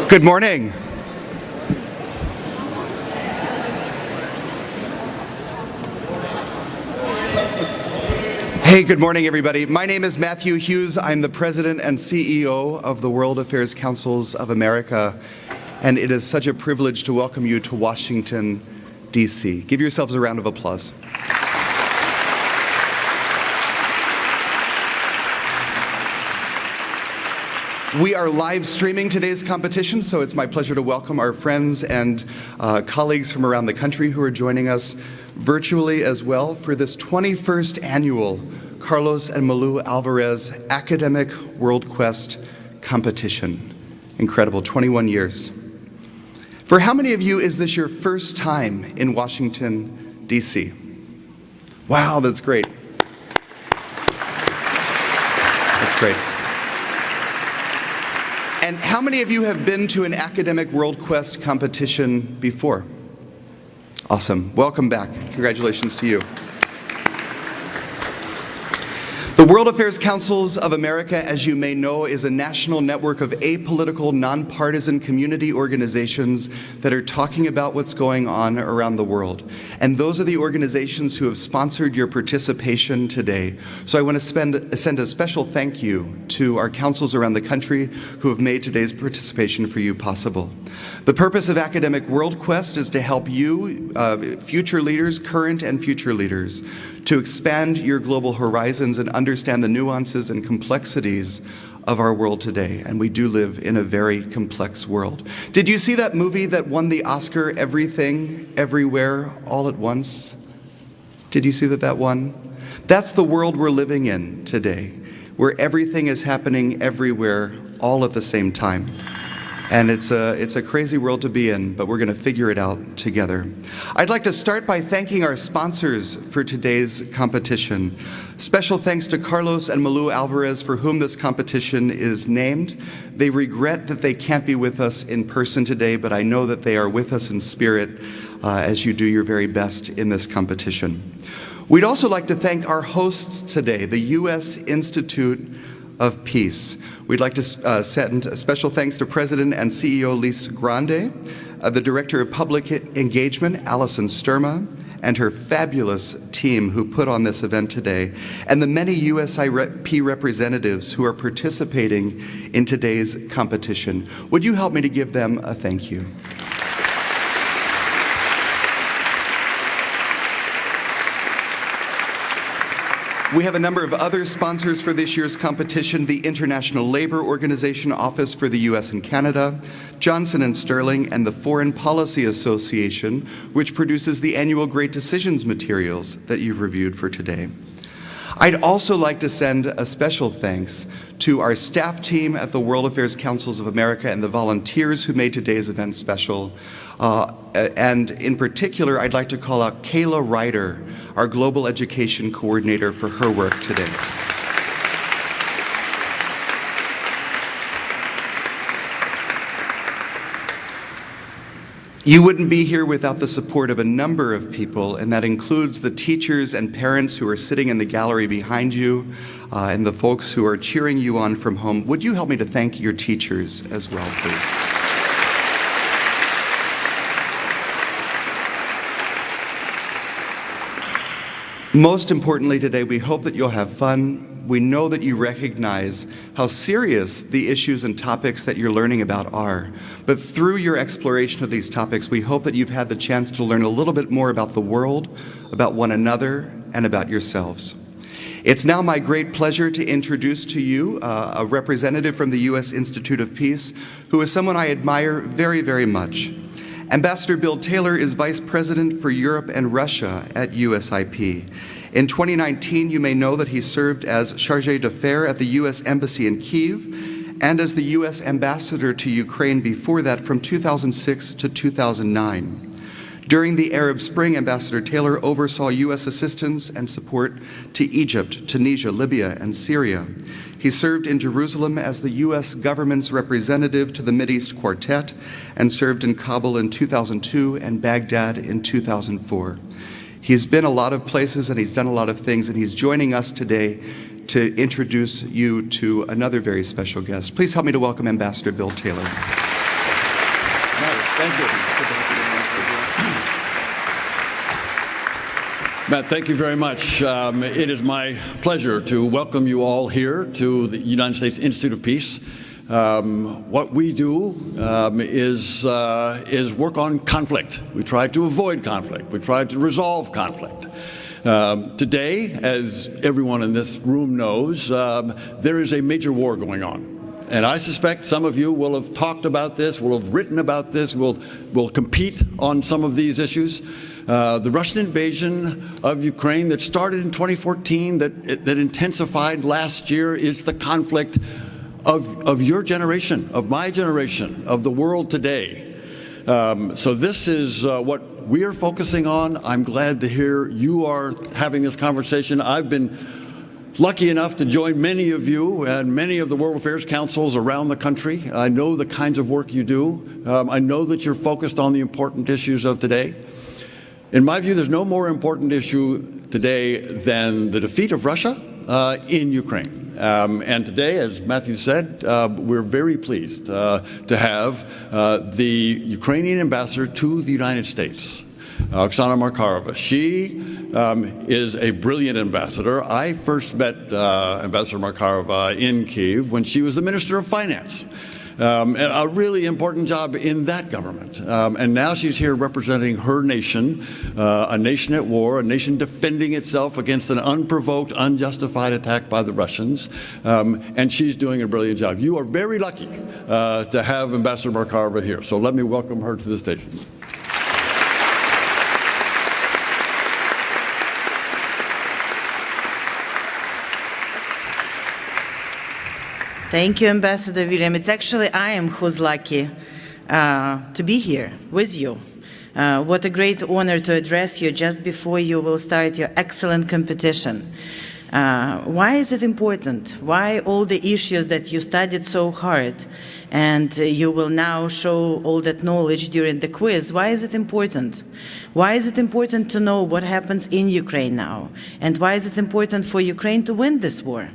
Good morning. Hey, good morning, everybody. My name is Matthew Hughes. I'm the President and CEO of the World Affairs Councils of America, and it is such a privilege to welcome you to Washington, D.C. Give yourselves a round of applause. We are live streaming today's competition, so it's my pleasure to welcome our friends and colleagues from around the country who are joining us virtually as well for this 21st annual Carlos and Malú Alvarez Academic WorldQuest competition. Incredible, 21 years. For how many of you is this your first time in Washington, D.C.? Wow, that's great. That's great. And how many of you have been to an academic WorldQuest competition before? Awesome. Welcome back. Congratulations to you. The World Affairs Councils of America, as you may know, is a national network of apolitical, nonpartisan community organizations that are talking about what's going on around the world. And those are the organizations who have sponsored your participation today. So I want to send a special thank you to our councils around the country who have made today's participation for you possible. The purpose of Academic WorldQuest is to help you, future leaders, current and future leaders, to expand your global horizons and understand the nuances and complexities of our world today. And we do live in a very complex world. Did you see that movie that won the Oscar, Everything, Everywhere, All at Once? Did you see that won? That's the world we're living in today, where everything is happening everywhere, all at the same time. And it's a crazy world to be in, but we're going to figure it out together. I'd like to start by thanking our sponsors for today's competition. Special thanks to Carlos and Malú Alvarez, for whom this competition is named. They regret that they can't be with us in person today, but I know that they are with us in spirit as you do your very best in this competition. We'd also like to thank our hosts today, the U.S. Institute of Peace. We'd like to send a special thanks to President and CEO Lise Grande, the Director of Public Engagement, Allison Sturma, and her fabulous team who put on this event today, and the many USIP representatives who are participating in today's competition. Would you help me to give them a thank you? We have a number of other sponsors for this year's competition: the International Labor Organization Office for the U.S. and Canada, Johnson & Sterling, and the Foreign Policy Association, which produces the annual Great Decisions materials that you've reviewed for today. I'd also like to send a special thanks to our staff team at the World Affairs Councils of America and the volunteers who made today's event special. And in particular, I'd like to call out Kayla Ryder, our Global Education Coordinator, for her work today. You wouldn't be here without the support of a number of people, and that includes the teachers and parents who are sitting in the gallery behind you, and the folks who are cheering you on from home. Would you help me to thank your teachers as well, please? Most importantly today, we hope that you'll have fun. We know that you recognize how serious the issues and topics that you're learning about are. But through your exploration of these topics, we hope that you've had the chance to learn a little bit more about the world, about one another, and about yourselves. It's now my great pleasure to introduce to you a representative from the U.S. Institute of Peace, who is someone I admire very, very much. Ambassador Bill Taylor is Vice President for Europe and Russia at USIP. In 2019, you may know that he served as Chargé d'Affaires at the U.S. Embassy in Kyiv and as the U.S. Ambassador to Ukraine before that from 2006 to 2009. During the Arab Spring, Ambassador Taylor oversaw U.S. assistance and support to Egypt, Tunisia, Libya, and Syria. He served in Jerusalem as the U.S. government's representative to the Mideast Quartet and served in Kabul in 2002 and Baghdad in 2004. He's been a lot of places and he's done a lot of things, and he's joining us today to introduce you to another very special guest. Please help me to welcome Ambassador Bill Taylor. Thank you. Matt, thank you very much. It is my pleasure to welcome you all here to the United States Institute of Peace. What we do is work on conflict. We try to avoid conflict. We try to resolve conflict. Today, as everyone in this room knows, there is a major war going on. And I suspect some of you will have talked about this, will have written about this, will compete on some of these issues. The Russian invasion of Ukraine that started in 2014, that intensified last year, is the conflict of your generation, of my generation, of the world today. So this is what we're focusing on. I'm glad to hear you are having this conversation. I've been lucky enough to join many of you and many of the World Affairs Councils around the country. I know the kinds of work you do. I know that you're focused on the important issues of today. In my view, there's no more important issue today than the defeat of Russia in Ukraine. And today, as Matthew said, we're very pleased to have the Ukrainian ambassador to the United States, Oksana Markarova. She is a brilliant ambassador. I first met Ambassador Markarova in Kyiv when she was the Minister of Finance. And a really important job in that government. And now she's here representing her nation, a nation at war, a nation defending itself against an unprovoked, unjustified attack by the Russians. And she's doing a brilliant job. You are very lucky to have Ambassador Markarova here. So let me welcome her to the station. Thank you, Ambassador William. It's actually I am who's lucky to be here with you. What a great honor to address you just before you will start your excellent competition. Why is it important? Why all the issues that you studied so hard and you will now show all that knowledge during the quiz? Why is it important? Why is it important to know what happens in Ukraine now? And why is it important for Ukraine to win this war?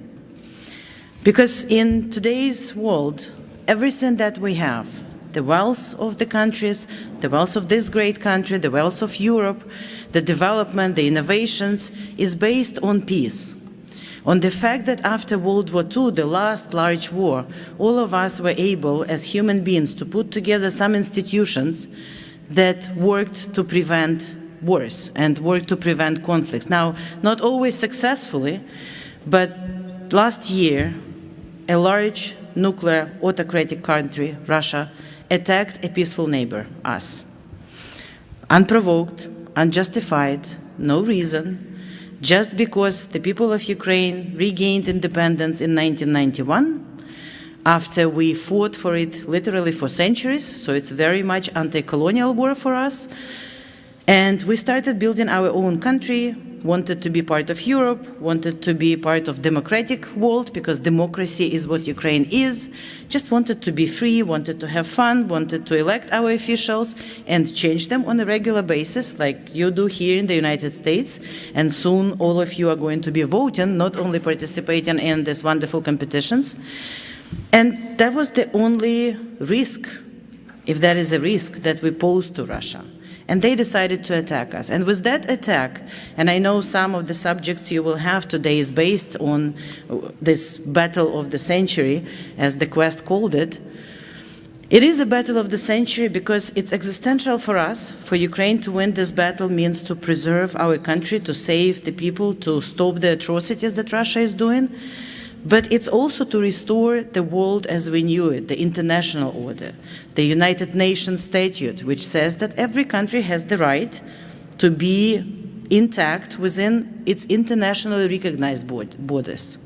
Because in today's world, everything that we have, the wealth of the countries, the wealth of this great country, the wealth of Europe, the development, the innovations, is based on peace. On the fact that after World War II, the last large war, all of us were able, as human beings, to put together some institutions that worked to prevent wars and worked to prevent conflicts. Now, not always successfully, but last year, a large nuclear autocratic country, Russia, attacked a peaceful neighbor, us. Unprovoked, unjustified, no reason, just because the people of Ukraine regained independence in 1991, after we fought for it literally for centuries, so it's very much anti-colonial war for us. And we started building our own country, wanted to be part of Europe, wanted to be part of democratic world, because democracy is what Ukraine is, just wanted to be free, wanted to have fun, wanted to elect our officials and change them on a regular basis, like you do here in the United States. And soon all of you are going to be voting, not only participating in these wonderful competitions. And that was the only risk, if there is a risk, that we posed to Russia. And they decided to attack us. And with that attack, and I know some of the subjects you will have today is based on this battle of the century, as the quest called it. It is a battle of the century because it's existential for us. For Ukraine to win this battle means to preserve our country, to save the people, to stop the atrocities that Russia is doing. But it's also to restore the world as we knew it, the international order, the United Nations Statute, which says that every country has the right to be intact within its internationally recognized borders.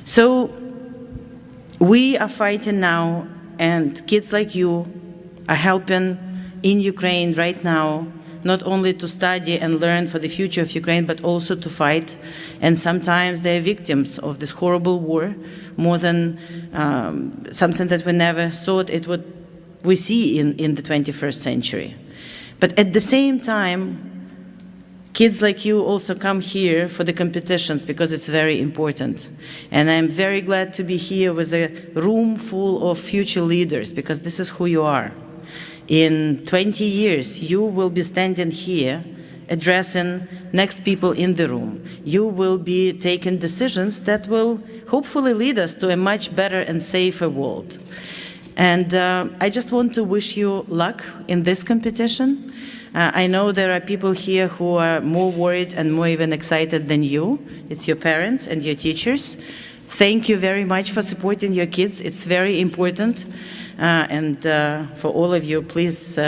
So we are fighting now, and kids like you are helping in Ukraine right now, not only to study and learn for the future of Ukraine, but also to fight. And sometimes they're victims of this horrible war, more than something that we never thought it would we see in the 21st century. But at the same time, kids like you also come here for the competitions because it's very important. And I'm very glad to be here with a room full of future leaders, because this is who you are. In 20 years, you will be standing here addressing next people in the room. You will be taking decisions that will hopefully lead us to a much better and safer world. And I just want to wish you luck in this competition. I know there are people here who are more worried and more even excited than you. It's your parents and your teachers. Thank you very much for supporting your kids. It's very important. And for all of you, please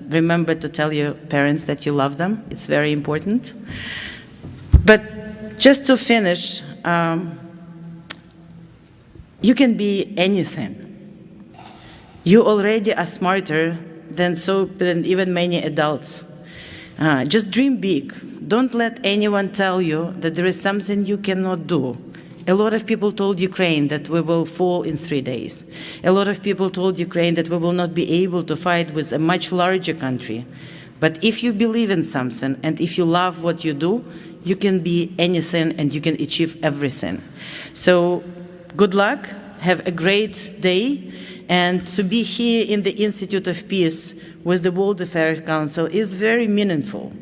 remember to tell your parents that you love them. It's very important. But just to finish, you can be anything. You already are smarter than even many adults. Just dream big. Don't let anyone tell you that there is something you cannot do. A lot of people told Ukraine that we will fall in 3 days. A lot of people told Ukraine that we will not be able to fight with a much larger country. But if you believe in something and if you love what you do, you can be anything and you can achieve everything. So good luck, have a great day, and to be here in the Institute of Peace with the World Affairs Council is very meaningful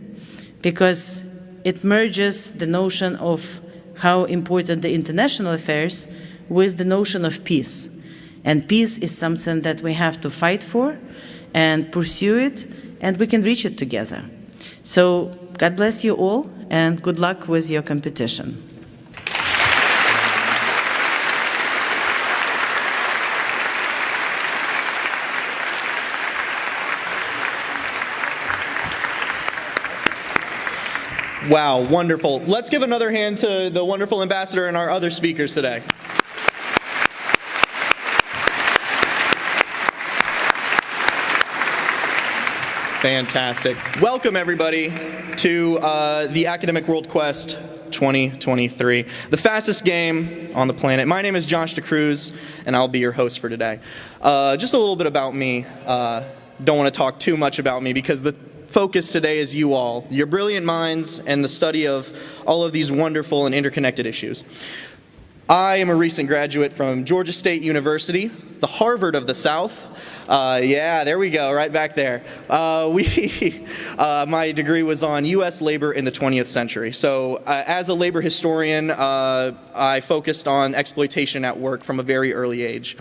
because it merges the notion of how important the international affairs with the notion of peace. And peace is something that we have to fight for and pursue it, and we can reach it together. So God bless you all, and good luck with your competition. Wow, wonderful. Let's give another hand to the wonderful ambassador and our other speakers today. Fantastic. Welcome, everybody, to the Academic WorldQuest 2023, the fastest game on the planet. My name is Josh DeCruz, and I'll be your host for today. Just a little bit about me. Don't want to talk too much about me because the focus today is you all, your brilliant minds, and the study of all of these wonderful and interconnected issues. I am a recent graduate from Georgia State University, the Harvard of the South. Yeah, there we go, right back there. My degree was on U.S. labor in the 20th century. So as a labor historian, I focused on exploitation at work from a very early age.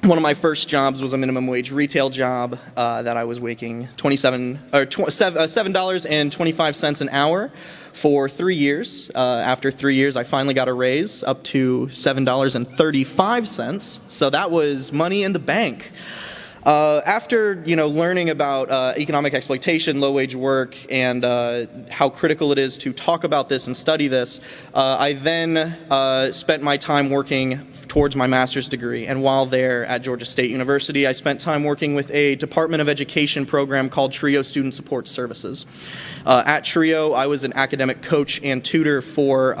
One of my first jobs was a minimum wage retail job that I was making $7.25 an hour for 3 years. After 3 years, I finally got a raise up to $7.35. So that was money in the bank. After learning about economic exploitation, low-wage work, and how critical it is to talk about this and study this, I then spent my time working towards my master's degree. And while there at Georgia State University, I spent time working with a Department of Education program called TRIO Student Support Services. At TRIO, I was an academic coach and tutor for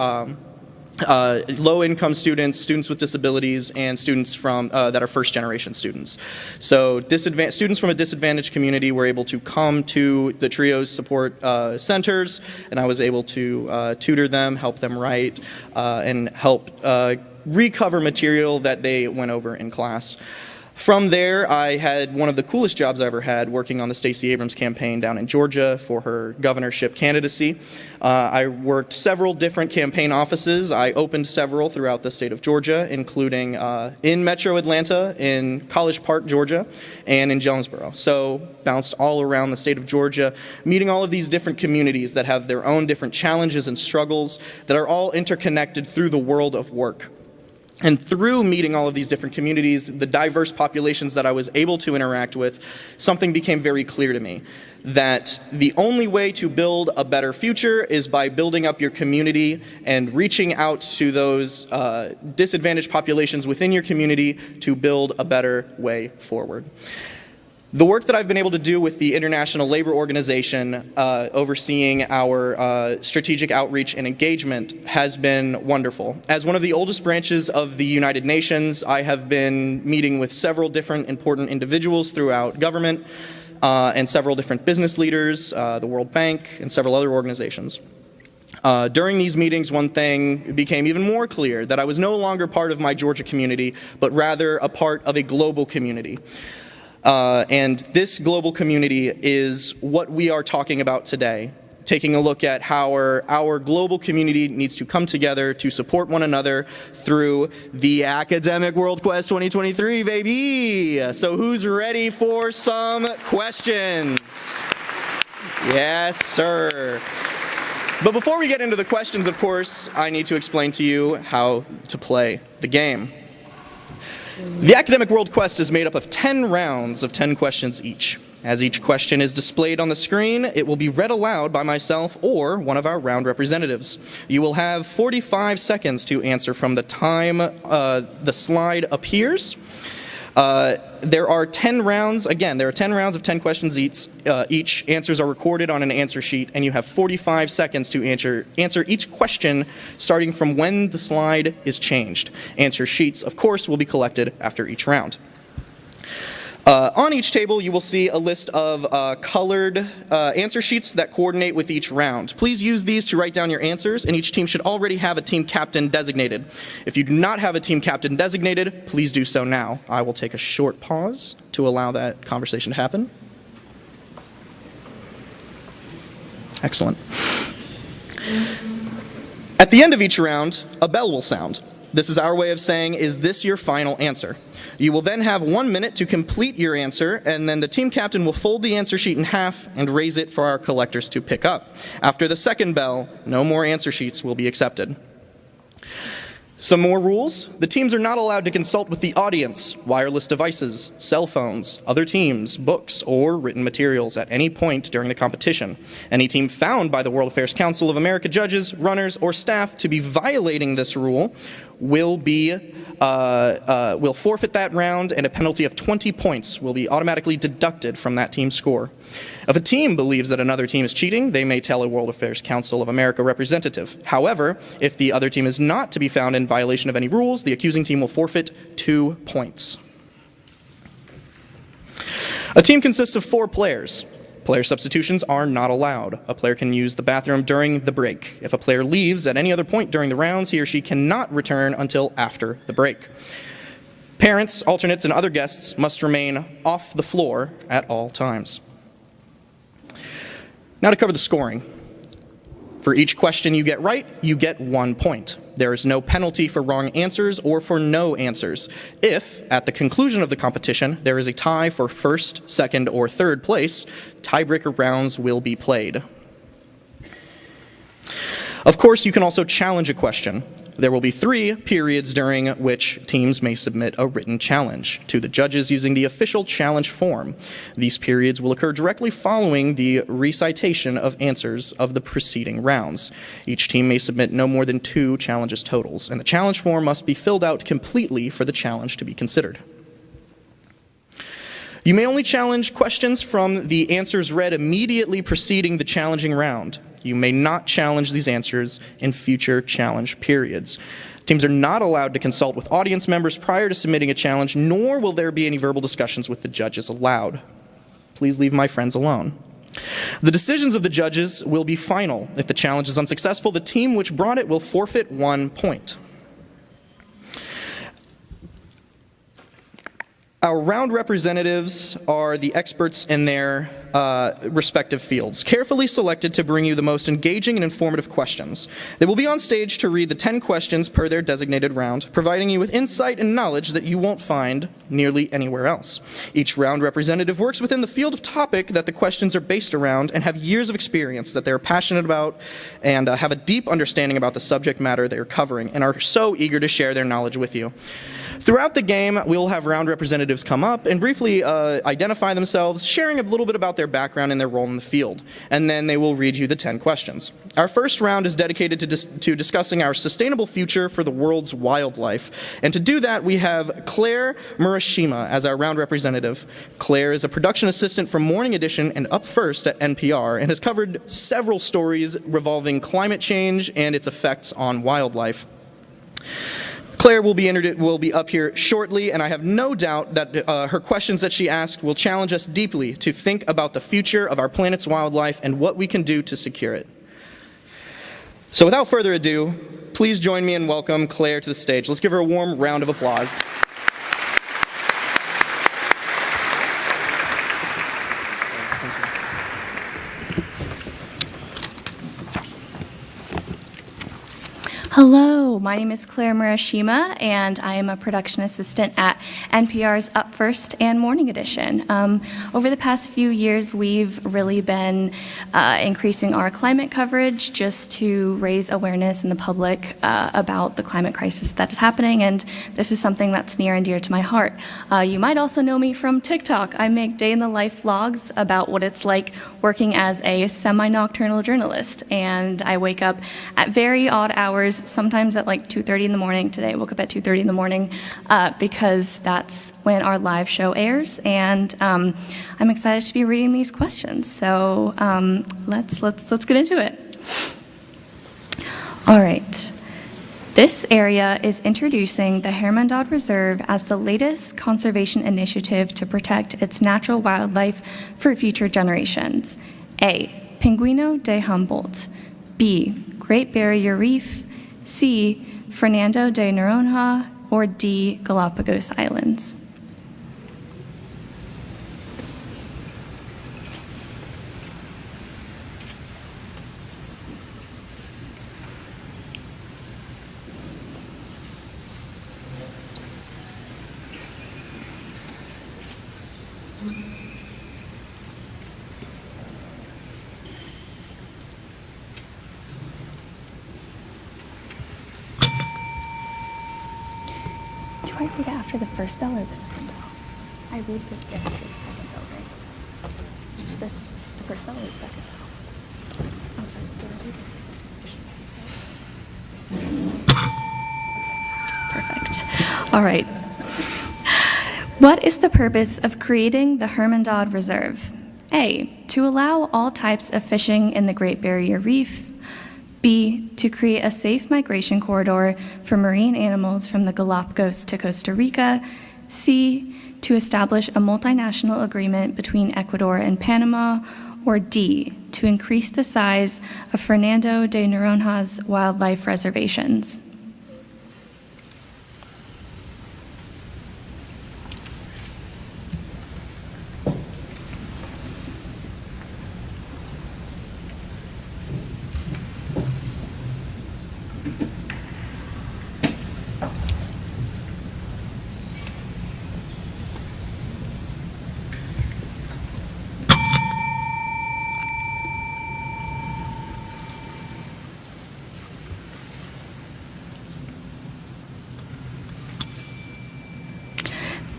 low-income students, students with disabilities, and students from that are first-generation students. So students from a disadvantaged community were able to come to the TRIO support centers, and I was able to tutor them, help them write, and help recover material that they went over in class. From there, I had one of the coolest jobs I ever had, working on the Stacey Abrams campaign down in Georgia for her governorship candidacy. I worked several different campaign offices. I opened several throughout the state of Georgia, including in Metro Atlanta, in College Park, Georgia, and in Jonesboro. So bounced all around the state of Georgia, meeting all of these different communities that have their own different challenges and struggles that are all interconnected through the world of work. And through meeting all of these different communities, the diverse populations that I was able to interact with, something became very clear to me, that the only way to build a better future is by building up your community and reaching out to those disadvantaged populations within your community to build a better way forward. The work that I've been able to do with the International Labor Organization, overseeing our strategic outreach and engagement, has been wonderful. As one of the oldest branches of the United Nations, I have been meeting with several different important individuals throughout government and several different business leaders, the World Bank, and several other organizations. During these meetings, one thing became even more clear, that I was no longer part of my Georgia community, but rather a part of a global community. And this global community is what we are talking about today, taking a look at how our global community needs to come together to support one another through the academic WorldQuest 2023, baby! So who's ready for some questions? Yes, sir. But before we get into the questions, of course, I need to explain to you how to play the game. The academic WorldQuest is made up of 10 rounds of 10 questions each. As each question is displayed on the screen, it will be read aloud by myself or one of our round representatives. You will have 45 seconds to answer from the time the slide appears. There are 10 rounds. Again, there are 10 rounds of 10 questions each. Answers are recorded on an answer sheet, and you have 45 seconds to answer each question starting from when the slide is changed. Answer sheets, of course, will be collected after each round. On each table, you will see a list of colored answer sheets that coordinate with each round. Please use these to write down your answers, and each team should already have a team captain designated. If you do not have a team captain designated, please do so now. I will take a short pause to allow that conversation to happen. Excellent. At the end of each round, a bell will sound. This is our way of saying, is this your final answer? You will then have 1 minute to complete your answer, and then the team captain will fold the answer sheet in half and raise it for our collectors to pick up. After the second bell, no more answer sheets will be accepted. Some more rules. The teams are not allowed to consult with the audience, wireless devices, cell phones, other teams, books, or written materials at any point during the competition. Any team found by the World Affairs Council of America judges, runners, or staff to be violating this rule will forfeit that round, and a penalty of 20 points will be automatically deducted from that team's score. If a team believes that another team is cheating, they may tell a World Affairs Council of America representative. However, if the other team is not to be found in violation of any rules, the accusing team will forfeit 2 points. A team consists of 4 players. Player substitutions are not allowed. A player can use the bathroom during the break. If a player leaves at any other point during the rounds, he or she cannot return until after the break. Parents, alternates, and other guests must remain off the floor at all times. Now to cover the scoring. For each question you get right, you get 1 point. There is no penalty for wrong answers or for no answers. If, at the conclusion of the competition, there is a tie for first, second, or third place, tiebreaker rounds will be played. Of course, you can also challenge a question. There will be 3 periods during which teams may submit a written challenge to the judges using the official challenge form. These periods will occur directly following the recitation of answers of the preceding rounds. Each team may submit no more than 2 challenges totals, and the challenge form must be filled out completely for the challenge to be considered. You may only challenge questions from the answers read immediately preceding the challenging round. You may not challenge these answers in future challenge periods. Teams are not allowed to consult with audience members prior to submitting a challenge, nor will there be any verbal discussions with the judges allowed. Please leave my friends alone. The decisions of the judges will be final. If the challenge is unsuccessful, the team which brought it will forfeit 1 point. Our round representatives are the experts in their respective fields, carefully selected to bring you the most engaging and informative questions. They will be on stage to read the 10 questions per their designated round, providing you with insight and knowledge that you won't find nearly anywhere else. Each round representative works within the field of topic that the questions are based around and have years of experience that they're passionate about and have a deep understanding about the subject matter they're covering and are so eager to share their knowledge with you. Throughout the game, we will have round representatives come up and briefly identify themselves, sharing a little bit about their background and their role in the field, and then they will read you the 10 questions. Our first round is dedicated to discussing our sustainable future for the world's wildlife, and to do that, we have Claire Murashima as our round representative. Claire is a production assistant from Morning Edition and Up First at NPR, and has covered several stories revolving climate change and its effects on wildlife. Claire will be up here shortly, and I have no doubt that her questions that she asked will challenge us deeply to think about the future of our planet's wildlife and what we can do to secure it. So without further ado, please join me in welcome Claire to the stage. Let's give her a warm round of applause. Hello, my name is Claire Murashima, and I am a production assistant at NPR's Up First and Morning Edition. Over the past few years, we've really been increasing our climate coverage just to raise awareness in the public about the climate crisis that is happening, and this is something that's near and dear to my heart. You might also know me from TikTok. I make day-in-the-life vlogs about what it's like working as a semi-nocturnal journalist, and I wake up at very odd hours, sometimes at like 2:30 in the morning. Today I woke up at 2:30 in the morning because that's when our live show airs, and I'm excited to be reading these questions. So let's get into it. All right. This area is introducing the Hermandad Reserve as the latest conservation initiative to protect its natural wildlife for future generations. A. Pingüino de Humboldt. B. Great Barrier Reef. C. Fernando de Noronha. Or D. Galapagos Islands. Do I read it after the first bell or the second bell? I read it after the second bell, right? Just the first bell or the second bell? Oh, sorry. Did I read it? Perfect. All right. What is the purpose of creating the Hermandad Reserve? A. To allow all types of fishing in the Great Barrier Reef. B. To create a safe migration corridor for marine animals from the Galapagos to Costa Rica. C. To establish a multinational agreement between Ecuador and Panama. Or D. To increase the size of Fernando de Noronha's wildlife reservations.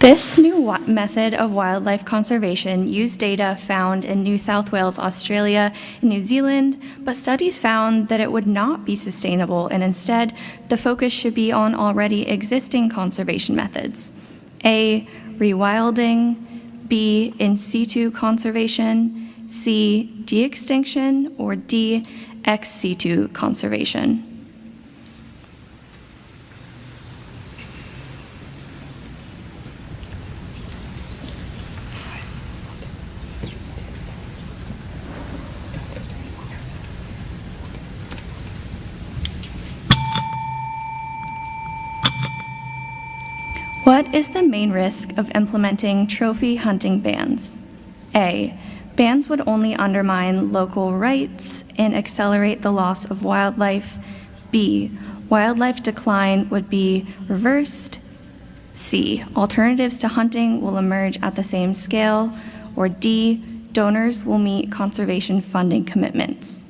This new method of wildlife conservation used data found in New South Wales, Australia, and New Zealand, but studies found that it would not be sustainable, and instead, the focus should be on already existing conservation methods. A. Rewilding. B. In situ conservation. C. De-extinction. Or D. Ex situ conservation. What is the main risk of implementing trophy hunting bans? A. Bans would only undermine local rights and accelerate the loss of wildlife. B. Wildlife decline would be reversed. C. Alternatives to hunting will emerge at the same scale. Or D. Donors will meet conservation funding commitments.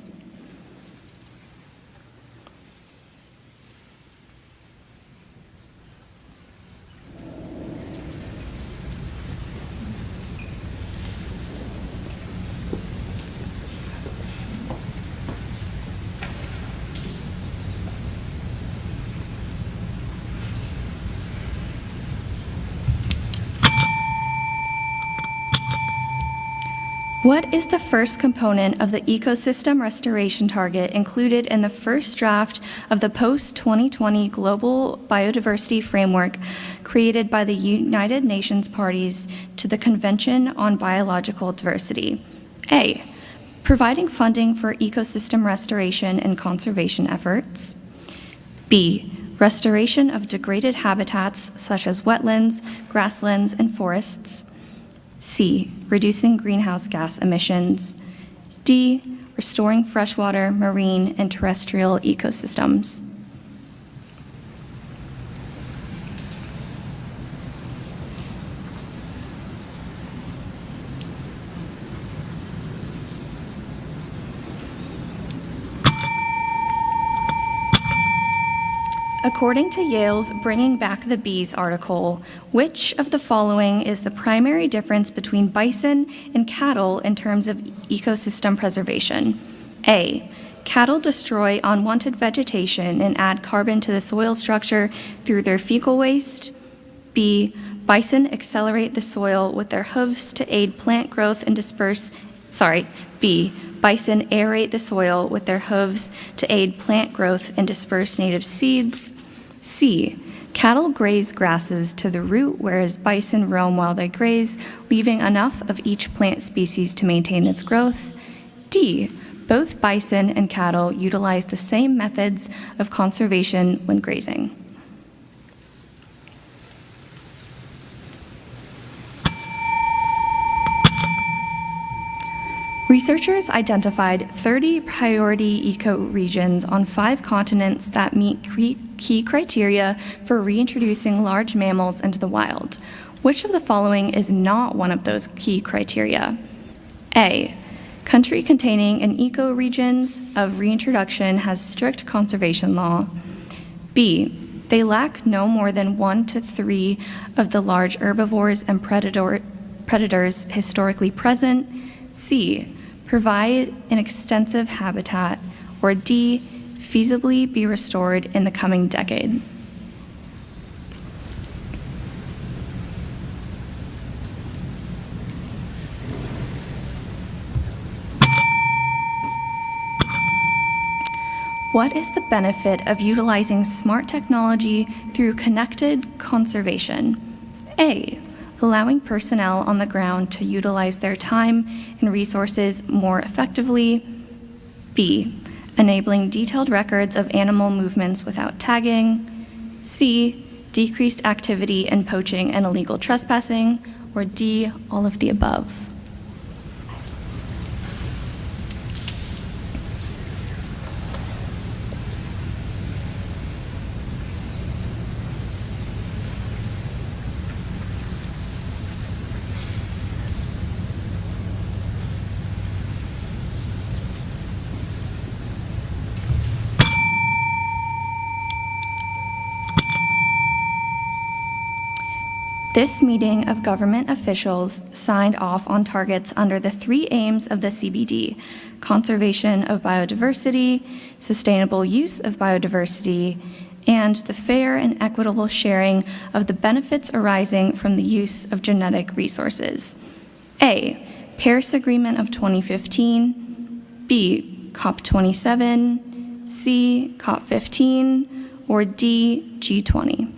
What is the first component of the ecosystem restoration target included in the first draft of the post-2020 Global Biodiversity Framework created by the United Nations parties to the Convention on Biological Diversity? A. Providing funding for ecosystem restoration and conservation efforts. B. Restoration of degraded habitats such as wetlands, grasslands, and forests. C. Reducing greenhouse gas emissions. D. Restoring freshwater, marine, and terrestrial ecosystems. According to Yale's Bringing Back the Bees article, which of the following is the primary difference between bison and cattle in terms of ecosystem preservation? A. Cattle destroy unwanted vegetation and add carbon to the soil structure through their fecal waste. B. Bison accelerate the soil with their hooves to aid plant growth and B. Bison aerate the soil with their hooves to aid plant growth and disperse native seeds. C. Cattle graze grasses to the root, whereas bison roam while they graze, leaving enough of each plant species to maintain its growth. D. Both bison and cattle utilize the same methods of conservation when grazing. Researchers identified 30 priority ecoregions on 5 continents that meet key criteria for reintroducing large mammals into the wild. Which of the following is not one of those key criteria? A. Country containing an ecoregions of reintroduction has strict conservation law. B. They lack no more than 1 to 3 of the large herbivores and predators historically present. C. Provide an extensive habitat, or D, feasibly be restored in the coming decade. What is the benefit of utilizing smart technology through connected conservation? A. Allowing personnel on the ground to utilize their time and resources more effectively. B. Enabling detailed records of animal movements without tagging. C. Decreased activity in poaching and illegal trespassing. Or D. All of the above. This meeting of government officials signed off on targets under the 3 aims of the CBD: conservation of biodiversity, sustainable use of biodiversity, and the fair and equitable sharing of the benefits arising from the use of genetic resources. A. Paris Agreement of 2015, B. COP27, C. COP15, or D. G20.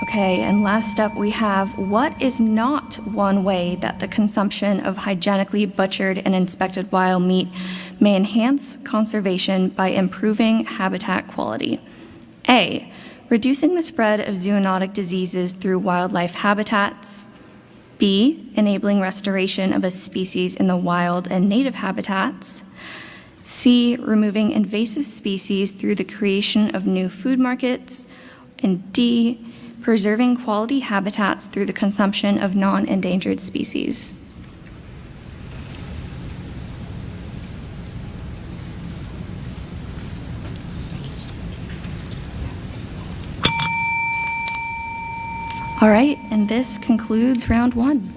Okay, and last up we have, what is not one way that the consumption of hygienically butchered and inspected wild meat may enhance conservation by improving habitat quality? A. Reducing the spread of zoonotic diseases through wildlife habitats. B. Enabling restoration of a species in the wild and native habitats. C. Removing invasive species through the creation of new food markets. And D. Preserving quality habitats through the consumption of non-endangered species. All right, and this concludes round 1.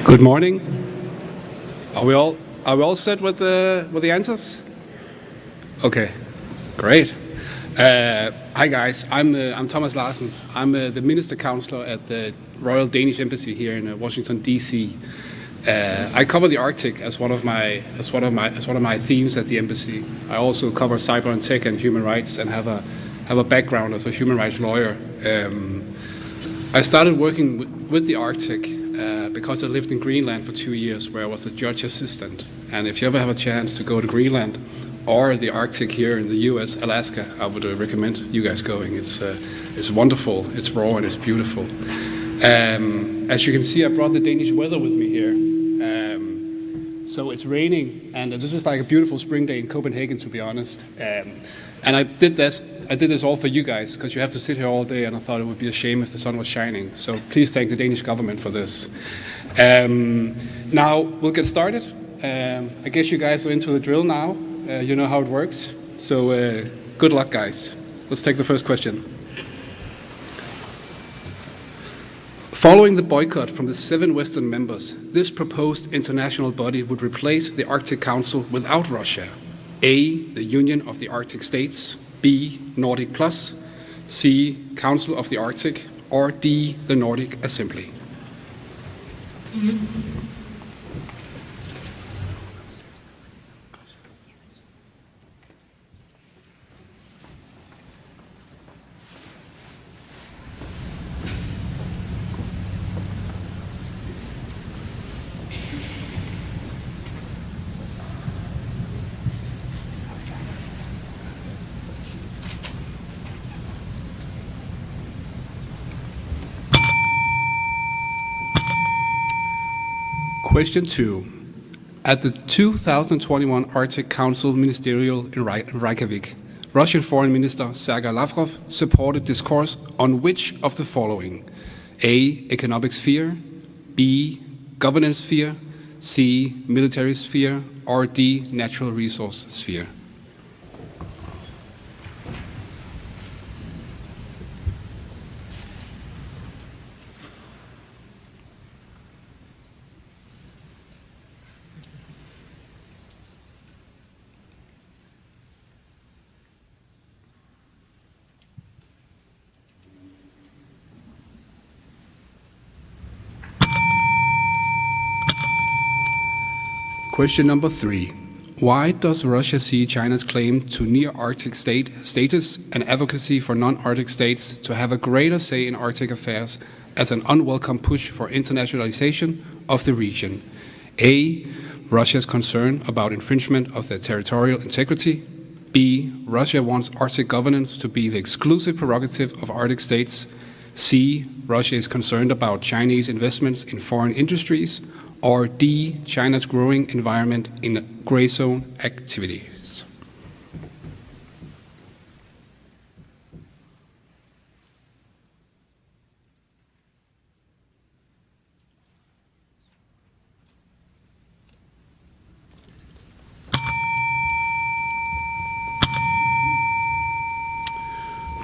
Good morning. Are we all set with the answers? Okay, great. Hi guys, I'm Thomas Larsen. I'm the Minister Counselor at the Royal Danish Embassy here in Washington D.C. I cover the Arctic as one of my themes at the embassy. I also cover cyber and tech and human rights, and have a background as a human rights lawyer. I started working with the Arctic because I lived in Greenland for 2 years, where I was a judge assistant. And if you ever have a chance to go to Greenland or the Arctic here in the U.S., Alaska, I would recommend you guys going. It's wonderful, it's raw, and it's beautiful. As you can see, I brought the Danish weather with me here. So it's raining, and this is like a beautiful spring day in Copenhagen, to be honest. And I did this all for you guys, because you have to sit here all day, and I thought it would be a shame if the sun was shining. So please thank the Danish government for this. Now we'll get started. I guess you guys are into the drill now. You know how it works. So good luck, guys. Let's take the first question. Following the boycott from the 7 Western members, this proposed international body would replace the Arctic Council without Russia. A, the Union of the Arctic States, B, Nordic Plus, C, Council of the Arctic, or D, the Nordic Assembly. Question 2. At the 2021 Arctic Council Ministerial in Reykjavik, Russian Foreign Minister Sergei Lavrov supported discourse on which of the following? A, economic sphere, B, governance sphere, C, military sphere, or D, natural resource sphere. Question number 3. Why does Russia see China's claim to near-Arctic status and advocacy for non-Arctic states to have a greater say in Arctic affairs as an unwelcome push for internationalization of the region? A, Russia's concern about infringement of their territorial integrity. B, Russia wants Arctic governance to be the exclusive prerogative of Arctic states. C, Russia is concerned about Chinese investments in foreign industries. Or D, China's growing environment in gray zone activities.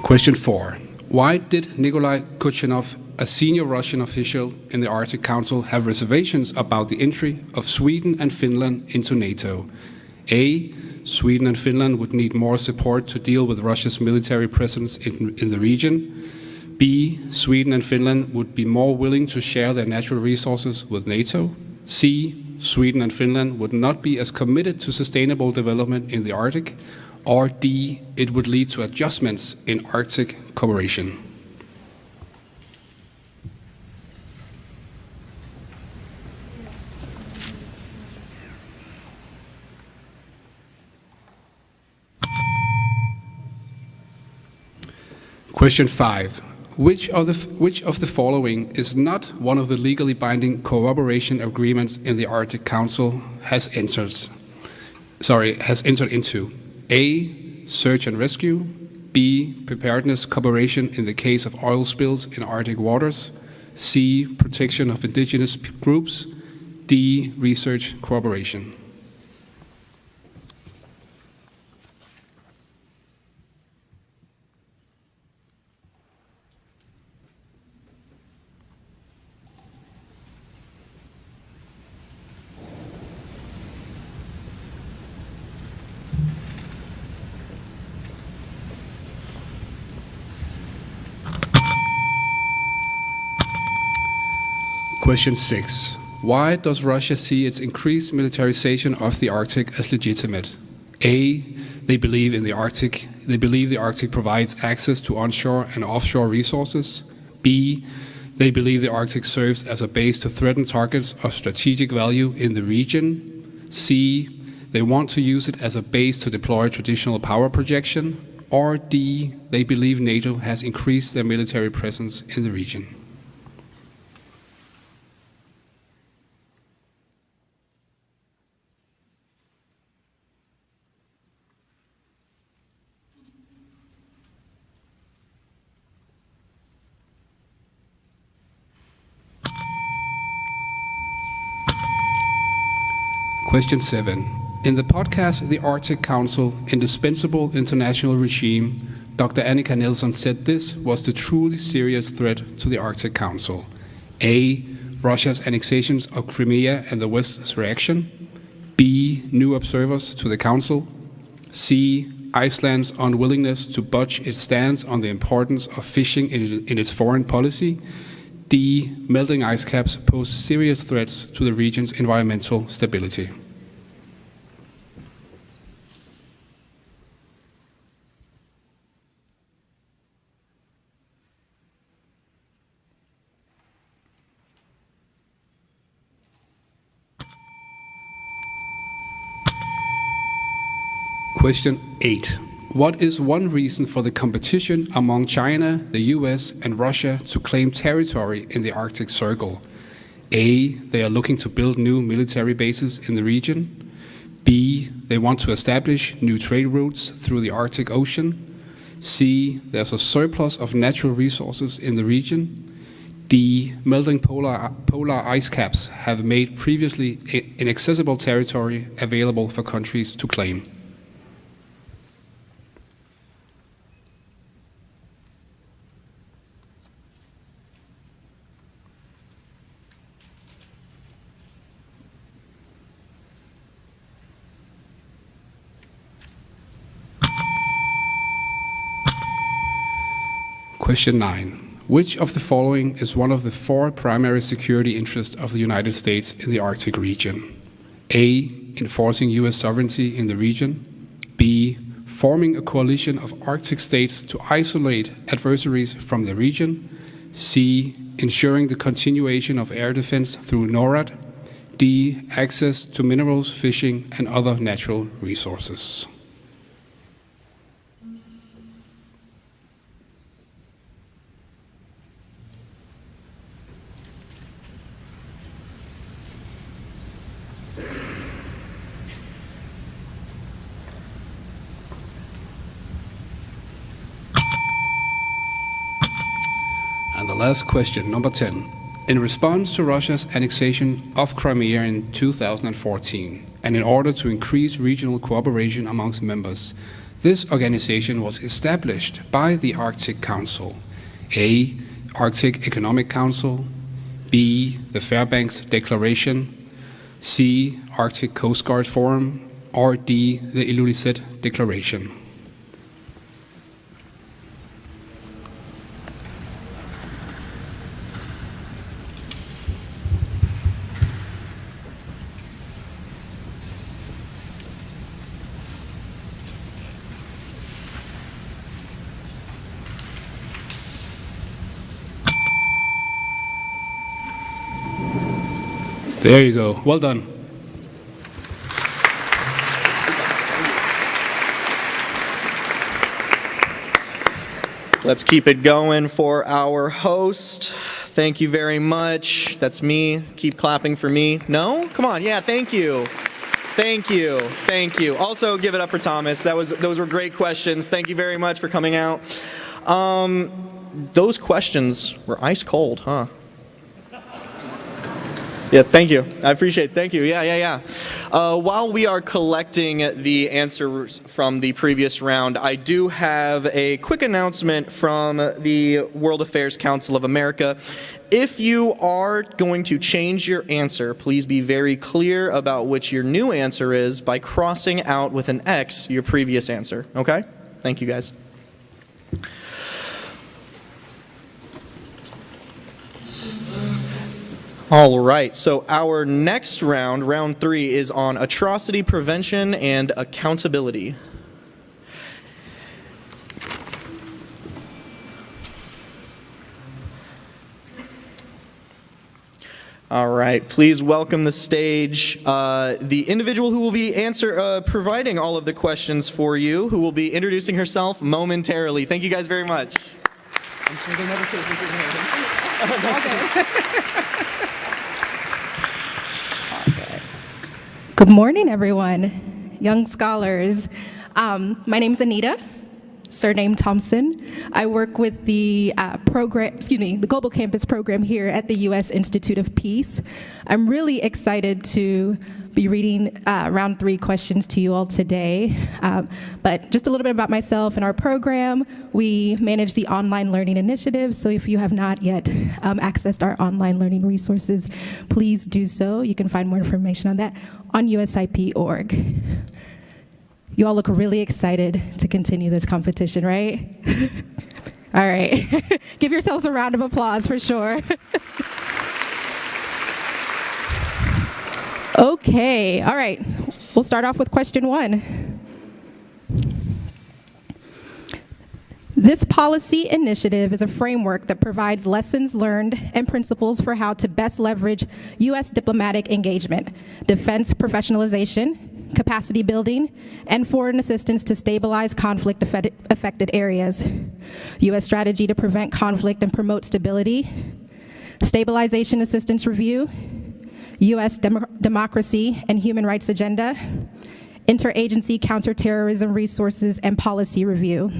Question 4. Why did Nikolai Kuchenov, a senior Russian official in the Arctic Council, have reservations about the entry of Sweden and Finland into NATO? A, Sweden and Finland would need more support to deal with Russia's military presence in the region. B, Sweden and Finland would be more willing to share their natural resources with NATO. C, Sweden and Finland would not be as committed to sustainable development in the Arctic. Or D, it would lead to adjustments in Arctic cooperation. Question 5. Which of the following is not one of the legally binding cooperation agreements in the Arctic Council has entered into? A, search and rescue. B, preparedness cooperation in the case of oil spills in Arctic waters. C, protection of indigenous groups. D, research cooperation. Question 6. Why does Russia see its increased militarization of the Arctic as legitimate? A. They believe the Arctic provides access to onshore and offshore resources. B. They believe the Arctic serves as a base to threaten targets of strategic value in the region. C. They want to use it as a base to deploy traditional power projection. Or D. They believe NATO has increased their military presence in the region. Question 7. In the podcast The Arctic Council, Indispensable International Regime, Dr. Annika Nilsson said this was the truly serious threat to the Arctic Council. A. Russia's annexations of Crimea and the West's reaction. B. New observers to the Council. C. Iceland's unwillingness to budge its stance on the importance of fishing in its foreign policy. D. Melting ice caps pose serious threats to the region's environmental stability. Question 8. What is one reason for the competition among China, the US, and Russia to claim territory in the Arctic Circle? A. They are looking to build new military bases in the region. B. They want to establish new trade routes through the Arctic Ocean. C. There's a surplus of natural resources in the region. D. Melting polar ice caps have made previously inaccessible territory available for countries to claim. Question 9. Which of the following is one of the 4 primary security interests of the United States in the Arctic region? A. Enforcing US sovereignty in the region. B. Forming a coalition of Arctic states to isolate adversaries from the region. C. Ensuring the continuation of air defense through NORAD. D. Access to minerals, fishing, and other natural resources. And the last question, number 10. In response to Russia's annexation of Crimea in 2014, and in order to increase regional cooperation amongst members, this organization was established by the Arctic Council. A. Arctic Economic Council. B. The Fairbanks Declaration. C. Arctic Coast Guard Forum. Or D. The Ilulissat Declaration. There you go. Well done. Let's keep it going for our host. Thank you very much. That's me. Keep clapping for me. No? Come on. Yeah, thank you. Thank you. Thank you. Also, give it up for Thomas. Those were great questions. Thank you very much for coming out. Those questions were ice cold, huh? Yeah, thank you. I appreciate it. Thank you. Yeah. While we are collecting the answers from the previous round, I do have a quick announcement from the World Affairs Council of America. If you are going to change your answer, please be very clear about which your new answer is by crossing out with an X your previous answer. Okay? Thank you, guys. All right, so our next round, round 3, is on atrocity prevention and accountability. All right, please welcome the stage the individual who will be providing all of the questions for you, who will be introducing herself momentarily. Thank you guys very much. I'm sure they never could Good morning, everyone, young scholars. My name's Anita, surname Thompson. I work with the the Global Campus program here at the U.S. Institute of Peace. I'm really excited to be reading round 3 questions to you all today. But just a little bit about myself and our program. We manage the online learning initiative, so if you have not yet accessed our online learning resources, please do so. You can find more information on that on usip.org. You all look really excited to continue this competition, right? All right. Give yourselves a round of applause for sure. Okay, all right. We'll start off with question 1. This policy initiative is a framework that provides lessons learned and principles for how to best leverage U.S. diplomatic engagement, defense professionalization, capacity building, and foreign assistance to stabilize conflict-affected areas, U.S. strategy to prevent conflict and promote stability, stabilization assistance review, U.S. democracy and human rights agenda, interagency counterterrorism resources and policy review.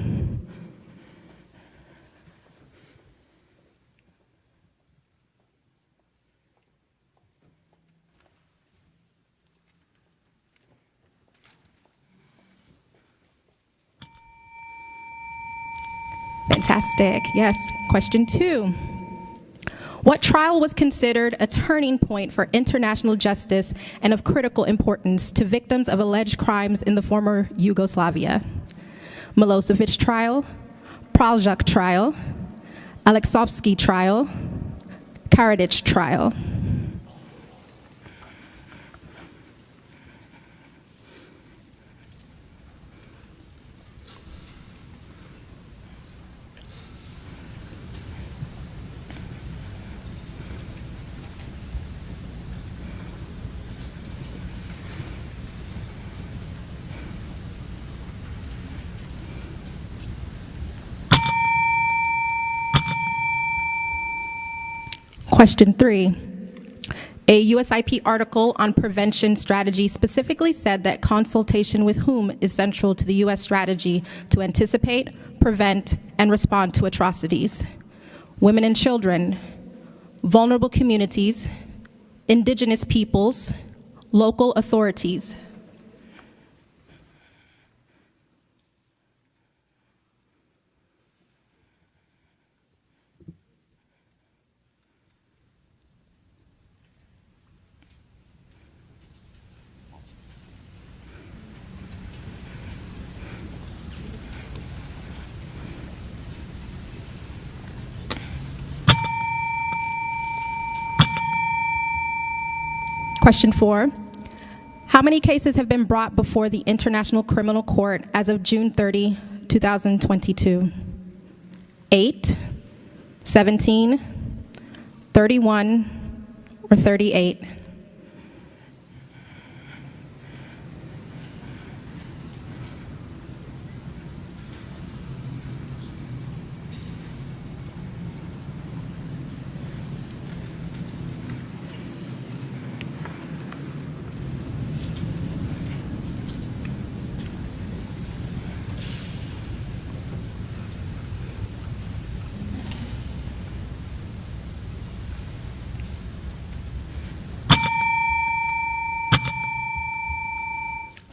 Fantastic. Yes. Question 2. What trial was considered a turning point for international justice and of critical importance to victims of alleged crimes in the former Yugoslavia? Milosevic trial, Praljak trial, Aleksovsky trial, Karadzic trial. Question 3. A USIP article on prevention strategy specifically said that consultation with whom is central to the U.S. strategy to anticipate, prevent, and respond to atrocities. Women and children, vulnerable communities, indigenous peoples, local authorities. Question 4, how many cases have been brought before the International Criminal Court as of June 30, 2022? 8, 17, 31, or 38?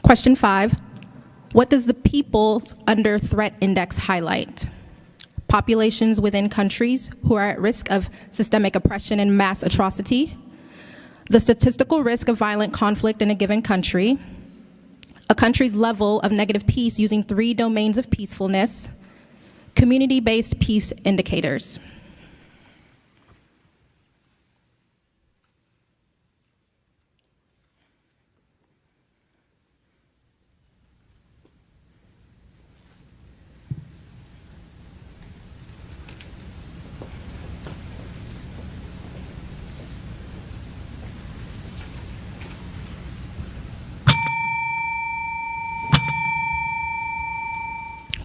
Question 5, what does the People's Under Threat Index highlight? Populations within countries who are at risk of systemic oppression and mass atrocity, the statistical risk of violent conflict in a given country, a country's level of negative peace using 3 domains of peacefulness, community-based peace indicators.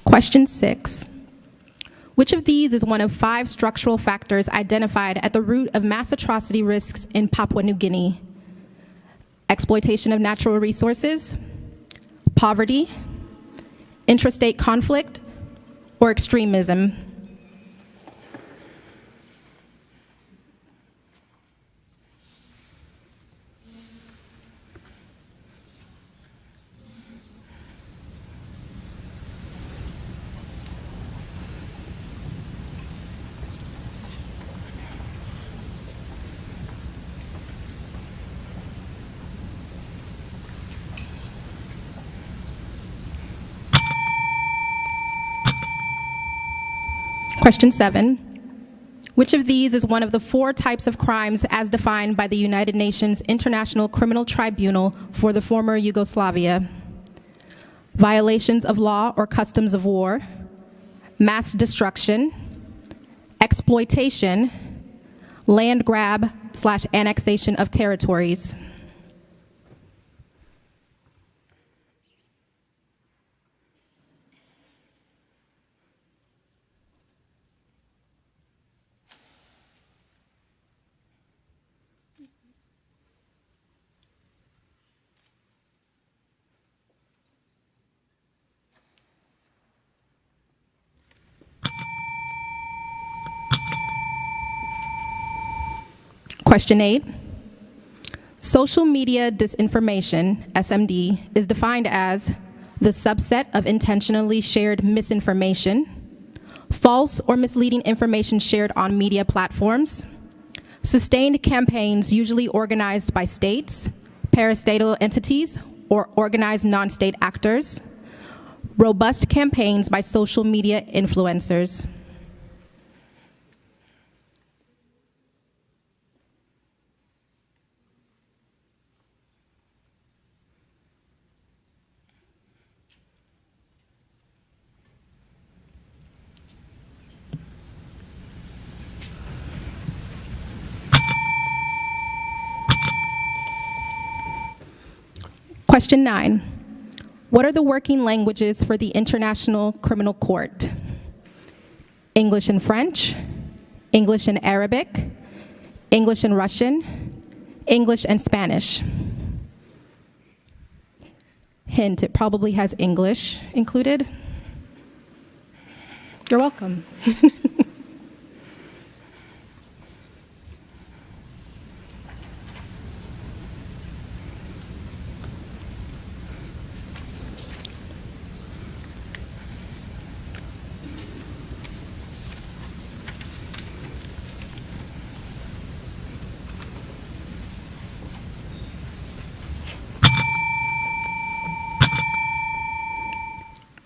Question 6. Which of these is one of 5 structural factors identified at the root of mass atrocity risks in Papua New Guinea? Exploitation of natural resources, poverty, intrastate conflict, or extremism? Question 7. Which of these is one of the 4 types of crimes as defined by the United Nations International Criminal Tribunal for the former Yugoslavia? Violations of law or customs of war, mass destruction, exploitation, land grab/annexation of territories. Question 8. Social media disinformation, SMD, is defined as the subset of intentionally shared misinformation, false or misleading information shared on media platforms, sustained campaigns usually organized by states, parastatal entities, or organized non-state actors, robust campaigns by social media influencers. Question 9. What are the working languages for the International Criminal Court? English and French, English and Arabic, English and Russian, English and Spanish. Hint, it probably has English included. You're welcome.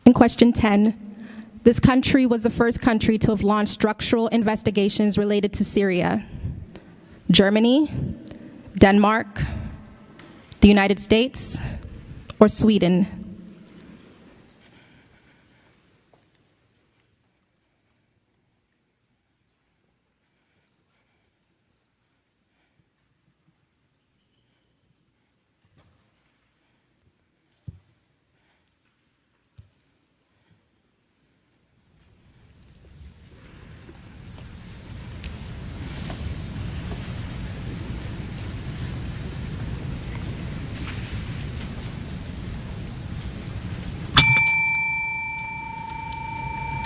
And question 10, this country was the first country to have launched structural investigations related to Syria. Germany, Denmark, the United States, or Sweden?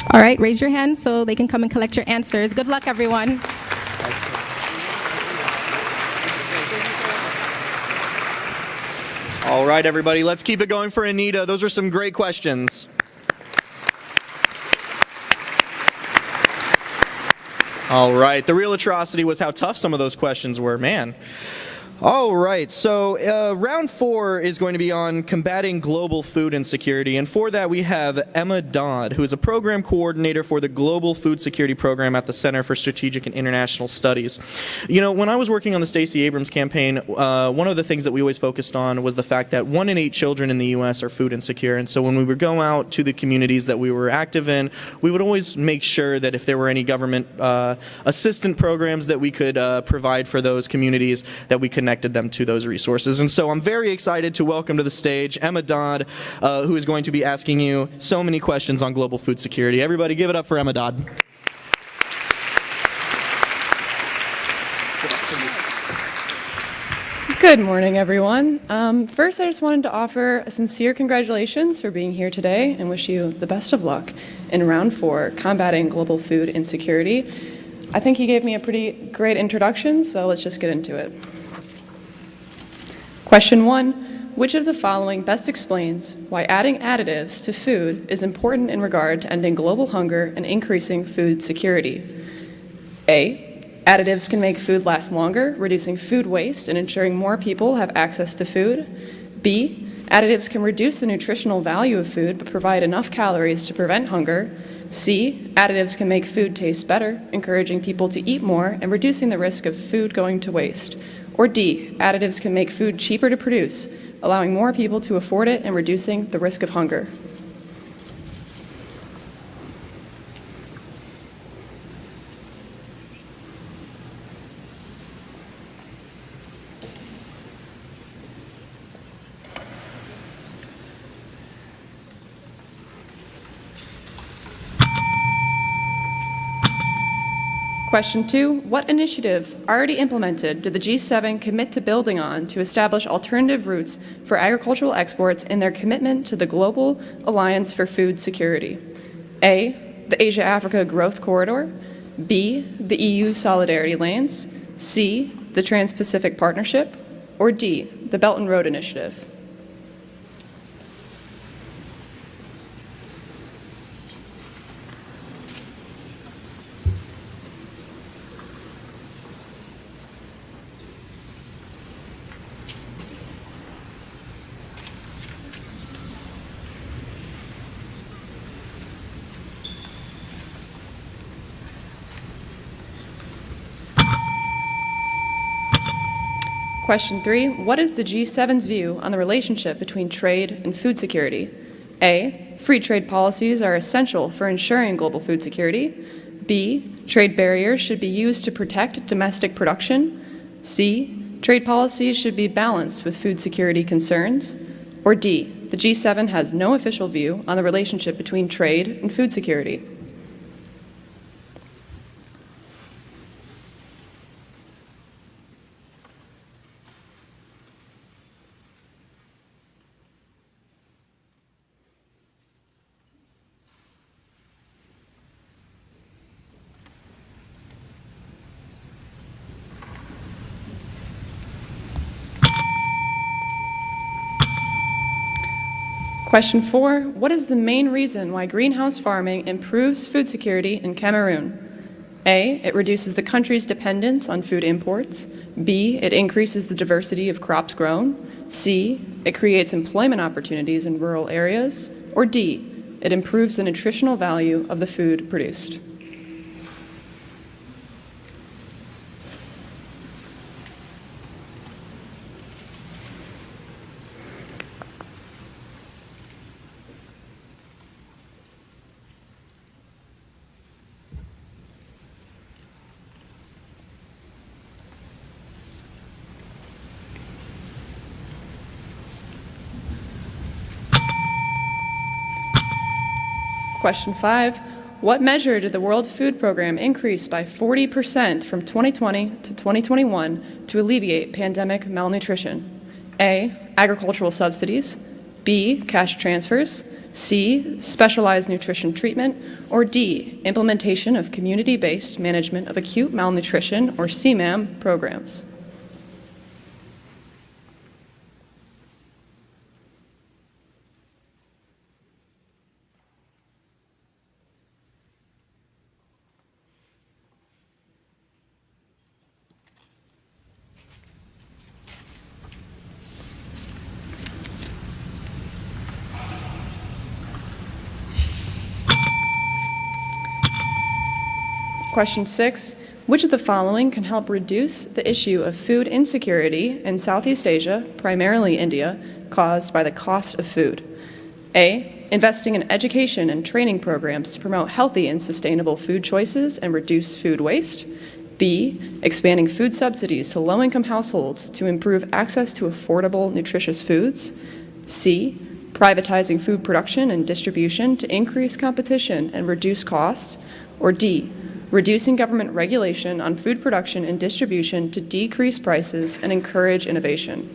All right, raise your hand so they can come and collect your answers. Good luck, everyone. All right, everybody, let's keep it going for Anita. Those are some great questions. All right, the real atrocity was how tough some of those questions were, man. All right, so round 4 is going to be on combating global food insecurity, and for that we have Emma Dodd, who is a program coordinator for the Global Food Security Program at the Center for Strategic and International Studies. You know, when I was working on the Stacey Abrams campaign, one of the things that we always focused on was the fact that 1 in 8 children in the U.S. are food insecure, and so when we would go out to the communities that we were active in, we would always make sure that if there were any government assistance programs that we could provide for those communities, that we could connected them to those resources. And so I'm very excited to welcome to the stage Emma Dodd, who is going to be asking you so many questions on global food security. Everybody give it up for Emma Dodd. Good morning, everyone. First, I just wanted to offer a sincere congratulations for being here today and wish you the best of luck in round 4, combating global food insecurity. I think you gave me a pretty great introduction, so let's just get into it. Question 1, which of the following best explains why adding additives to food is important in regard to ending global hunger and increasing food security? A, additives can make food last longer, reducing food waste and ensuring more people have access to food. B, additives can reduce the nutritional value of food but provide enough calories to prevent hunger. C, additives can make food taste better, encouraging people to eat more and reducing the risk of food going to waste. Or D, additives can make food cheaper to produce, allowing more people to afford it and reducing the risk of hunger. Question 2, what initiative already implemented did the G7 commit to building on to establish alternative routes for agricultural exports in their commitment to the Global Alliance for Food Security? A, the Asia-Africa Growth Corridor. B, the EU Solidarity Lanes. C, the Trans-Pacific Partnership. Or D, the Belt and Road Initiative. Question 3, what is the G7's view on the relationship between trade and food security? A, free trade policies are essential for ensuring global food security. B, trade barriers should be used to protect domestic production. C, trade policies should be balanced with food security concerns. Or D, the G7 has no official view on the relationship between trade and food security. Question 4, what is the main reason why greenhouse farming improves food security in Cameroon? A, it reduces the country's dependence on food imports. B, it increases the diversity of crops grown. C, it creates employment opportunities in rural areas. Or D, it improves the nutritional value of the food produced. Question 5, what measure did the World Food Program increase by 40% from 2020 to 2021 to alleviate pandemic malnutrition? A, agricultural subsidies. B, cash transfers. C, specialized nutrition treatment. Or D, implementation of community-based management of acute malnutrition, or CMAM, programs. Question 6, which of the following can help reduce the issue of food insecurity in Southeast Asia, primarily India, caused by the cost of food? A, investing in education and training programs to promote healthy and sustainable food choices and reduce food waste. B, expanding food subsidies to low-income households to improve access to affordable, nutritious foods. C, privatizing food production and distribution to increase competition and reduce costs. Or D, reducing government regulation on food production and distribution to decrease prices and encourage innovation.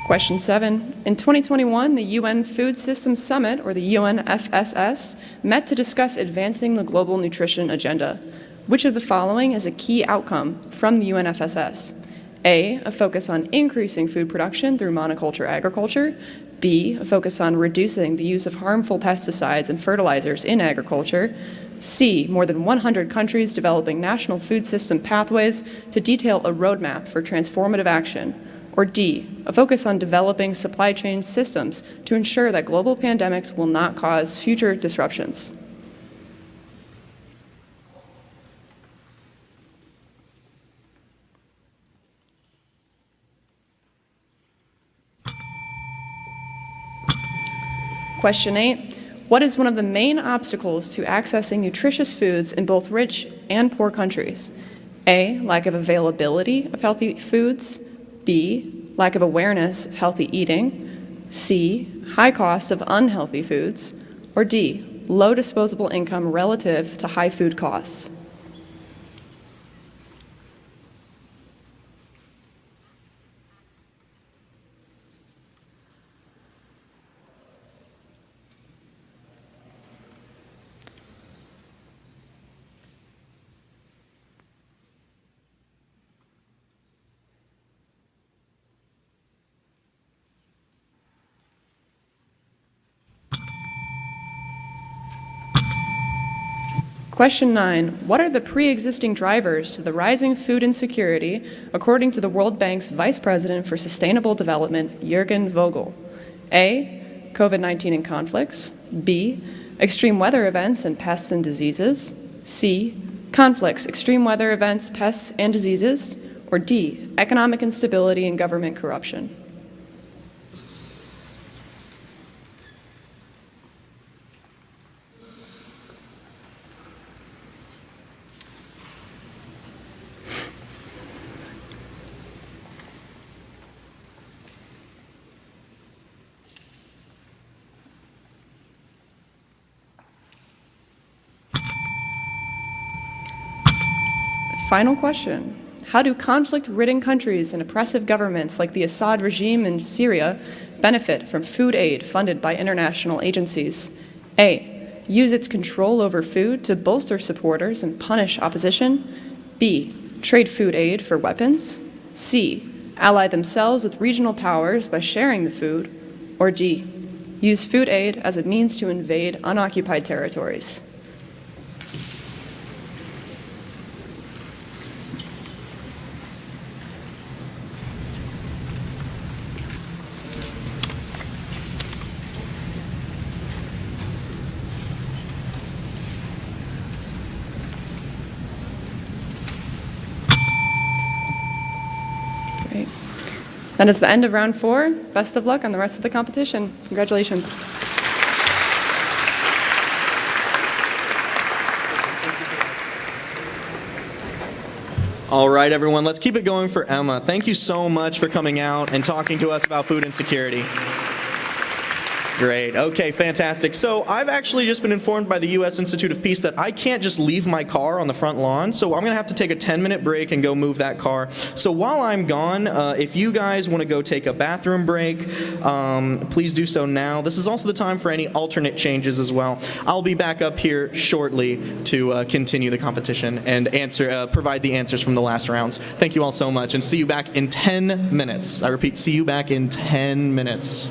Question 7. In 2021, the UN Food Systems Summit, or the UNFSS, met to discuss advancing the global nutrition agenda. Which of the following is a key outcome from the UNFSS? A, a focus on increasing food production through monoculture agriculture. B, a focus on reducing the use of harmful pesticides and fertilizers in agriculture. C, more than 100 countries developing national food system pathways to detail a roadmap for transformative action. Or D, a focus on developing supply chain systems to ensure that global pandemics will not cause future disruptions. Question 8. What is one of the main obstacles to accessing nutritious foods in both rich and poor countries? A, lack of availability of healthy foods. B, lack of awareness of healthy eating. C, high cost of unhealthy foods. Or D, low disposable income relative to high food costs. Question 9. What are the pre-existing drivers to the rising food insecurity, according to the World Bank's Vice President for Sustainable Development, Jürgen Vogel? A, COVID-19 and conflicts. B, extreme weather events and pests and diseases. C, conflicts, extreme weather events, pests and diseases. Or D, economic instability and government corruption. Final question. How do conflict-ridden countries and oppressive governments like the Assad regime in Syria benefit from food aid funded by international agencies? A, use its control over food to bolster supporters and punish opposition. B, trade food aid for weapons. C, ally themselves with regional powers by sharing the food. Or D, use food aid as a means to invade unoccupied territories. That is the end of round 4. Best of luck on the rest of the competition. Congratulations. All right, everyone, let's keep it going for Emma. Thank you so much for coming out and talking to us about food insecurity. Great. Okay, fantastic. So I've actually just been informed by the U.S. Institute of Peace that I can't just leave my car on the front lawn, so I'm going to have to take a 10-minute break and go move that car. So while I'm gone, if you guys want to go take a bathroom break, please do so now. This is also the time for any alternate changes as well. I'll be back up here shortly to continue the competition and provide the answers from the last rounds. Thank you all so much, and see you back in 10 minutes. I repeat, see you back in 10 minutes.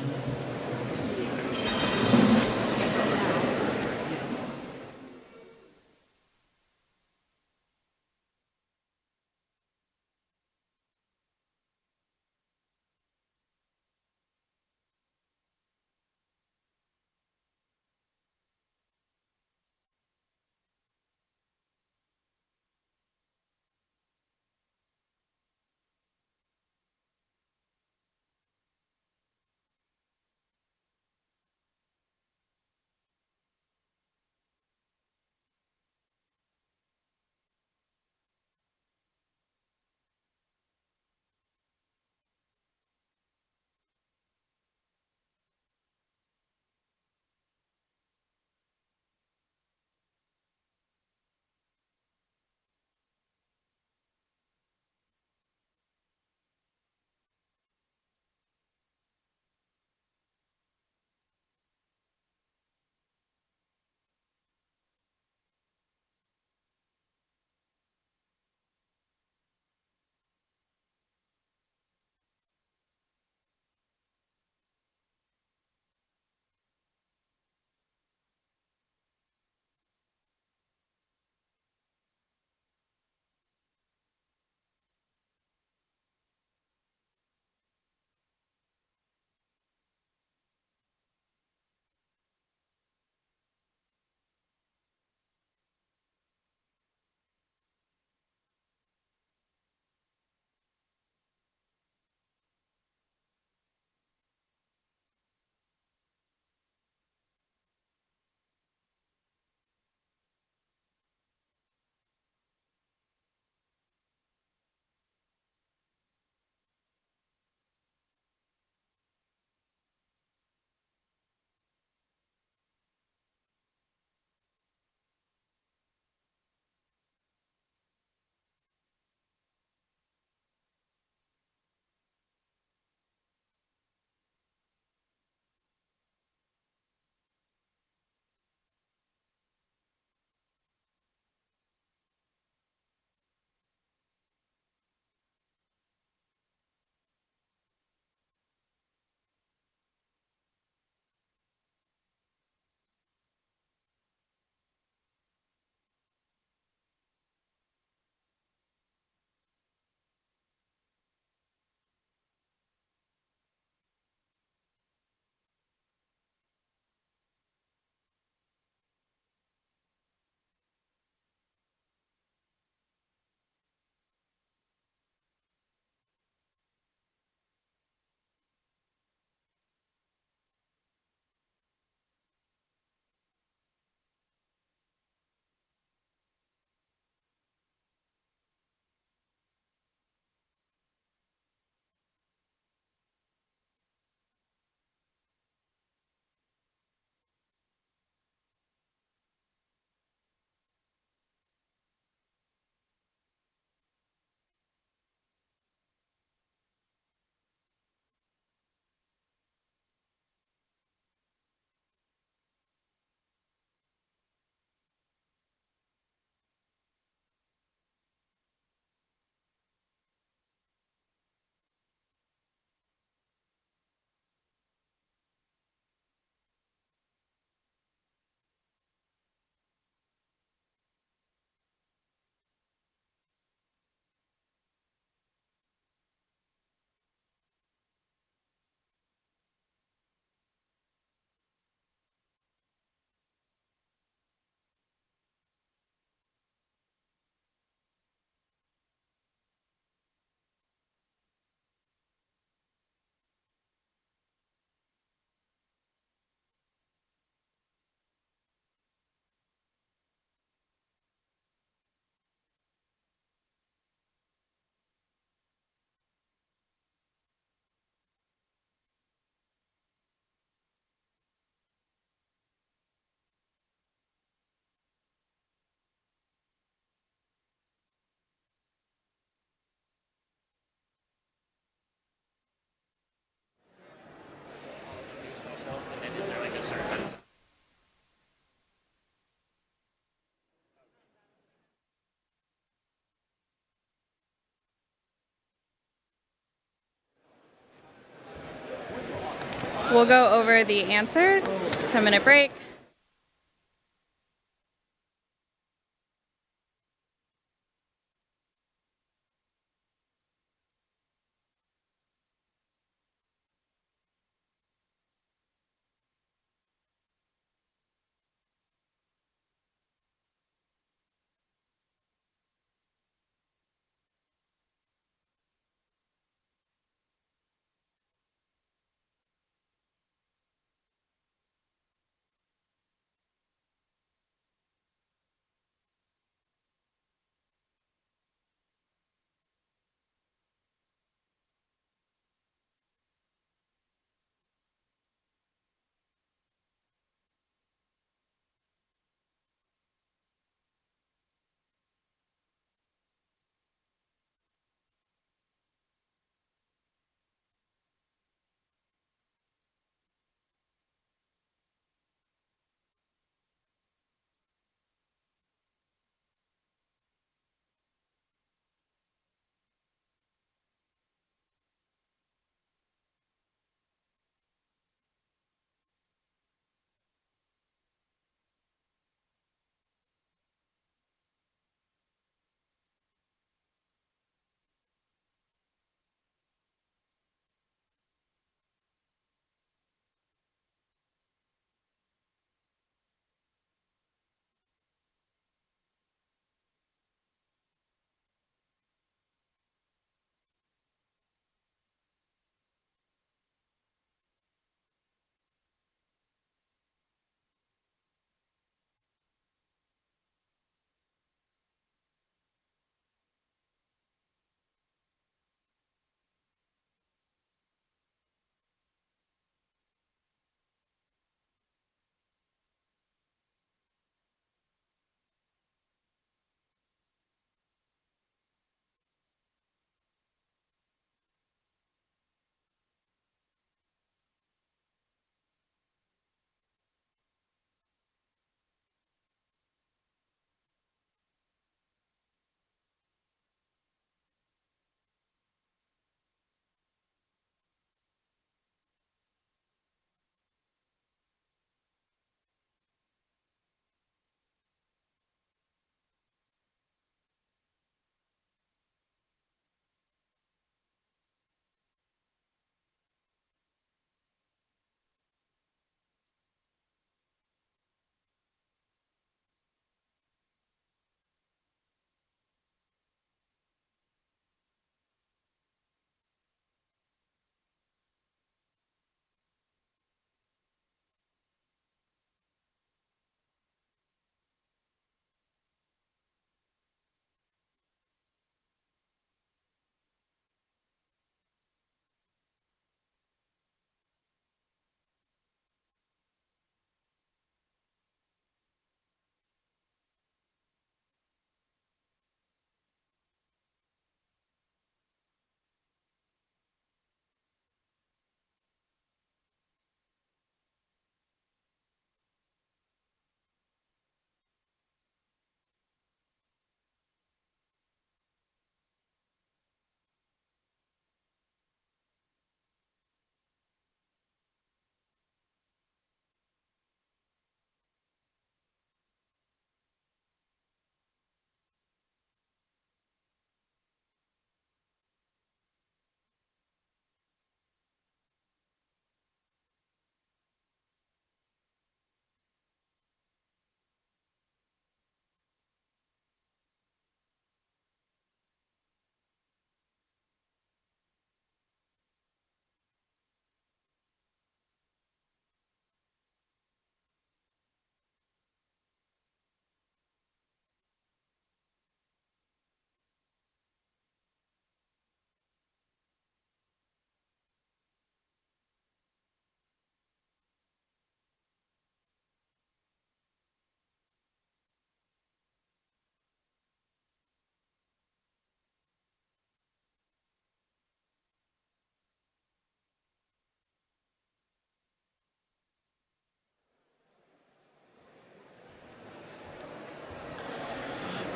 We'll go over the answers. 10-minute break.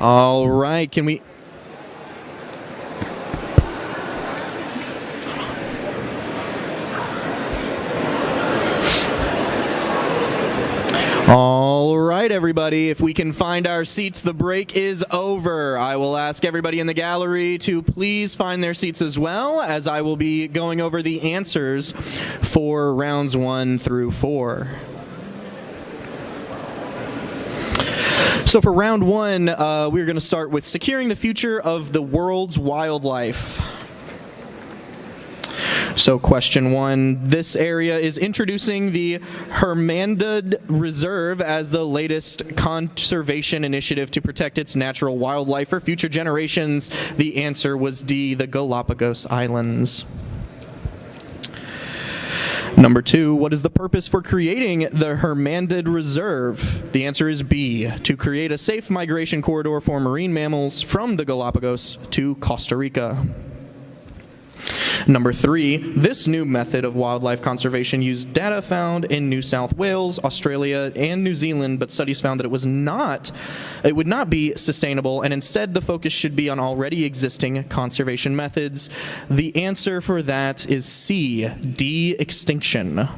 All right, can we... All right, everybody, if we can find our seats, the break is over. I will ask everybody in the gallery to please find their seats as well, as I will be going over the answers for rounds 1 through 4. So for round 1, we're going to start with securing the future of the world's wildlife. So question 1, this area is introducing the Hermandad Reserve as the latest conservation initiative to protect its natural wildlife for future generations. The answer was D, the Galapagos Islands. Number 2, what is the purpose for creating the Hermandad Reserve? The answer is B, to create a safe migration corridor for marine mammals from the Galapagos to Costa Rica. Number 3, this new method of wildlife conservation used data found in New South Wales, Australia, and New Zealand, but studies found that it would not be sustainable, and instead the focus should be on already existing conservation methods. The answer for that is C, de-extinction.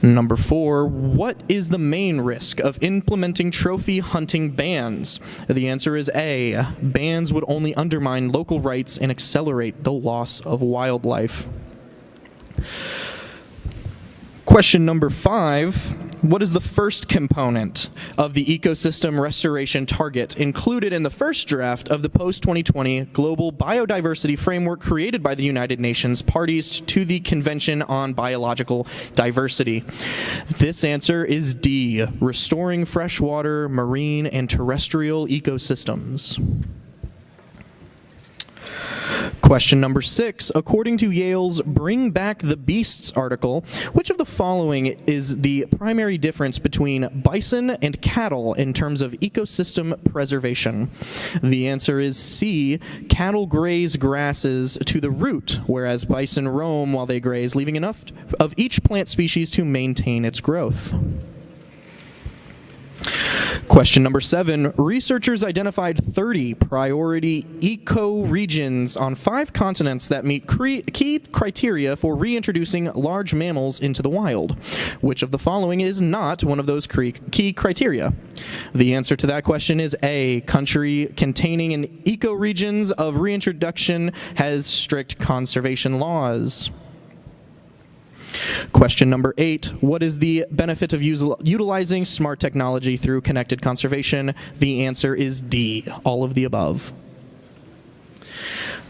Number 4, what is the main risk of implementing trophy hunting bans? The answer is A, bans would only undermine local rights and accelerate the loss of wildlife. Question number 5, what is the first component of the ecosystem restoration target included in the first draft of the post-2020 Global Biodiversity Framework created by the United Nations parties to the Convention on Biological Diversity? This answer is D, restoring freshwater, marine, and terrestrial ecosystems. Question number 6, according to Yale's Bring Back the Beasts article, which of the following is the primary difference between bison and cattle in terms of ecosystem preservation? The answer is C, cattle graze grasses to the root, whereas bison roam while they graze, leaving enough of each plant species to maintain its growth. Question number 7, researchers identified 30 priority ecoregions on 5 continents that meet key criteria for reintroducing large mammals into the wild. Which of the following is not one of those key criteria? The answer to that question is A, country containing an ecoregions of reintroduction has strict conservation laws. Question number 8, what is the benefit of utilizing smart technology through connected conservation? The answer is D, all of the above.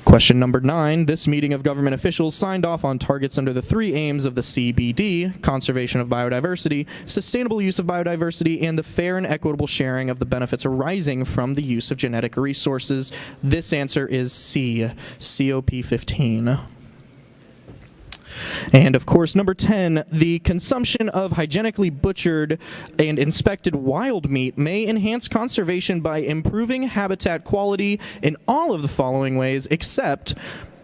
Question number 9, this meeting of government officials signed off on targets under the 3 aims of the CBD, conservation of biodiversity, sustainable use of biodiversity, and the fair and equitable sharing of the benefits arising from the use of genetic resources. This answer is C, COP15. And of course, number 10, the consumption of hygienically butchered and inspected wild meat may enhance conservation by improving habitat quality in all of the following ways, except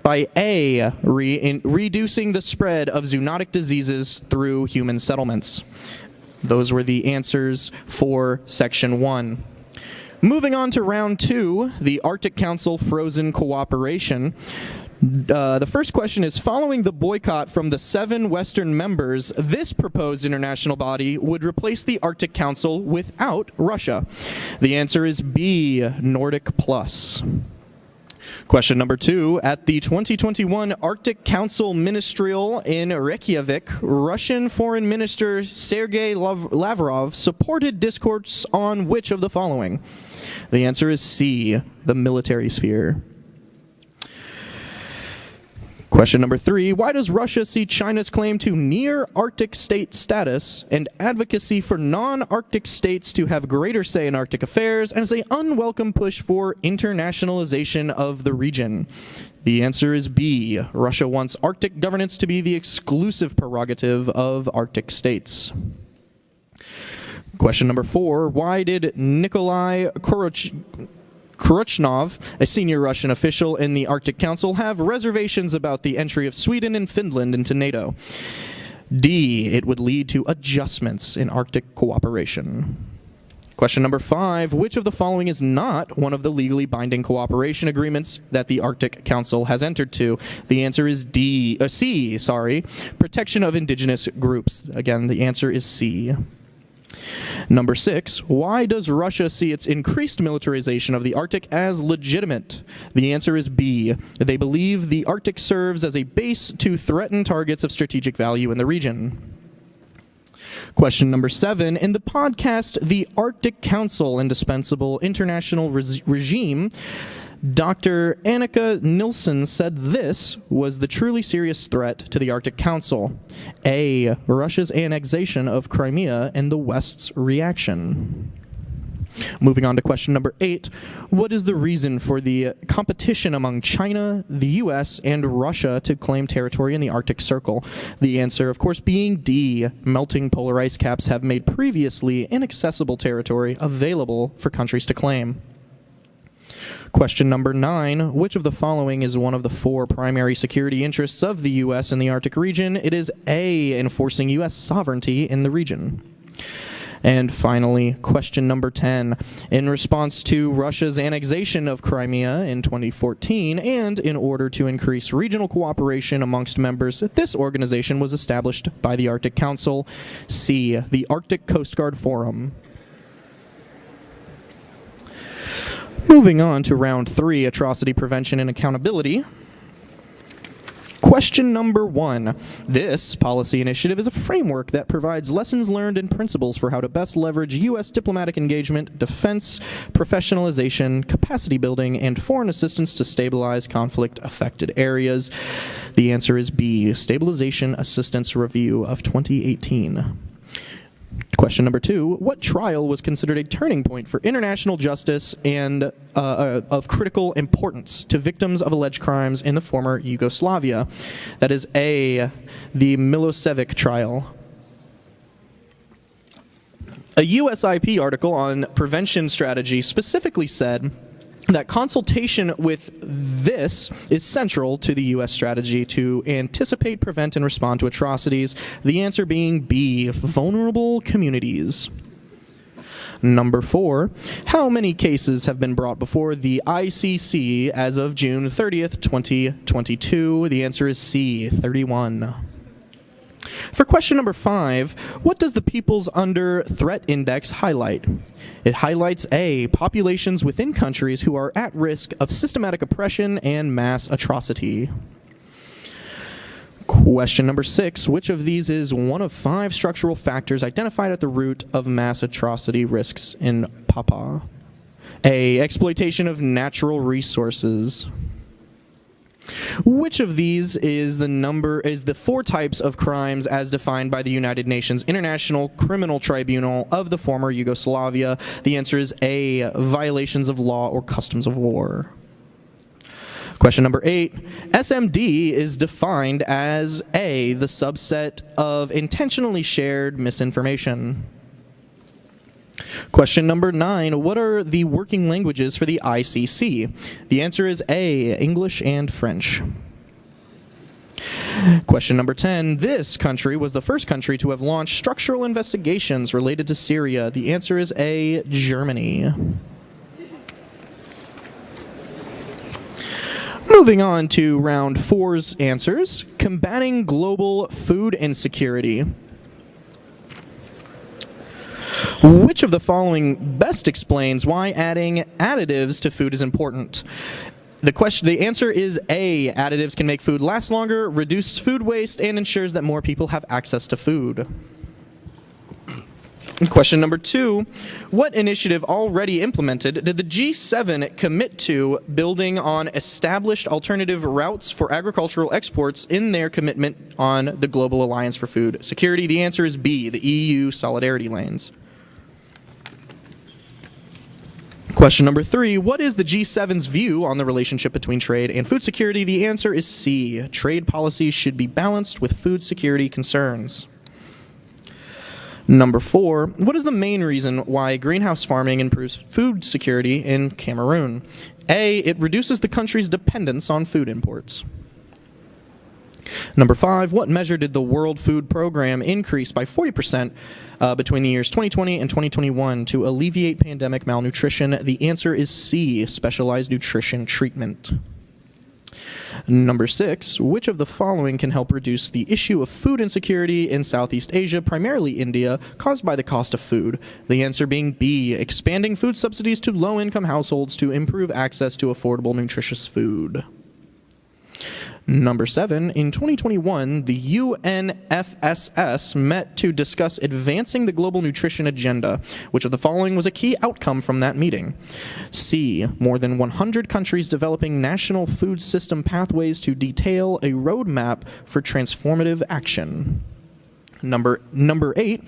by A, reducing the spread of zoonotic diseases through human settlements. Those were the answers for section 1. Moving on to round 2, the Arctic Council Frozen Cooperation. The first question is, following the boycott from the 7 Western members, this proposed international body would replace the Arctic Council without Russia. The answer is B, Nordic Plus. Question number 2, at the 2021 Arctic Council Ministerial in Reykjavik, Russian Foreign Minister Sergei Lavrov supported discourse on which of the following? The answer is C, the military sphere. Question number 3, why does Russia see China's claim to near-Arctic state status and advocacy for non-Arctic states to have greater say in Arctic affairs as an unwelcome push for internationalization of the region? The answer is B, Russia wants Arctic governance to be the exclusive prerogative of Arctic states. Question number 4, why did Nikolai Khrushchev, a senior Russian official in the Arctic Council, have reservations about the entry of Sweden and Finland into NATO? D, it would lead to adjustments in Arctic cooperation. Question number 5, which of the following is not one of the legally binding cooperation agreements that the Arctic Council has entered to? The answer is C, protection of indigenous groups. Again, the answer is C. Number 6, why does Russia see its increased militarization of the Arctic as legitimate? The answer is B. They believe the Arctic serves as a base to threaten targets of strategic value in the region. Question number 7, in the podcast, The Arctic Council, Indispensable International Regime, Dr. Annika Nilsson said this was the truly serious threat to the Arctic Council. A, Russia's annexation of Crimea and the West's reaction. Moving on to question number 8, what is the reason for the competition among China, the US, and Russia to claim territory in the Arctic Circle? The answer, of course, being D, melting polar ice caps have made previously inaccessible territory available for countries to claim. Question number 9, which of the following is one of the 4 primary security interests of the U.S. in the Arctic region? It is A, enforcing U.S. sovereignty in the region. And finally, question number 10. In response to Russia's annexation of Crimea in 2014, and in order to increase regional cooperation amongst members, this organization was established by the Arctic Council. C, the Arctic Coast Guard Forum. Moving on to round 3, atrocity prevention and accountability. Question number 1. This policy initiative is a framework that provides lessons learned and principles for how to best leverage U.S. diplomatic engagement, defense, professionalization, capacity building, and foreign assistance to stabilize conflict-affected areas. The answer is B, Stabilization Assistance Review of 2018. Question number 2, what trial was considered a turning point for international justice and of critical importance to victims of alleged crimes in the former Yugoslavia? That is A, the Milosevic trial. A USIP article on prevention strategy specifically said that consultation with this is central to the U.S. strategy to anticipate, prevent, and respond to atrocities, the answer being B, vulnerable communities. Number 4, how many cases have been brought before the ICC as of June 30th, 2022? The answer is C, 31. For question number 5, what does the People's Under Threat Index highlight? It highlights A, populations within countries who are at risk of systematic oppression and mass atrocity. Question number 6, which of these is one of 5 structural factors identified at the root of mass atrocity risks in Papa? A, exploitation of natural resources. Which of these is the 4 types of crimes as defined by the United Nations International Criminal Tribunal of the former Yugoslavia? The answer is A, violations of law or customs of war. Question number 8, SMD is defined as A, the subset of intentionally shared misinformation. Question number 9, what are the working languages for the ICC? The answer is A, English and French. Question number 10, this country was the first country to have launched structural investigations related to Syria. The answer is A, Germany. Moving on to round 4's answers, combating global food insecurity. Which of the following best explains why adding additives to food is important? The answer is A, additives can make food last longer, reduce food waste, and ensures that more people have access to food. Question number 2, what initiative already implemented did the G7 commit to building on established alternative routes for agricultural exports in their commitment on the Global Alliance for Food Security? The answer is B, the EU Solidarity Lanes. Question number 3, what is the G7's view on the relationship between trade and food security? The answer is C, trade policies should be balanced with food security concerns. Number 4, what is the main reason why greenhouse farming improves food security in Cameroon? A, it reduces the country's dependence on food imports. Number 5, what measure did the World Food Program increase by 40% between the years 2020 and 2021 to alleviate pandemic malnutrition? The answer is C, specialized nutrition treatment. Number 6, which of the following can help reduce the issue of food insecurity in Southeast Asia, primarily India, caused by the cost of food? The answer being B, expanding food subsidies to low-income households to improve access to affordable, nutritious food. Number 7, in 2021, the UNFSS met to discuss advancing the global nutrition agenda. Which of the following was a key outcome from that meeting? C, more than 100 countries developing national food system pathways to detail a roadmap for transformative action. Number 8,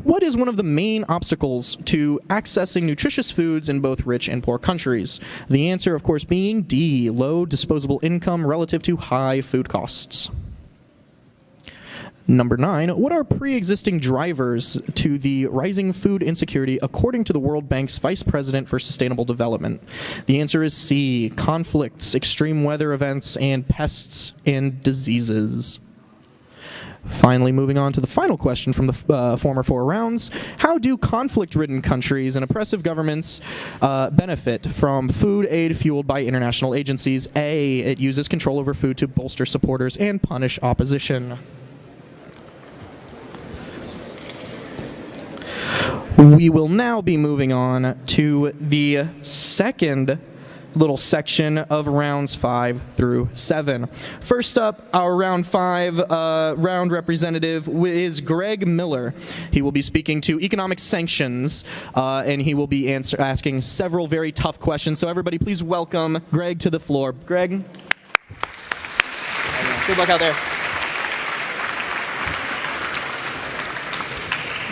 what is one of the main obstacles to accessing nutritious foods in both rich and poor countries? The answer, of course, being D, low disposable income relative to high food costs. Number 9, what are pre-existing drivers to the rising food insecurity according to the World Bank's Vice President for Sustainable Development? The answer is C, conflicts, extreme weather events, and pests and diseases. Finally, moving on to the final question from the former 4 rounds. How do conflict-ridden countries and oppressive governments benefit from food aid fueled by international agencies? A, it uses control over food to bolster supporters and punish opposition. We will now be moving on to the second little section of rounds 5 through 7. First up, our round 5 round representative is Greg Miller. He will be speaking to economic sanctions, and he will be asking several very tough questions. So everybody, please welcome Greg to the floor. Greg? Good luck out there.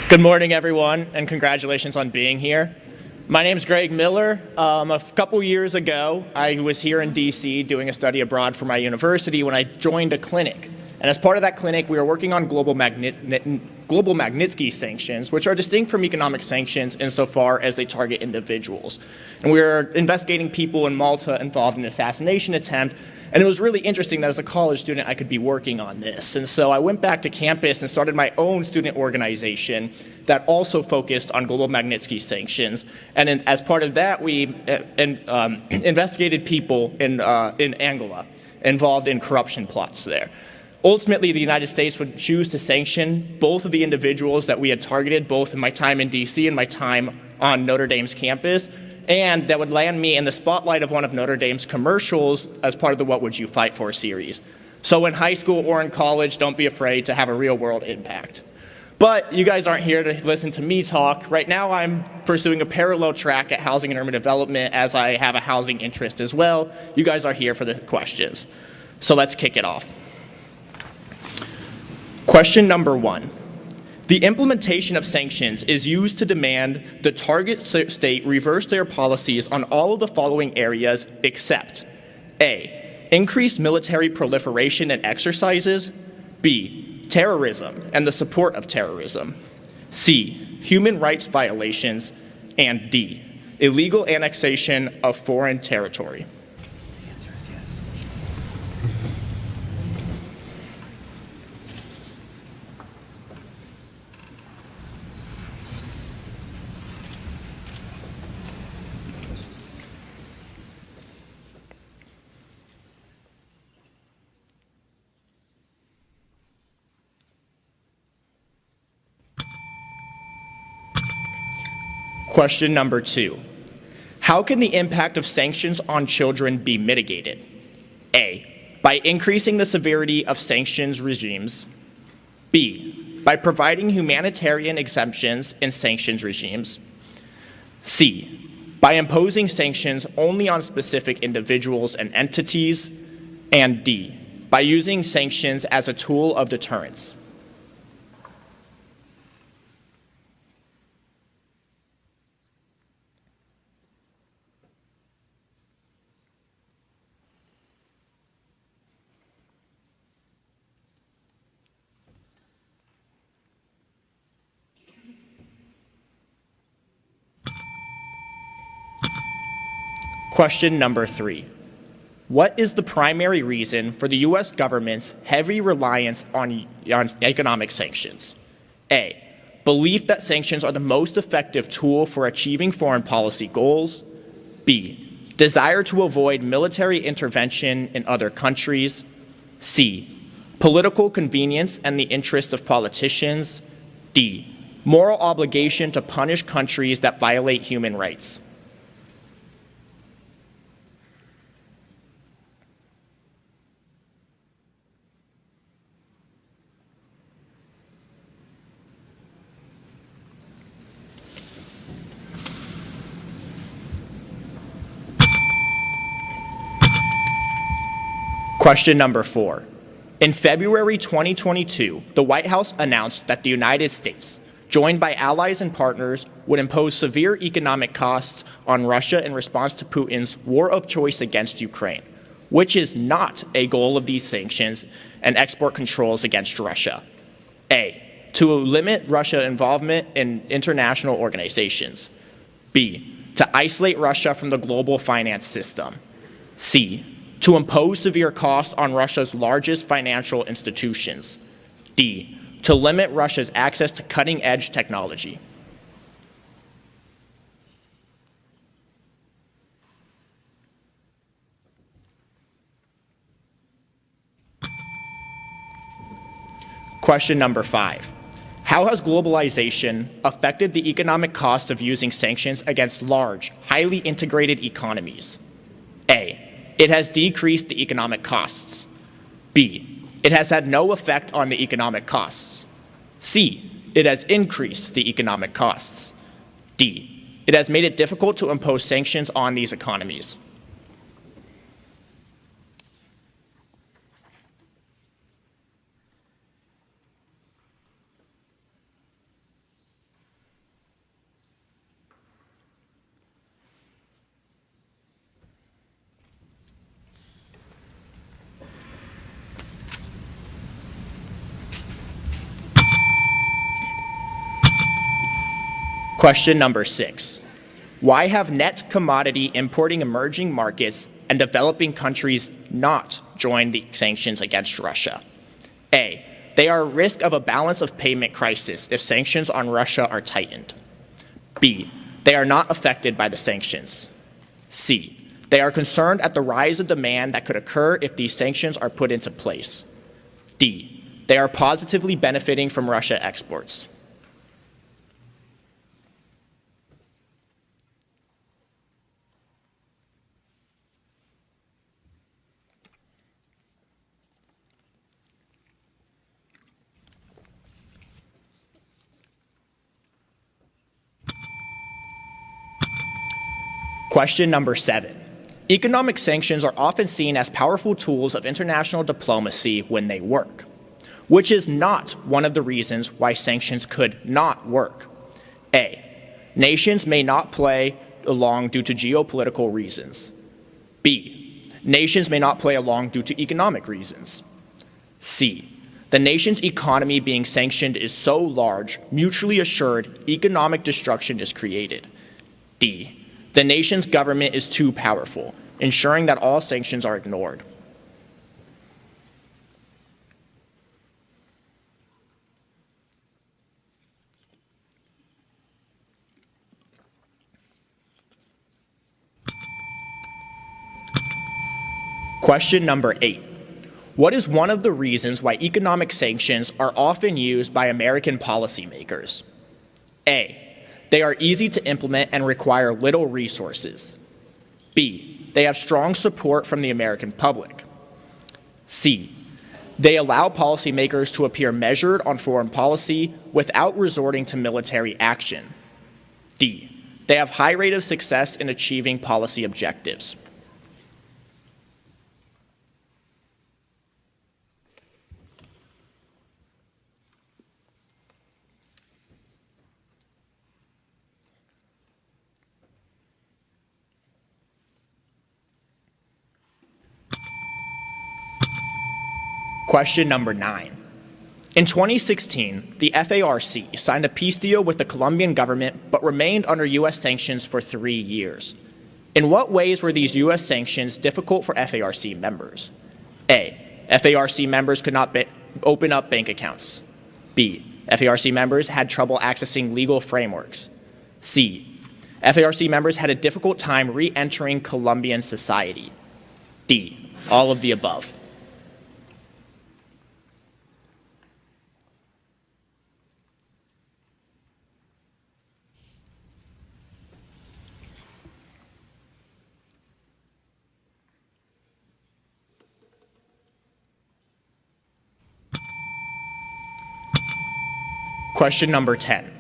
Good morning, everyone, and congratulations on being here. My name is Greg Miller. A couple years ago, I was here in DC doing a study abroad for my university when I joined a clinic. And as part of that clinic, we were working on global Magnitsky sanctions, which are distinct from economic sanctions insofar as they target individuals. And we were investigating people in Malta involved in an assassination attempt. And it was really interesting that as a college student, I could be working on this. And so I went back to campus and started my own student organization that also focused on global Magnitsky sanctions. And as part of that, we investigated people in Angola involved in corruption plots there. Ultimately, the United States would choose to sanction both of the individuals that we had targeted, both in my time in DC and my time on Notre Dame's campus, and that would land me in the spotlight of one of Notre Dame's commercials as part of the What Would You Fight For series. So in high school or in college, don't be afraid to have a real-world impact. But you guys aren't here to listen to me talk. Right now, I'm pursuing a parallel track at Housing and Urban Development as I have a housing interest as well. You guys are here for the questions. So let's kick it off. Question number 1. The implementation of sanctions is used to demand the target state reverse their policies on all of the following areas except A, increased military proliferation and exercises, B, terrorism and the support of terrorism, C, human rights violations, and D, illegal annexation of foreign territory. Question number 2. How can the impact of sanctions on children be mitigated? A, by increasing the severity of sanctions regimes. B, by providing humanitarian exemptions in sanctions regimes. C, by imposing sanctions only on specific individuals and entities. And D, by using sanctions as a tool of deterrence. Question number 3. What is the primary reason for the U.S. government's heavy reliance on economic sanctions? A, belief that sanctions are the most effective tool for achieving foreign policy goals. B, desire to avoid military intervention in other countries. C, political convenience and the interest of politicians. D, moral obligation to punish countries that violate human rights. Question number 4. In February 2022, the White House announced that the United States, joined by allies and partners, would impose severe economic costs on Russia in response to Putin's war of choice against Ukraine, which is not a goal of these sanctions and export controls against Russia. A, to limit Russia's involvement in international organizations. B, to isolate Russia from the global finance system. C, to impose severe costs on Russia's largest financial institutions. D, to limit Russia's access to cutting-edge technology. Question number 5. How has globalization affected the economic cost of using sanctions against large, highly integrated economies? A, it has decreased the economic costs. B, it has had no effect on the economic costs. C, it has increased the economic costs. D, it has made it difficult to impose sanctions on these economies. Question number 6. Why have net commodity importing emerging markets and developing countries not joined the sanctions against Russia? A, they are at risk of a balance of payment crisis if sanctions on Russia are tightened. B, they are not affected by the sanctions. C, they are concerned at the rise of demand that could occur if these sanctions are put into place. D, they are positively benefiting from Russia exports. Question number 7. Economic sanctions are often seen as powerful tools of international diplomacy when they work, which is not one of the reasons why sanctions could not work. A, nations may not play along due to geopolitical reasons. B, nations may not play along due to economic reasons. C, the nation's economy being sanctioned is so large, mutually assured economic destruction is created. D, the nation's government is too powerful, ensuring that all sanctions are ignored. Question number 8. What is one of the reasons why economic sanctions are often used by American policymakers? A, they are easy to implement and require little resources. B, they have strong support from the American public. C, they allow policymakers to appear measured on foreign policy without resorting to military action. D, they have high rate of success in achieving policy objectives. Question number 9. In 2016, the FARC signed a peace deal with the Colombian government but remained under U.S. sanctions for 3 years. In what ways were these U.S. sanctions difficult for FARC members? A, FARC members could not open up bank accounts. B, FARC members had trouble accessing legal frameworks. C, FARC members had a difficult time re-entering Colombian society. D, all of the above. Question number 10.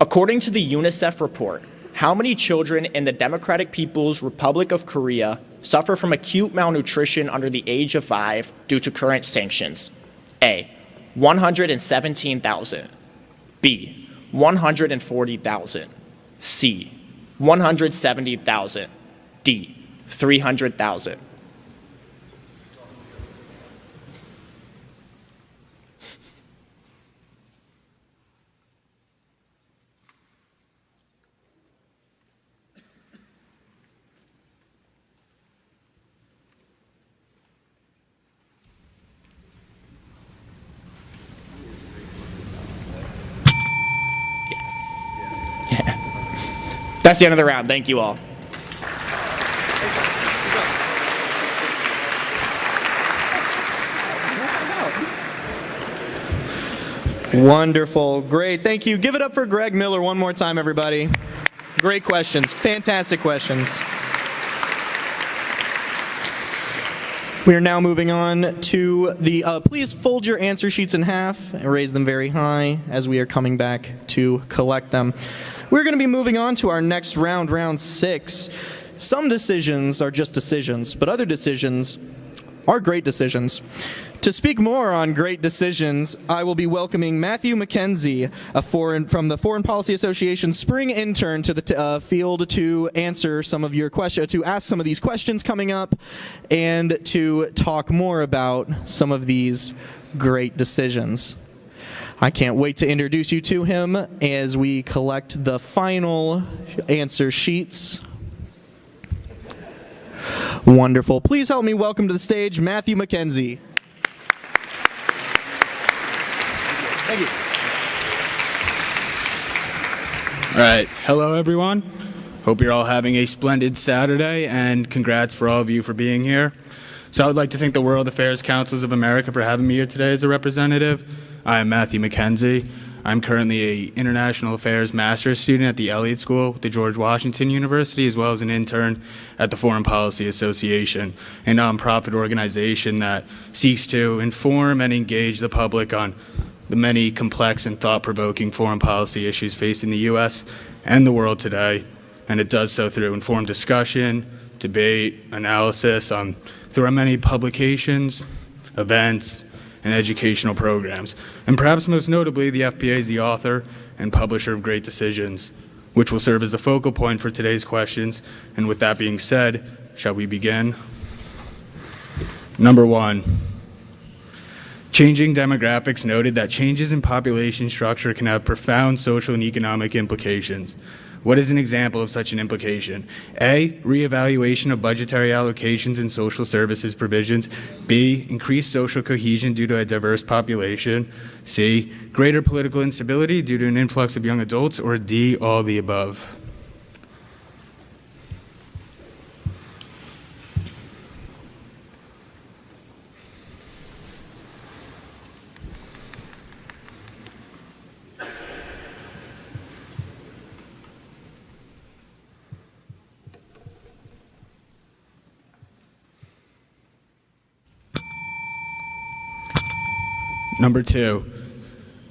According to the UNICEF report, how many children in the Democratic People's Republic of Korea suffer from acute malnutrition under the age of 5 due to current sanctions? A, 117,000. B, 140,000. C, 170,000. D, 300,000. That's the end of the round. Thank you all. Wonderful. Great. Thank you. Give it up for Greg Miller one more time, everybody. Great questions. Fantastic questions. We are now moving on to the, please fold your answer sheets in half and raise them very high as we are coming back to collect them. We're going to be moving on to our next round, round 6. Some decisions are just decisions, but other decisions are great decisions. To speak more on great decisions, I will be welcoming Matthew McKenzie, from the Foreign Policy Association spring intern to the field to answer some of your questions, to ask some of these questions coming up, and to talk more about some of these great decisions. I can't wait to introduce you to him as we collect the final answer sheets. Wonderful. Please help me welcome to the stage Matthew McKenzie. Thank you. All right. Hello, everyone. Hope you're all having a splendid Saturday, and congrats for all of you for being here. So I would like to thank the World Affairs Councils of America for having me here today as a representative. I am Matthew McKenzie. I'm currently an International Affairs Master's student at the Elliott School at the George Washington University, as well as an intern at the Foreign Policy Association, a nonprofit organization that seeks to inform and engage the public on the many complex and thought-provoking foreign policy issues facing the U.S. and the world today. And it does so through informed discussion, debate, analysis, through our many publications, events, and educational programs. And perhaps most notably, the FPA is the author and publisher of Great Decisions, which will serve as a focal point for today's questions. And with that being said, shall we begin? Number 1. Changing demographics noted that changes in population structure can have profound social and economic implications. What is an example of such an implication? A, reevaluation of budgetary allocations and social services provisions. B, increased social cohesion due to a diverse population. C, greater political instability due to an influx of young adults. Or D, all the above. Number 2,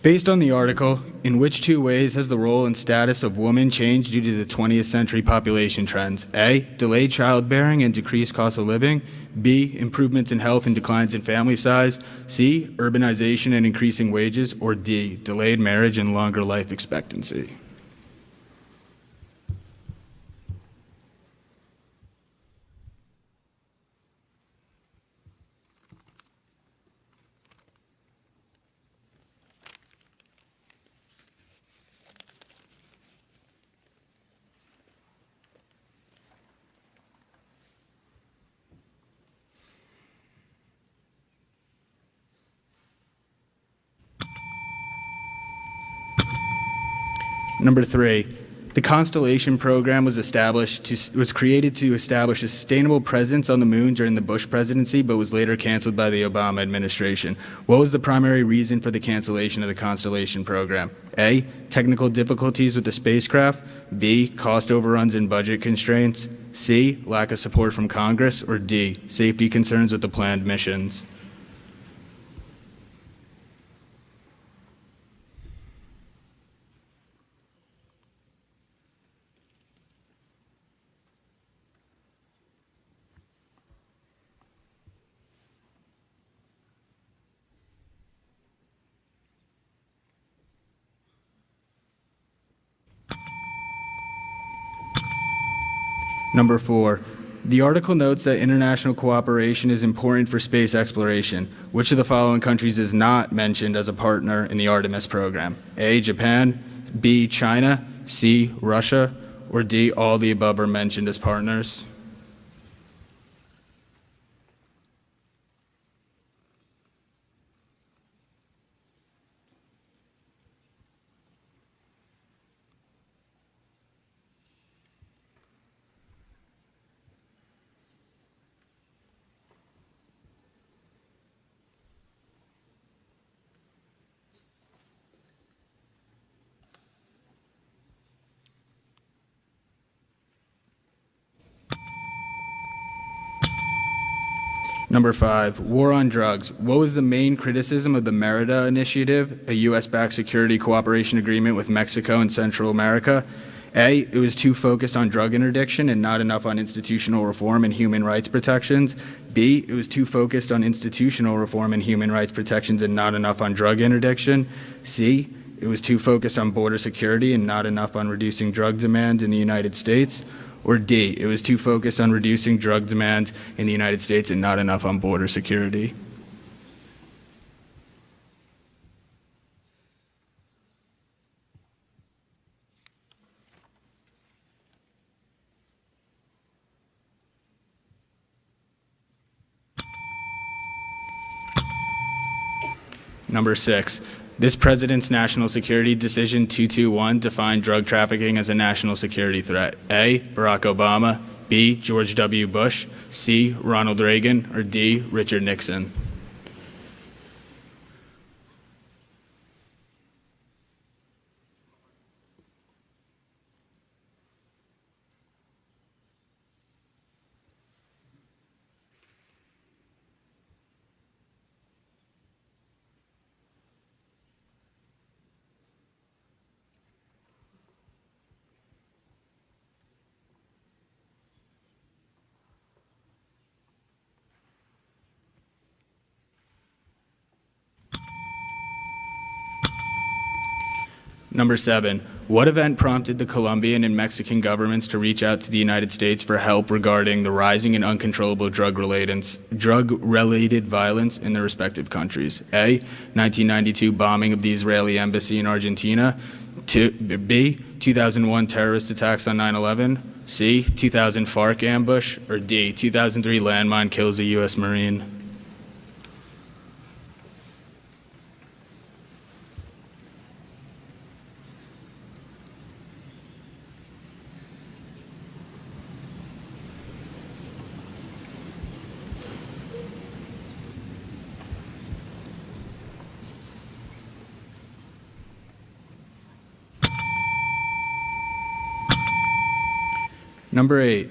based on the article, in which 2 ways has the role and status of women changed due to the 20th century population trends? A, delayed childbearing and decreased cost of living. B, improvements in health and declines in family size. C, urbanization and increasing wages. Or D, delayed marriage and longer life expectancy. Number 3, The Constellation program was created to establish a sustainable presence on the moon during the Bush presidency, but was later canceled by the Obama administration. What was the primary reason for the cancellation of the Constellation program? A, technical difficulties with the spacecraft. B, cost overruns and budget constraints. C, lack of support from Congress. Or D, safety concerns with the planned missions. Number 4, the article notes that international cooperation is important for space exploration. Which of the following countries is not mentioned as a partner in the Artemis program? A, Japan, B, China, C, Russia, or D, all the above are mentioned as partners? Number 5, war on drugs. What was the main criticism of the Merida Initiative, a U.S.-backed security cooperation agreement with Mexico and Central America? A, it was too focused on drug interdiction and not enough on institutional reform and human rights protections. B, it was too focused on institutional reform and human rights protections and not enough on drug interdiction. C, it was too focused on border security and not enough on reducing drug demand in the United States. Or D, it was too focused on reducing drug demand in the United States and not enough on border security. Number 6, this president's national security decision 221 defined drug trafficking as a national security threat. A, Barack Obama, B, George W. Bush, C, Ronald Reagan, or D, Richard Nixon. Number 7, what event prompted the Colombian and Mexican governments to reach out to the United States for help regarding the rising and uncontrollable drug-related violence in their respective countries? A, 1992 bombing of the Israeli embassy in Argentina. B, 2001 terrorist attacks on 9/11. C, 2000 FARC ambush. Or D, 2003 landmine kills a U.S. Marine. Number 8,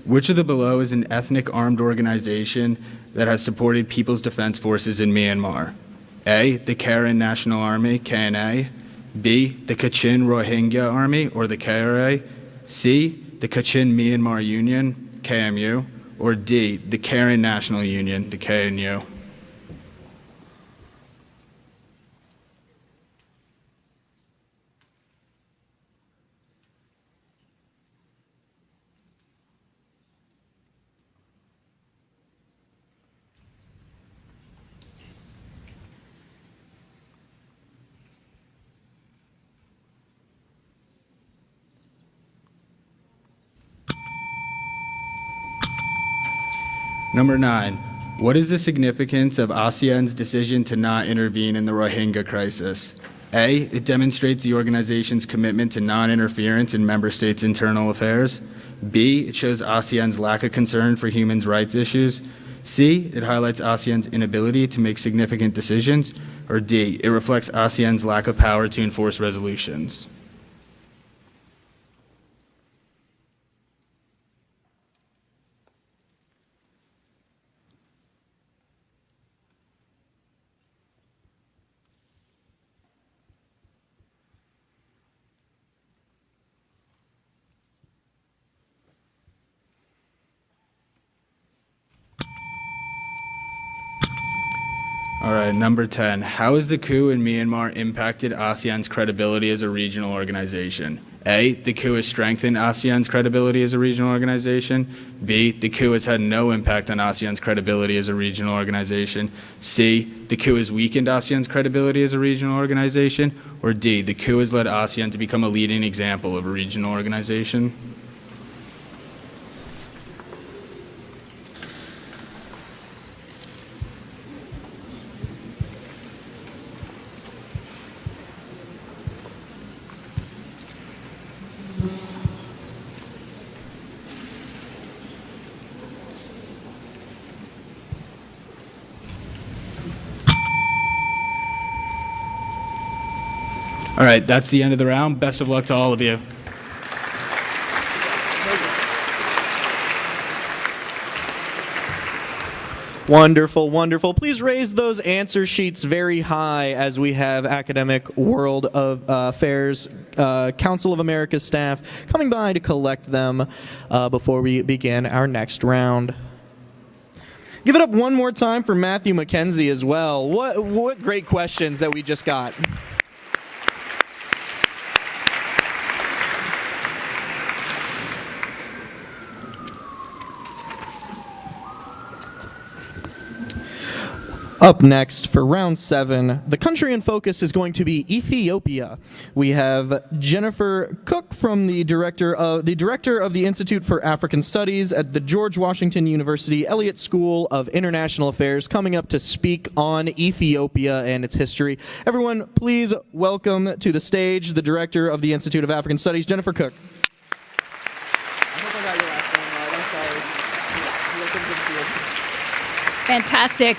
which of the below is an ethnic armed organization that has supported People's Defense Forces in Myanmar? A, the Karen National Army, KNA. B, the Kachin Rohingya Army, or the KRA. C, the Kachin Myanmar Union, KMU. Or D, the Karen National Union, the KNU. Number 9, what is the significance of ASEAN's decision to not intervene in the Rohingya crisis? A, it demonstrates the organization's commitment to non-interference in member states' internal affairs. B, it shows ASEAN's lack of concern for human rights issues. C, it highlights ASEAN's inability to make significant decisions. Or D, it reflects ASEAN's lack of power to enforce resolutions. All right, number 10. How has the coup in Myanmar impacted ASEAN's credibility as a regional organization? A, the coup has strengthened ASEAN's credibility as a regional organization. B, the coup has had no impact on ASEAN's credibility as a regional organization. C, the coup has weakened ASEAN's credibility as a regional organization. Or D, the coup has led ASEAN to become a leading example of a regional organization. All right, that's the end of the round. Best of luck to all of you. Wonderful, wonderful. Please raise those answer sheets very high as we have Academic World of Affairs Council of America staff coming by to collect them before we begin our next round. Give it up one more time for Matthew McKenzie as well. What great questions that we just got. Up next for round 7, the country in focus is going to be Ethiopia. We have Jennifer Cook from the director of the Institute for African Studies at the George Washington University Elliott School of International Affairs coming up to speak on Ethiopia and its history. Everyone, please welcome to the stage the director of the Institute of African Studies, Jennifer Cook. I hope I got your last name right. I'm sorry. Fantastic.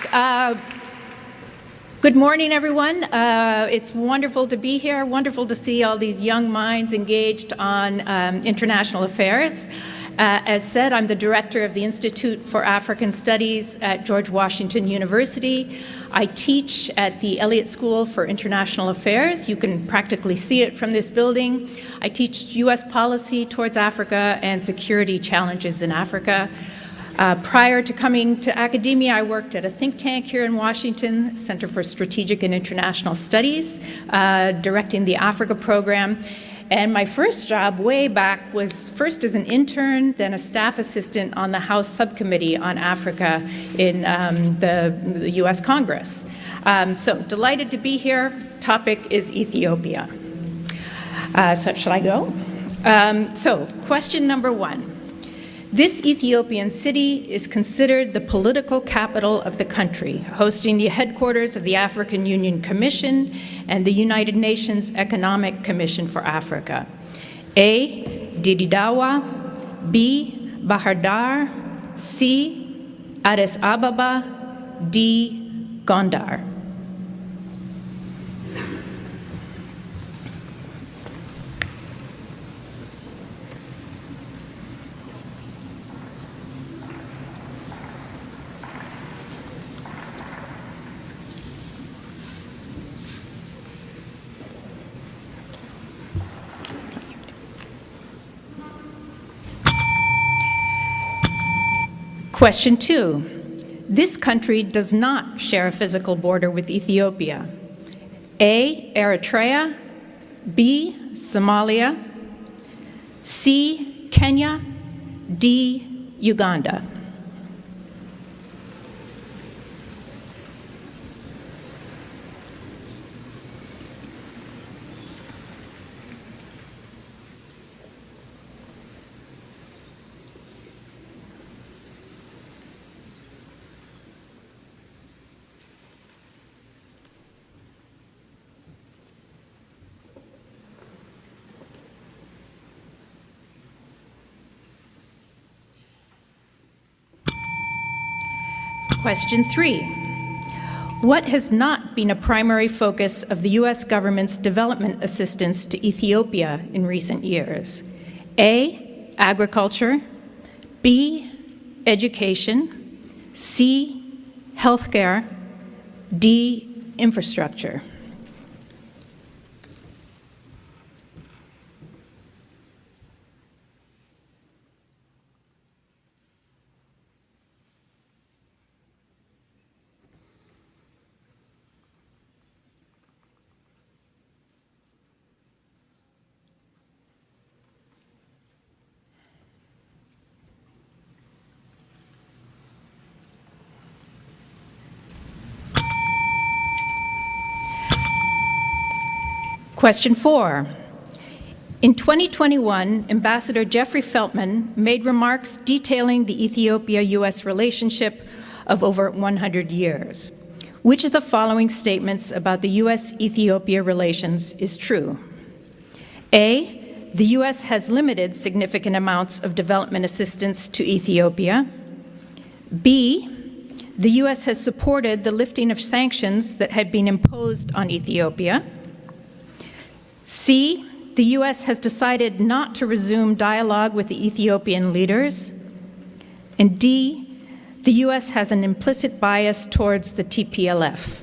Good morning, everyone. It's wonderful to be here, wonderful to see all these young minds engaged on international affairs. As said, I'm the director of the Institute for African Studies at George Washington University. I teach at the Elliott School for International Affairs. You can practically see it from this building. I teach U.S. policy towards Africa and security challenges in Africa. Prior to coming to academia, I worked at a think tank here in Washington, Center for Strategic and International Studies, directing the Africa program. And my first job way back was first as an intern, then a staff assistant on the House Subcommittee on Africa in the U.S. Congress. So delighted to be here. Topic is Ethiopia. So shall I go? So question number 1. This Ethiopian city is considered the political capital of the country, hosting the headquarters of the African Union Commission and the United Nations Economic Commission for Africa. A, Dididawa, B, Bahir Dar, C, Addis Ababa, D, Gondar. Question 2. This country does not share a physical border with Ethiopia. A, Eritrea, B, Somalia, C, Kenya, D, Uganda. Question 3. What has not been a primary focus of the U.S. government's development assistance to Ethiopia in recent years? A, agriculture, B, education, C, healthcare, D, infrastructure. Question 4. In 2021, Ambassador Jeffrey Feltman made remarks detailing the Ethiopia-U.S. relationship of over 100 years. Which of the following statements about the U.S.-Ethiopia relations is true? A, the U.S. has limited significant amounts of development assistance to Ethiopia. B, the U.S. has supported the lifting of sanctions that had been imposed on Ethiopia. C, the U.S. has decided not to resume dialogue with the Ethiopian leaders. And D, the U.S. has an implicit bias towards the TPLF.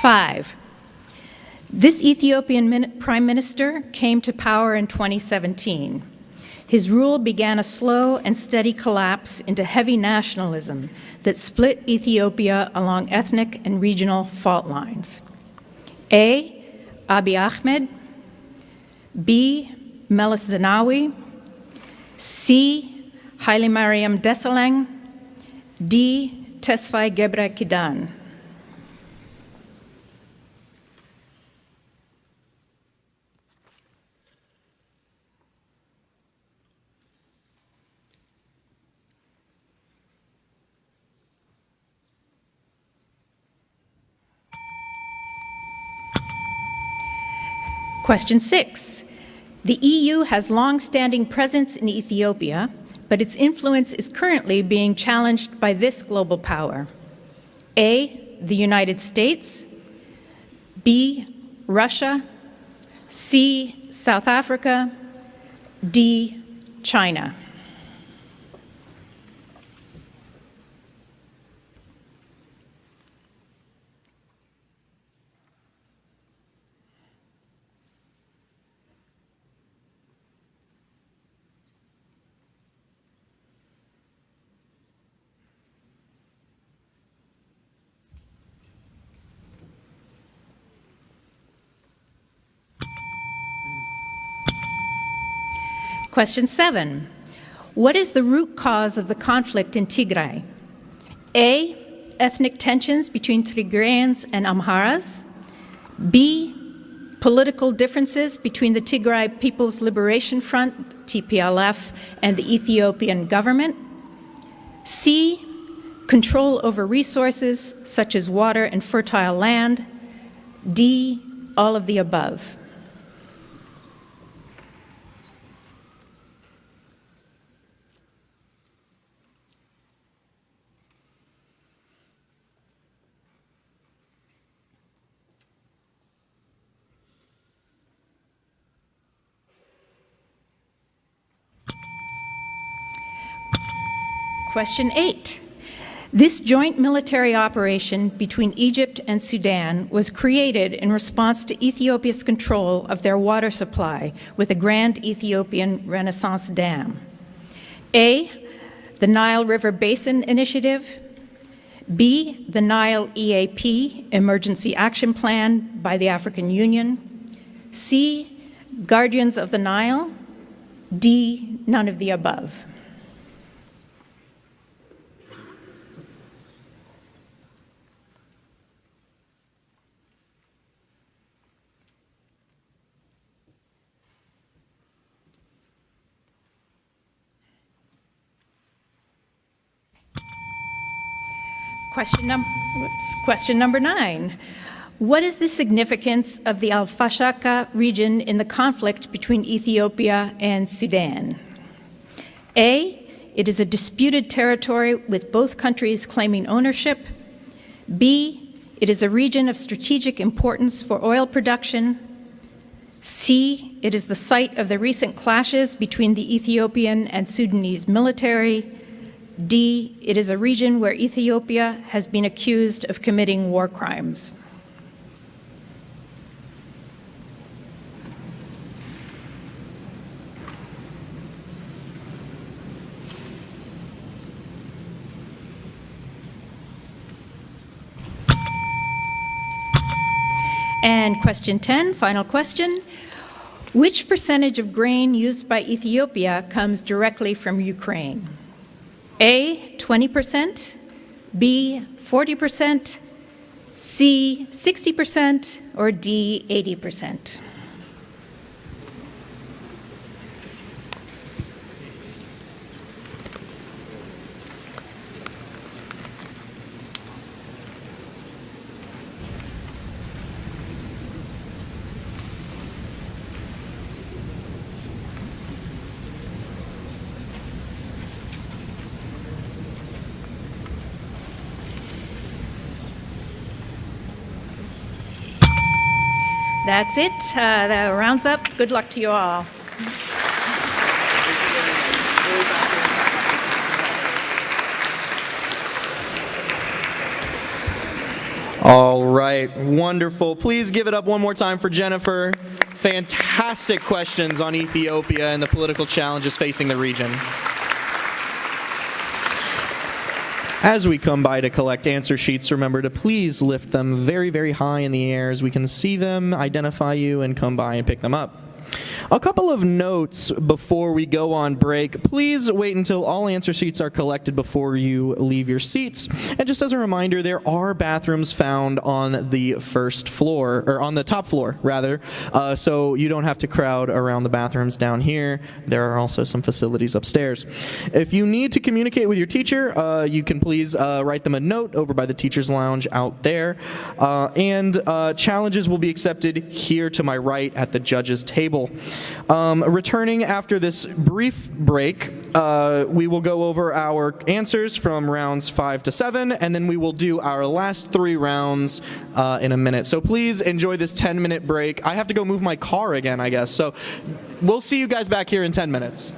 Five, this Ethiopian Prime Minister came to power in 2017. His rule began a slow and steady collapse into heavy nationalism that split Ethiopia along ethnic and regional fault lines. A, Abiy Ahmed. B, Meles Zenawi. C, Haile Mariam Desalegn. D, Tesfaye Gebre Kidan. Question 6. The EU has long-standing presence in Ethiopia, but its influence is currently being challenged by this global power. A, the United States. B, Russia. C, South Africa. D, China. Question 7. What is the root cause of the conflict in Tigray? A, ethnic tensions between Tigrayans and Amharas. B, political differences between the Tigray People's Liberation Front, TPLF, and the Ethiopian government. C, control over resources such as water and fertile land. D, all of the above. Question 8. This joint military operation between Egypt and Sudan was created in response to Ethiopia's control of their water supply with the Grand Ethiopian Renaissance Dam. A, the Nile River Basin Initiative. B, the Nile EAP, Emergency Action Plan by the African Union. C, Guardians of the Nile. D, none of the above. Question number 9. What is the significance of the Al-Fashaka region in the conflict between Ethiopia and Sudan? A, it is a disputed territory with both countries claiming ownership. B, it is a region of strategic importance for oil production. C, it is the site of the recent clashes between the Ethiopian and Sudanese military. D, it is a region where Ethiopia has been accused of committing war crimes. And question 10, final question. Which percentage of grain used by Ethiopia comes directly from Ukraine? A, 20%, B, 40%, C, 60%, or D, 80%? That's it. That rounds up. Good luck to you all. All right, wonderful. Please give it up one more time for Jennifer. Fantastic questions on Ethiopia and the political challenges facing the region. As we come by to collect answer sheets, remember to please lift them very, very high in the air as we can see them, identify you, and come by and pick them up. A couple of notes before we go on break. Please wait until all answer sheets are collected before you leave your seats. And just as a reminder, there are bathrooms found on the first floor, or on the top floor, rather, so you don't have to crowd around the bathrooms down here. There are also some facilities upstairs. If you need to communicate with your teacher, you can please write them a note over by the teacher's lounge out there. And challenges will be accepted here to my right at the judges' table. Returning after this brief break, we will go over our answers from rounds 5 to 7, and then we will do our last 3 rounds in a minute. So please enjoy this 10-minute break. I have to go move my car again, I guess. So we'll see you guys back here in 10 minutes.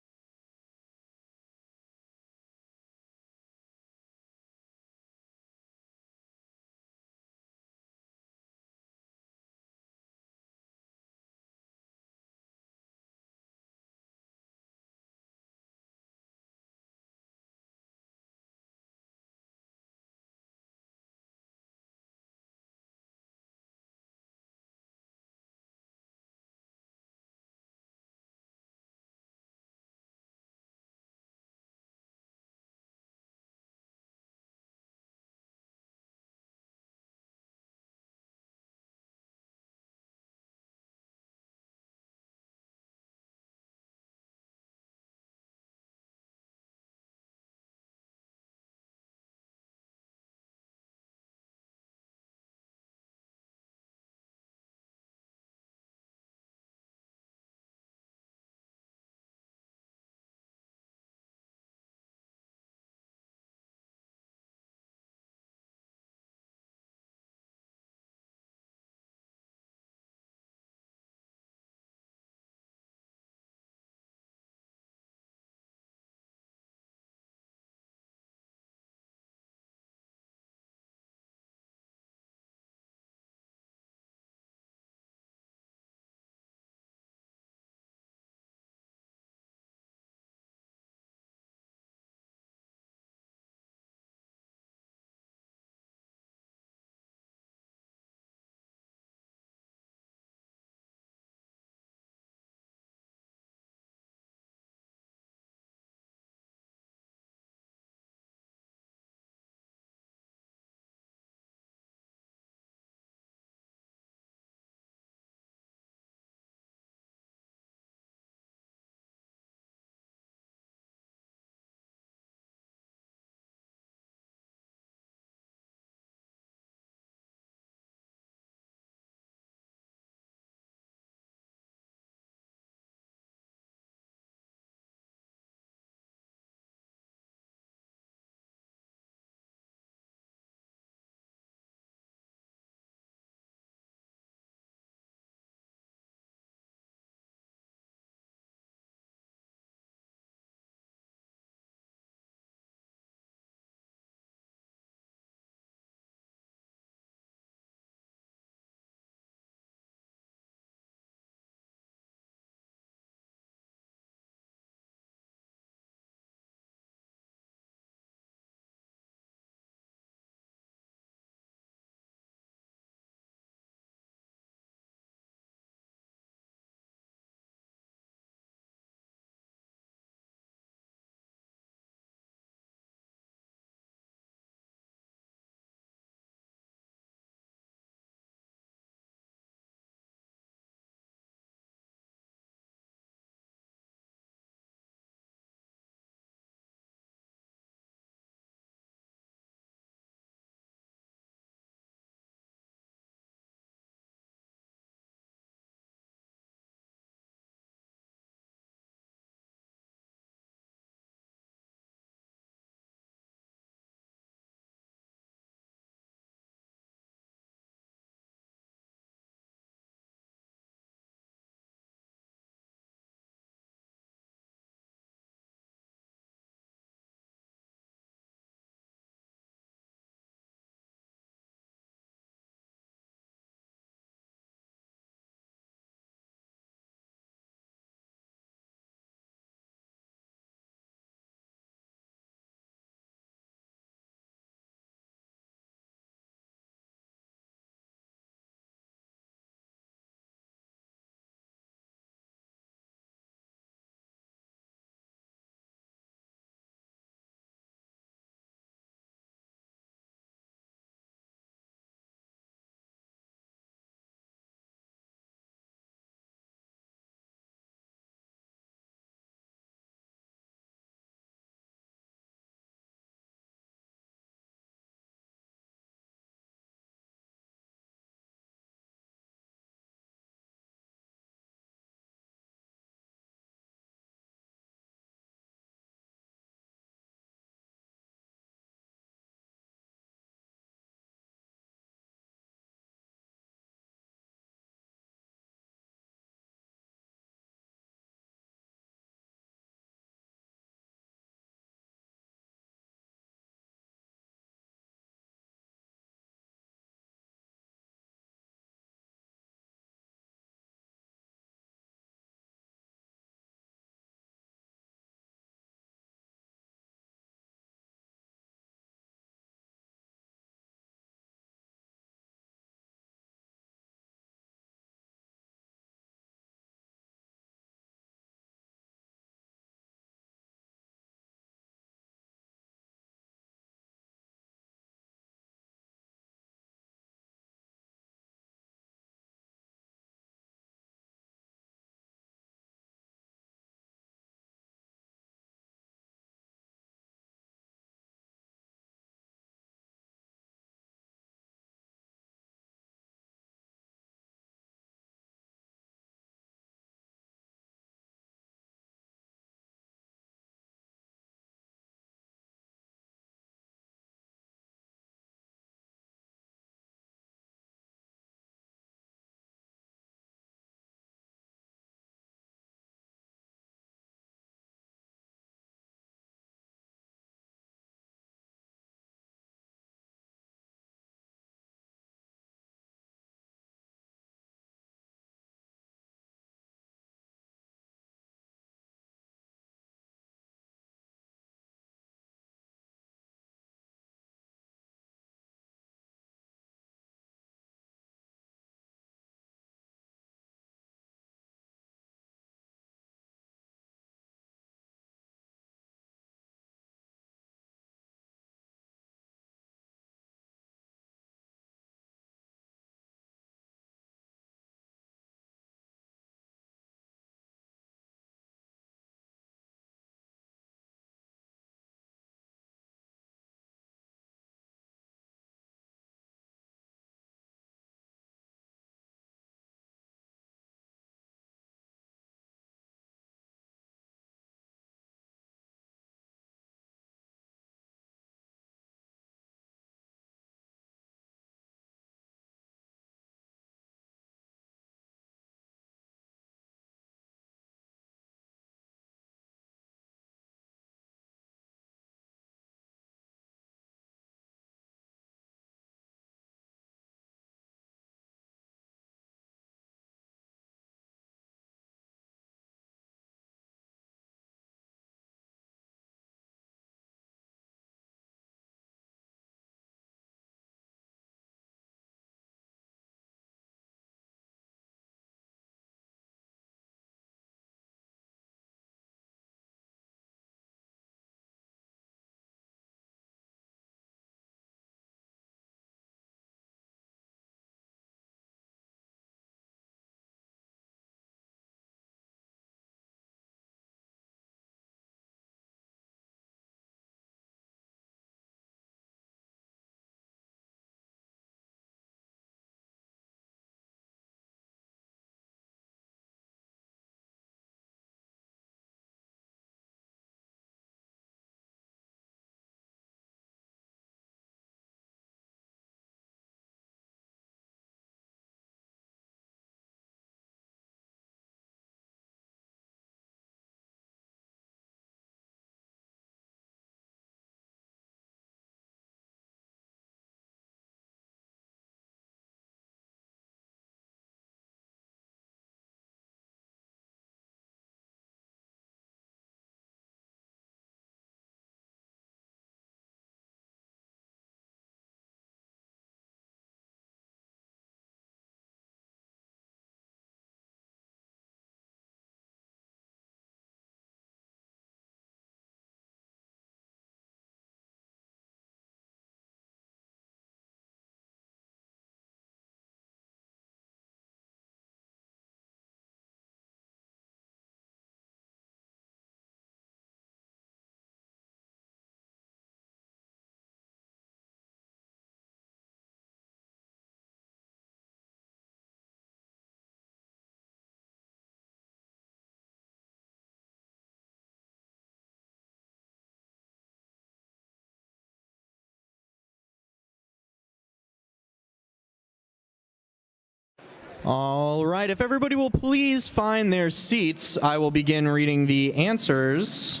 All right, if everybody will please find their seats, I will begin reading the answers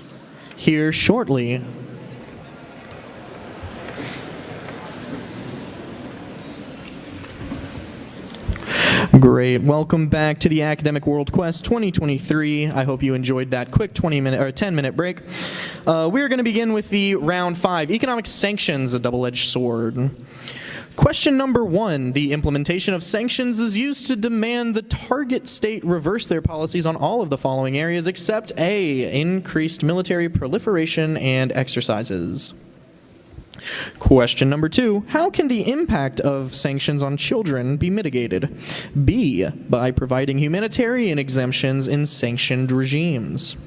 here shortly. Great. Welcome back to the Academic WorldQuest 2023. I hope you enjoyed that quick 10-minute break. We're going to begin with the round 5, economic sanctions, a double-edged sword. Question number 1, the implementation of sanctions is used to demand the target state reverse their policies on all of the following areas except A, increased military proliferation and exercises. Question number 2, how can the impact of sanctions on children be mitigated? B, by providing humanitarian exemptions in sanctioned regimes.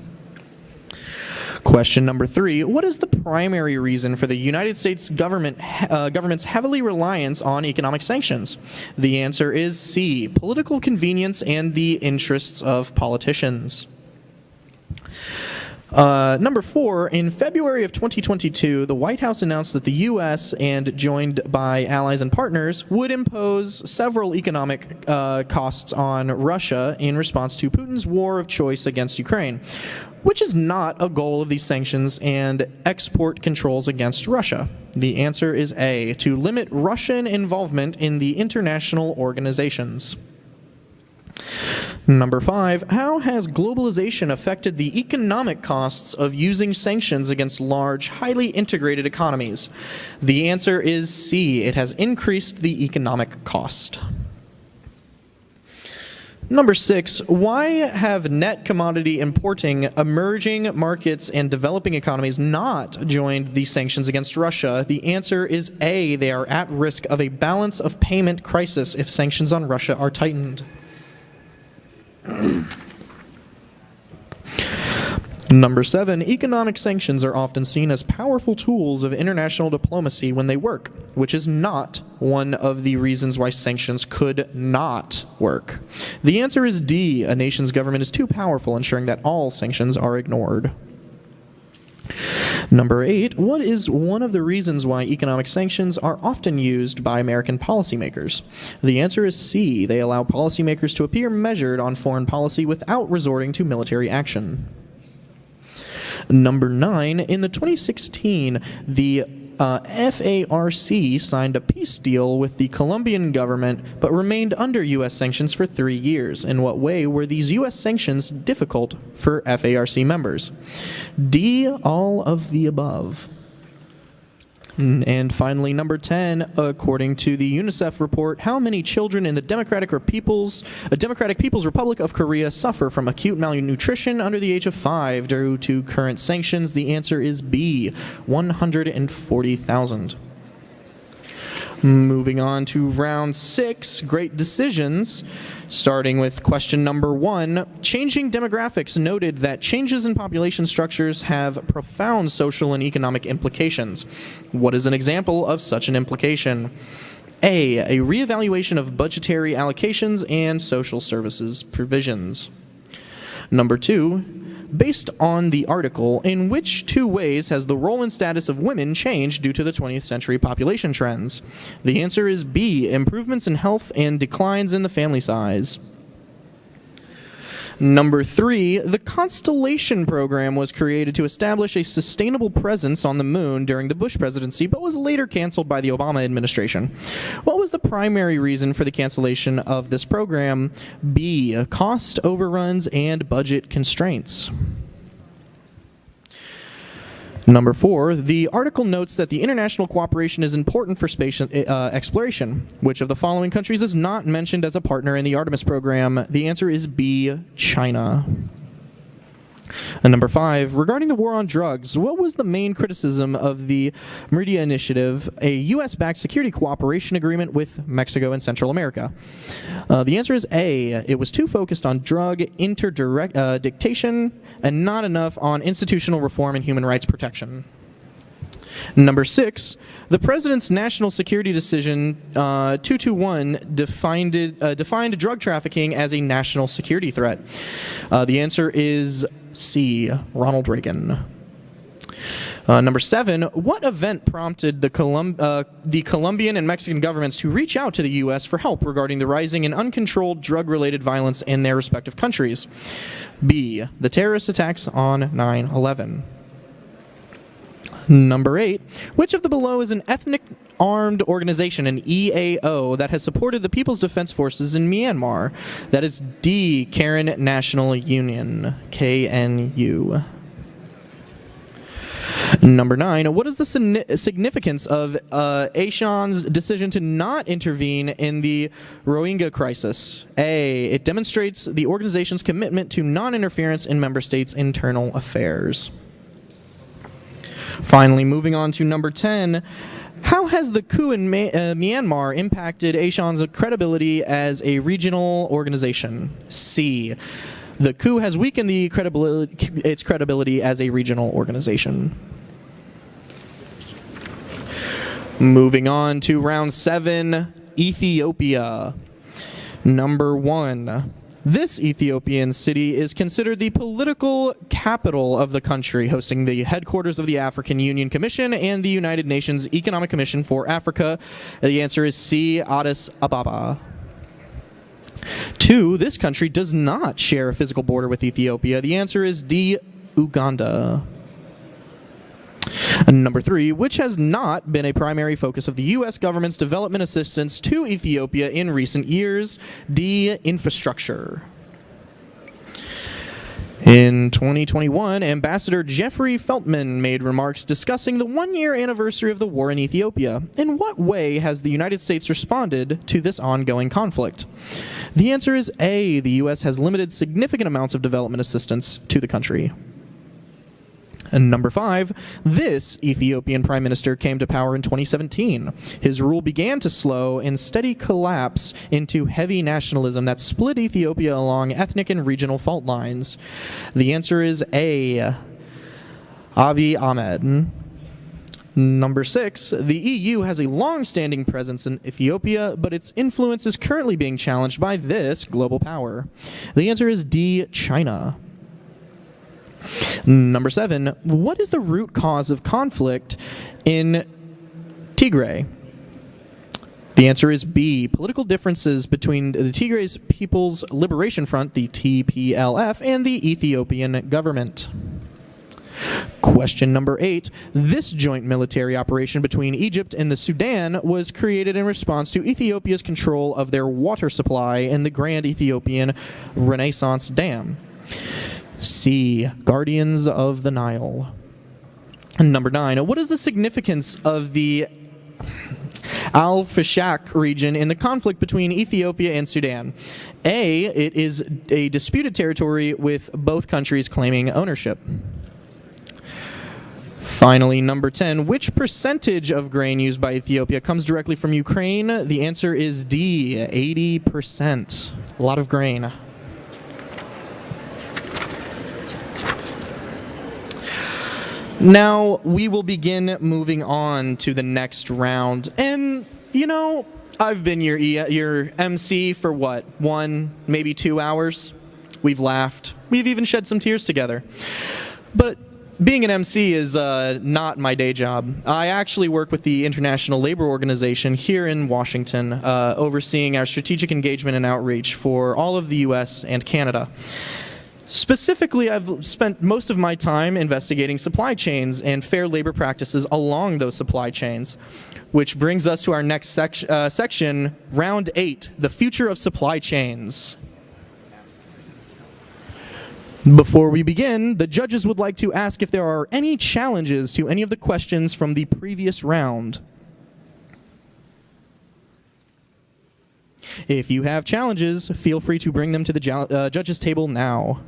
Question number 3, what is the primary reason for the United States government's heavily reliance on economic sanctions? The answer is C, political convenience and the interests of politicians. Number 4, in February of 2022, the White House announced that the U.S., and joined by allies and partners, would impose several economic costs on Russia in response to Putin's war of choice against Ukraine, which is not a goal of these sanctions and export controls against Russia. The answer is A, to limit Russian involvement in the international organizations. Number 5, how has globalization affected the economic costs of using sanctions against large, highly integrated economies? The answer is C, it has increased the economic cost. Number 6, why have net commodity importing emerging markets and developing economies not joined the sanctions against Russia? The answer is A, they are at risk of a balance of payment crisis if sanctions on Russia are tightened. Number 7, economic sanctions are often seen as powerful tools of international diplomacy when they work, which is not one of the reasons why sanctions could not work. The answer is D, a nation's government is too powerful, ensuring that all sanctions are ignored. Number 8, what is one of the reasons why economic sanctions are often used by American policymakers? The answer is C, they allow policymakers to appear measured on foreign policy without resorting to military action. Number 9, in the 2016, the FARC signed a peace deal with the Colombian government but remained under U.S. sanctions for 3 years. In what way were these U.S. sanctions difficult for FARC members? D, all of the above. And finally, number 10, according to the UNICEF report, how many children in the Democratic People's Republic of Korea suffer from acute malnutrition under the age of 5 due to current sanctions? The answer is B, 140,000. Moving on to round 6, great decisions. Starting with question number 1, changing demographics noted that changes in population structures have profound social and economic implications. What is an example of such an implication? A reevaluation of budgetary allocations and social services provisions. Number 2, based on the article, in which 2 ways has the role and status of women changed due to the 20th century population trends? The answer is B, improvements in health and declines in the family size. Number 3, the Constellation program was created to establish a sustainable presence on the moon during the Bush presidency, but was later canceled by the Obama administration. What was the primary reason for the cancellation of this program? B, cost overruns and budget constraints. Number 4, the article notes that the international cooperation is important for space exploration. Which of the following countries is not mentioned as a partner in the Artemis program? The answer is B, China. And number 5, regarding the war on drugs, what was the main criticism of the Meridia Initiative, a U.S.-backed security cooperation agreement with Mexico and Central America? The answer is A, it was too focused on drug interdictation and not enough on institutional reform and human rights protection. Number 6, the President's National Security Decision 221 defined drug trafficking as a national security threat. The answer is C, Ronald Reagan. Number 7, what event prompted the Colombian and Mexican governments to reach out to the U.S. for help regarding the rising and uncontrolled drug-related violence in their respective countries? B, the terrorist attacks on 9/11. Number 8, which of the below is an ethnic armed organization, an EAO, that has supported the People's Defense Forces in Myanmar? That is D, Karen National Union, KNU. Number 9, what is the significance of ASEAN's decision to not intervene in the Rohingya crisis? A, it demonstrates the organization's commitment to non-interference in member states' internal affairs. Finally, moving on to number 10, how has the coup in Myanmar impacted ASEAN's credibility as a regional organization? C, the coup has weakened its credibility as a regional organization. Moving on to round 7, Ethiopia. Number 1. This Ethiopian city is considered the political capital of the country, hosting the headquarters of the African Union Commission and the United Nations Economic Commission for Africa. The answer is C, Addis Ababa. 2, this country does not share a physical border with Ethiopia. The answer is D, Uganda. Number 3, which has not been a primary focus of the U.S. government's development assistance to Ethiopia in recent years? D, infrastructure. In 2021, Ambassador Jeffrey Feltman made remarks discussing the one-year anniversary of the war in Ethiopia. In what way has the United States responded to this ongoing conflict? The answer is A, the U.S. has limited significant amounts of development assistance to the country. And number 5, this Ethiopian prime minister came to power in 2017. His rule began to slow and steady collapse into heavy nationalism that split Ethiopia along ethnic and regional fault lines. The answer is A, Abiy Ahmed. Number 6, the EU has a long-standing presence in Ethiopia, but its influence is currently being challenged by this global power. The answer is D, China. Number 7, what is the root cause of conflict in Tigray? The answer is B, political differences between the Tigray's People's Liberation Front, the TPLF, and the Ethiopian government. Question number 8, this joint military operation between Egypt and the Sudan was created in response to Ethiopia's control of their water supply in the Grand Ethiopian Renaissance Dam. C, Guardians of the Nile. And number 9, what is the significance of the Al-Fashaq region in the conflict between Ethiopia and Sudan? A, it is a disputed territory with both countries claiming ownership. Finally, number 10, which percentage of grain used by Ethiopia comes directly from Ukraine? The answer is D, 80%. A lot of grain. Now, we will begin moving on to the next round. And, you know, I've been your MC for what, 1, maybe 2 hours? We've laughed. We've even shed some tears together. But being an MC is not my day job. I actually work with the International Labor Organization here in Washington, overseeing our strategic engagement and outreach for all of the U.S. and Canada. Specifically, I've spent most of my time investigating supply chains and fair labor practices along those supply chains, which brings us to our next section, Round 8, the future of supply chains. Before we begin, the judges would like to ask if there are any challenges to any of the questions from the previous round. If you have challenges, feel free to bring them to the judges' table now.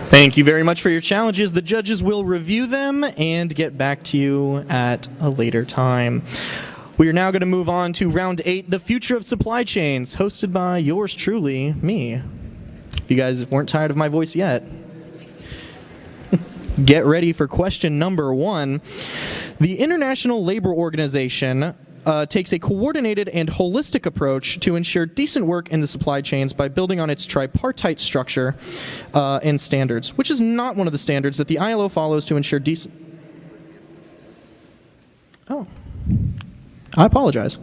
Thank you very much for your challenges. The judges will review them and get back to you at a later time. We are now going to move on to round 8, the future of supply chains, hosted by yours truly, me. If you guys weren't tired of my voice yet. Get ready for question number 1. The International Labor Organization takes a coordinated and holistic approach to ensure decent work in the supply chains by building on its tripartite structure and standards, which is not one of the standards that the ILO follows to ensure decent... Oh. I apologize.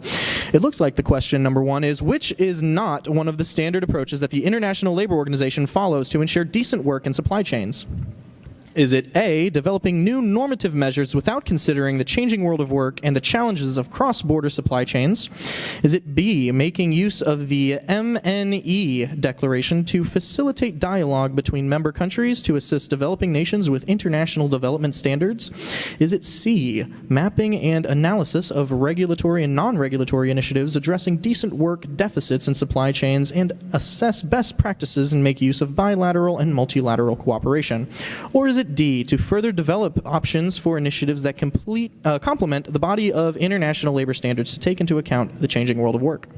It looks like the question number 1 is, which is not one of the standard approaches that the International Labor Organization follows to ensure decent work in supply chains? Is it A, developing new normative measures without considering the changing world of work and the challenges of cross-border supply chains? Is it B, making use of the MNE declaration to facilitate dialogue between member countries to assist developing nations with international development standards? Is it C, mapping and analysis of regulatory and non-regulatory initiatives addressing decent work deficits in supply chains and assess best practices and make use of bilateral and multilateral cooperation? Or is it D, to further develop options for initiatives that complement the body of international labor standards to take into account the changing world of work?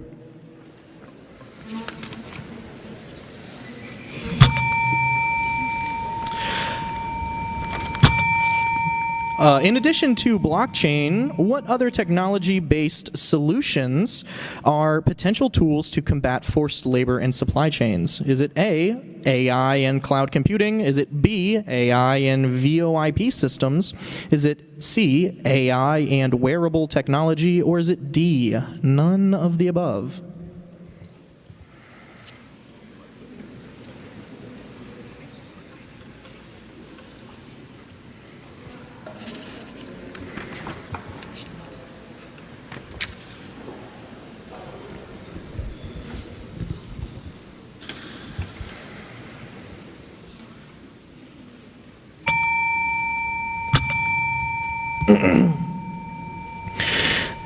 In addition to blockchain, what other technology-based solutions are potential tools to combat forced labor in supply chains? Is it A, AI and cloud computing? Is it B, AI and VoIP systems? Is it C, AI and wearable technology? Or is it D, none of the above?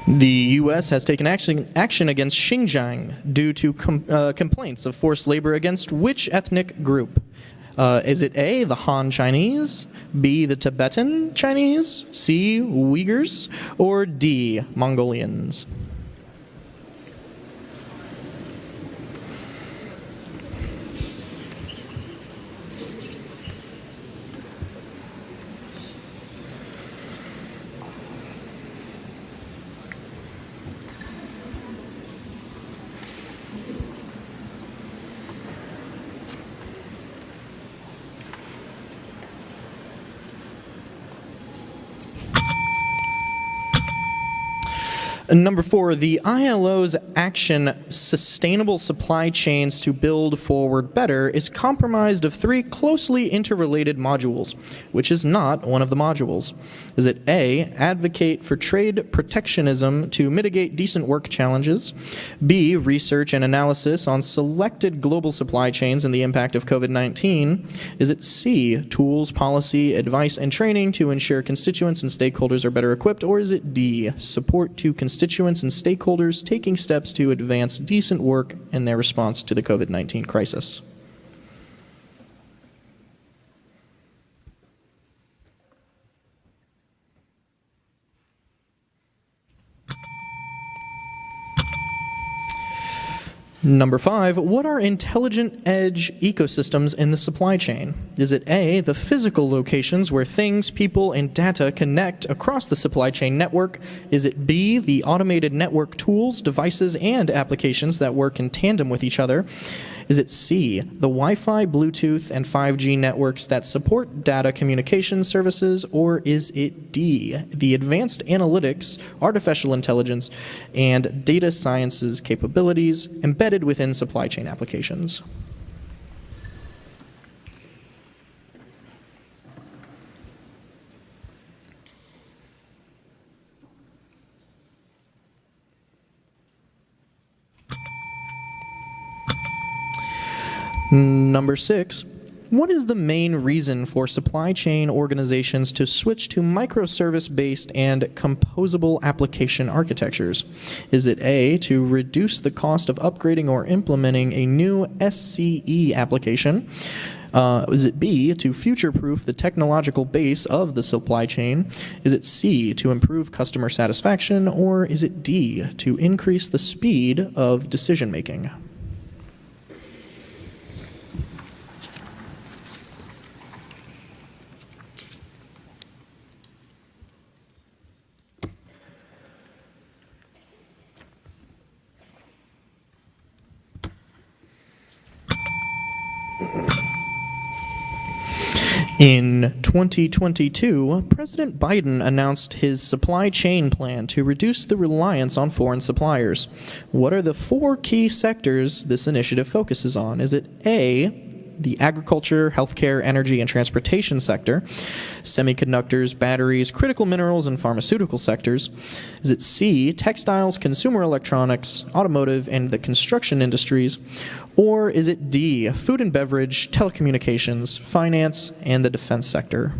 The U.S. has taken action against Xinjiang due to complaints of forced labor against which ethnic group? Is it A, the Han Chinese, B, the Tibetan Chinese, C, Uyghurs, or D, Mongolians? Number 4, the ILO's action, Sustainable Supply Chains to Build Forward Better, is comprised of 3 closely interrelated modules, which is not one of the modules. Is it A, advocate for trade protectionism to mitigate decent work challenges? B, research and analysis on selected global supply chains and the impact of COVID-19? Is it C, tools, policy, advice, and training to ensure constituents and stakeholders are better equipped? Or is it D, support to constituents and stakeholders taking steps to advance decent work in their response to the COVID-19 crisis? Number 5, what are intelligent edge ecosystems in the supply chain? Is it A, the physical locations where things, people, and data connect across the supply chain network? Is it B, the automated network tools, devices, and applications that work in tandem with each other? Is it C, the Wi-Fi, Bluetooth, and 5G networks that support data communication services? Or is it D, the advanced analytics, artificial intelligence, and data sciences capabilities embedded within supply chain applications? Number 6. What is the main reason for supply chain organizations to switch to microservice-based and composable application architectures? Is it A, to reduce the cost of upgrading or implementing a new SCE application? Is it B, to future-proof the technological base of the supply chain? Is it C, to improve customer satisfaction? Or is it D, to increase the speed of decision-making? In 2022, President Biden announced his supply chain plan to reduce the reliance on foreign suppliers. What are the 4 key sectors this initiative focuses on? Is it A, the agriculture, healthcare, energy, and transportation sector, semiconductors, batteries, critical minerals, and pharmaceutical sectors? Is it C, textiles, consumer electronics, automotive, and the construction industries? Or is it D, food and beverage, telecommunications, finance, and the defense sector?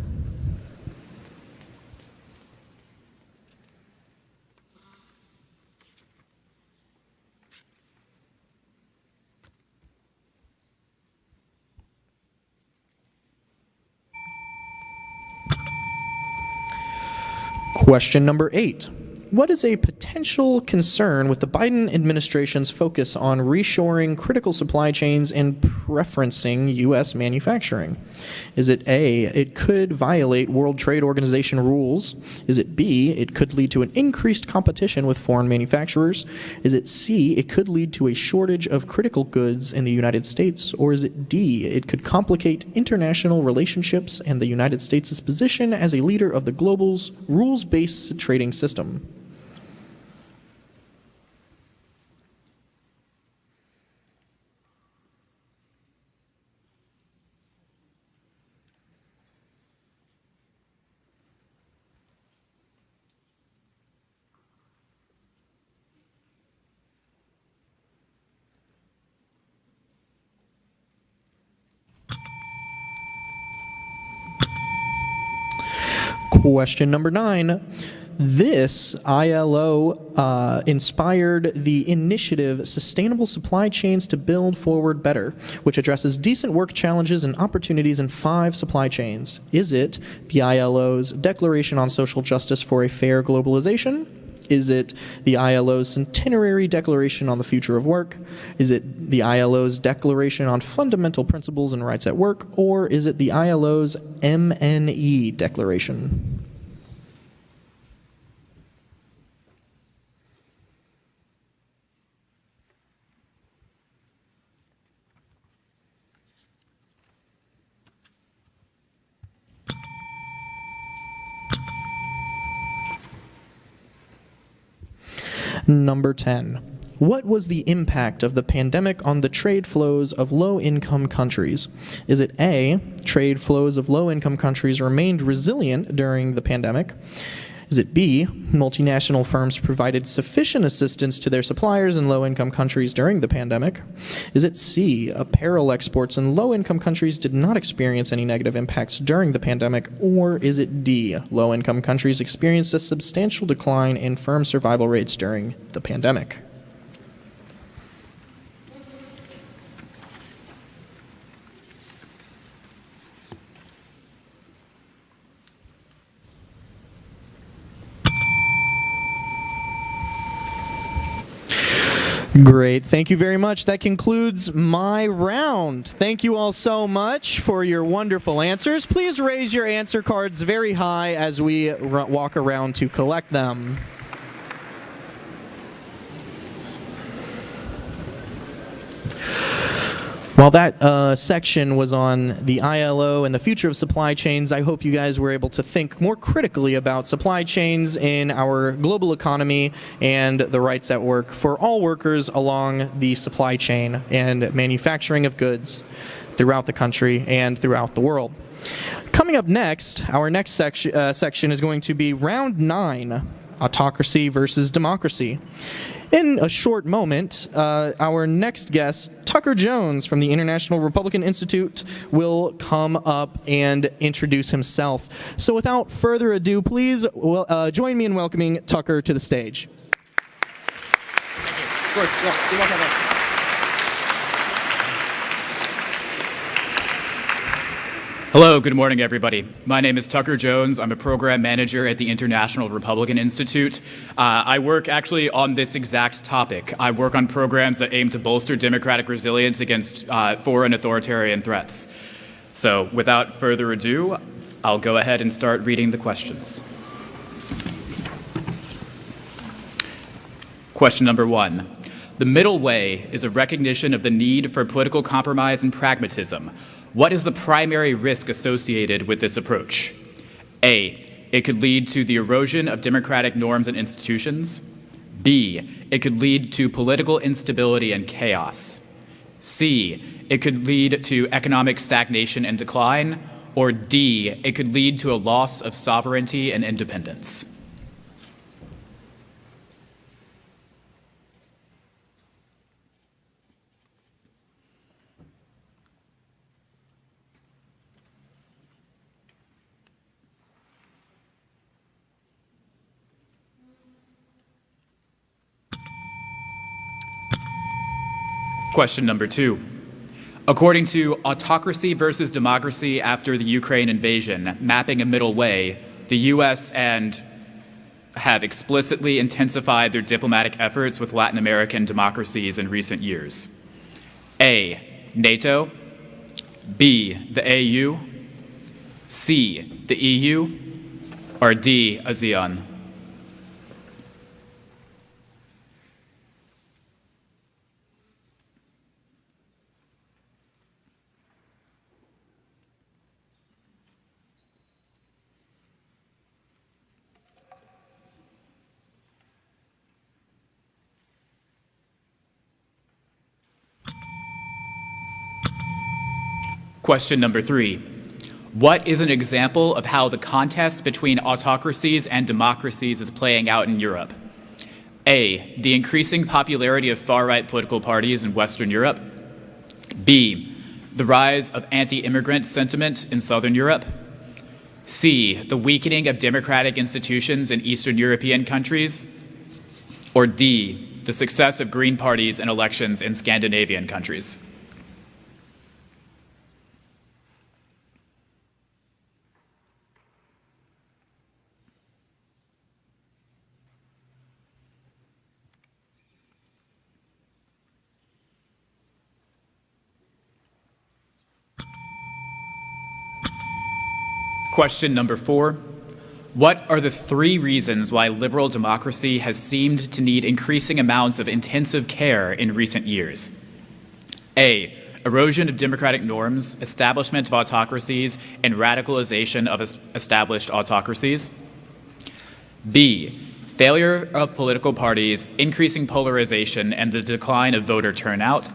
Question number 8. What is a potential concern with the Biden administration's focus on reshoring critical supply chains and preferencing U.S. manufacturing? Is it A, it could violate World Trade Organization rules? Is it B, it could lead to an increased competition with foreign manufacturers? Is it C, it could lead to a shortage of critical goods in the United States? Or is it D, it could complicate international relationships and the United States' position as a leader of the global's rules-based trading system? Question number 9. This ILO inspired the initiative Sustainable Supply Chains to Build Forward Better, which addresses decent work challenges and opportunities in 5 supply chains. Is it the ILO's Declaration on Social Justice for a Fair Globalization? Is it the ILO's Centenary Declaration on the Future of Work? Is it the ILO's Declaration on Fundamental Principles and Rights at Work? Or is it the ILO's MNE Declaration? Number 10. What was the impact of the pandemic on the trade flows of low-income countries? Is it A, trade flows of low-income countries remained resilient during the pandemic? Is it B, multinational firms provided sufficient assistance to their suppliers in low-income countries during the pandemic? Is it C, apparel exports in low-income countries did not experience any negative impacts during the pandemic? Or is it D, low-income countries experienced a substantial decline in firm survival rates during the pandemic? Great. Thank you very much. That concludes my round. Thank you all so much for your wonderful answers. Please raise your answer cards very high as we walk around to collect them. While that section was on the ILO and the future of supply chains, I hope you guys were able to think more critically about supply chains in our global economy and the rights at work for all workers along the supply chain and manufacturing of goods throughout the country and throughout the world. Coming up next, our next section is going to be round 9. Autocracy versus Democracy. In a short moment, our next guest, Tucker Jones from the International Republican Institute, will come up and introduce himself. So without further ado, please join me in welcoming Tucker to the stage. Of course, you're welcome. Hello, good morning, everybody. My name is Tucker Jones. I'm a program manager at the International Republican Institute. I work actually on this exact topic. I work on programs that aim to bolster democratic resilience against foreign authoritarian threats. So without further ado, I'll go ahead and start reading the questions. Question number 1. The middle way is a recognition of the need for political compromise and pragmatism. What is the primary risk associated with this approach? A, it could lead to the erosion of democratic norms and institutions. B, it could lead to political instability and chaos. C, it could lead to economic stagnation and decline. Or D, it could lead to a loss of sovereignty and independence. Question number 2. According to Autocracy versus Democracy after the Ukraine invasion, mapping a middle way, the U.S. have explicitly intensified their diplomatic efforts with Latin American democracies in recent years. A, NATO. B, the AU. C, the EU. Or D, ASEAN. Question number 3. What is an example of how the contest between autocracies and democracies is playing out in Europe? A, the increasing popularity of far-right political parties in Western Europe. B, the rise of anti-immigrant sentiment in Southern Europe. C, the weakening of democratic institutions in Eastern European countries. Or D, the success of Green parties in elections in Scandinavian countries. Question number 4. What are the 3 reasons why liberal democracy has seemed to need increasing amounts of intensive care in recent years? A, erosion of democratic norms, establishment of autocracies, and radicalization of established autocracies. B, failure of political parties, increasing polarization, and the decline of voter turnout.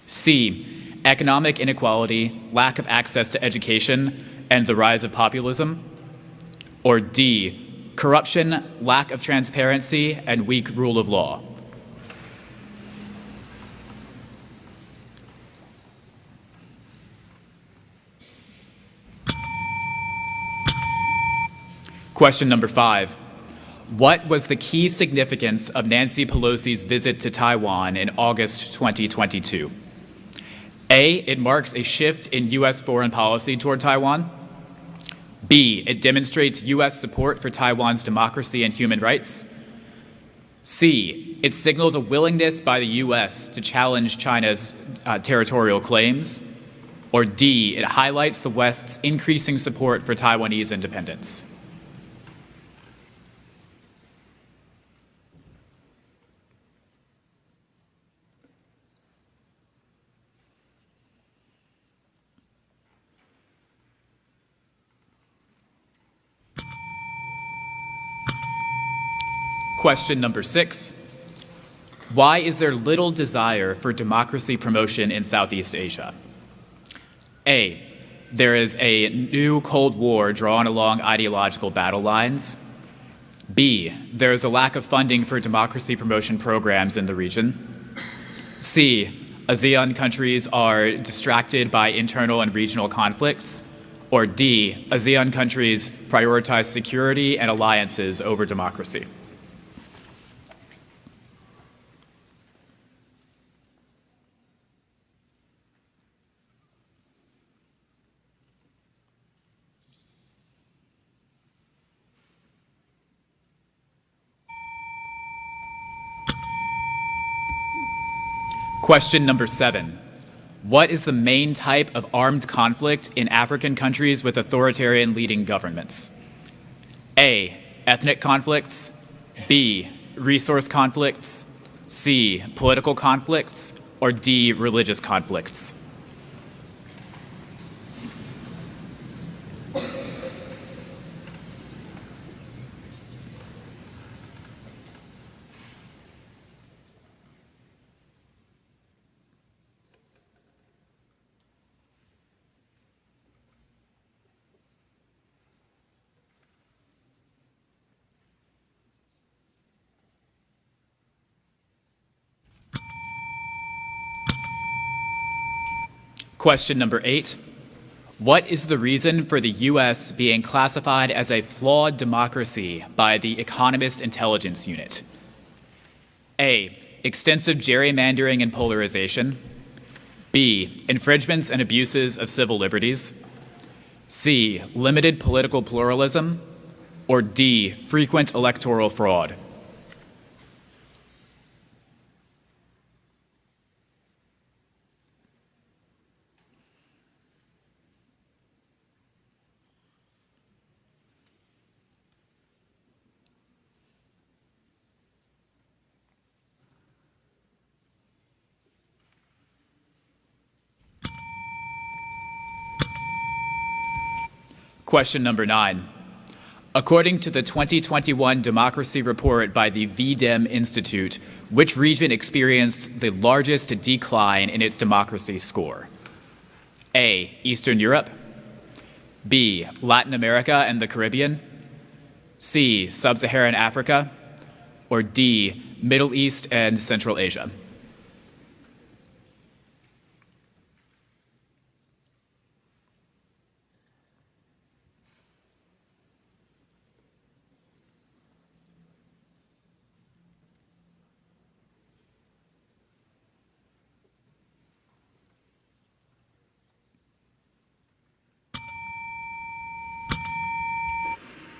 C, economic inequality, lack of access to education, and the rise of populism. Or D, corruption, lack of transparency, and weak rule of law. Question number 5. What was the key significance of Nancy Pelosi's visit to Taiwan in August 2022? A, it marks a shift in U.S. foreign policy toward Taiwan. B, it demonstrates U.S. support for Taiwan's democracy and human rights. C, it signals a willingness by the U.S. to challenge China's territorial claims. Or D, it highlights the West's increasing support for Taiwanese independence. Question number 6. Why is there little desire for democracy promotion in Southeast Asia? A, there is a new Cold War drawn along ideological battle lines. B, there is a lack of funding for democracy promotion programs in the region. C, ASEAN countries are distracted by internal and regional conflicts. Or D, ASEAN countries prioritize security and alliances over democracy. Question number 7. What is the main type of armed conflict in African countries with authoritarian leading governments? A, ethnic conflicts. B, resource conflicts. C, political conflicts. Or D, religious conflicts. Question number 8. What is the reason for the U.S. being classified as a flawed democracy by the Economist Intelligence Unit? A, extensive gerrymandering and polarization. B, infringements and abuses of civil liberties. C, limited political pluralism. Or D, frequent electoral fraud. Question number 9. According to the 2021 Democracy Report by the VDEM Institute, which region experienced the largest decline in its democracy score? A, Eastern Europe. B, Latin America and the Caribbean. C, Sub-Saharan Africa. Or D, Middle East and Central Asia.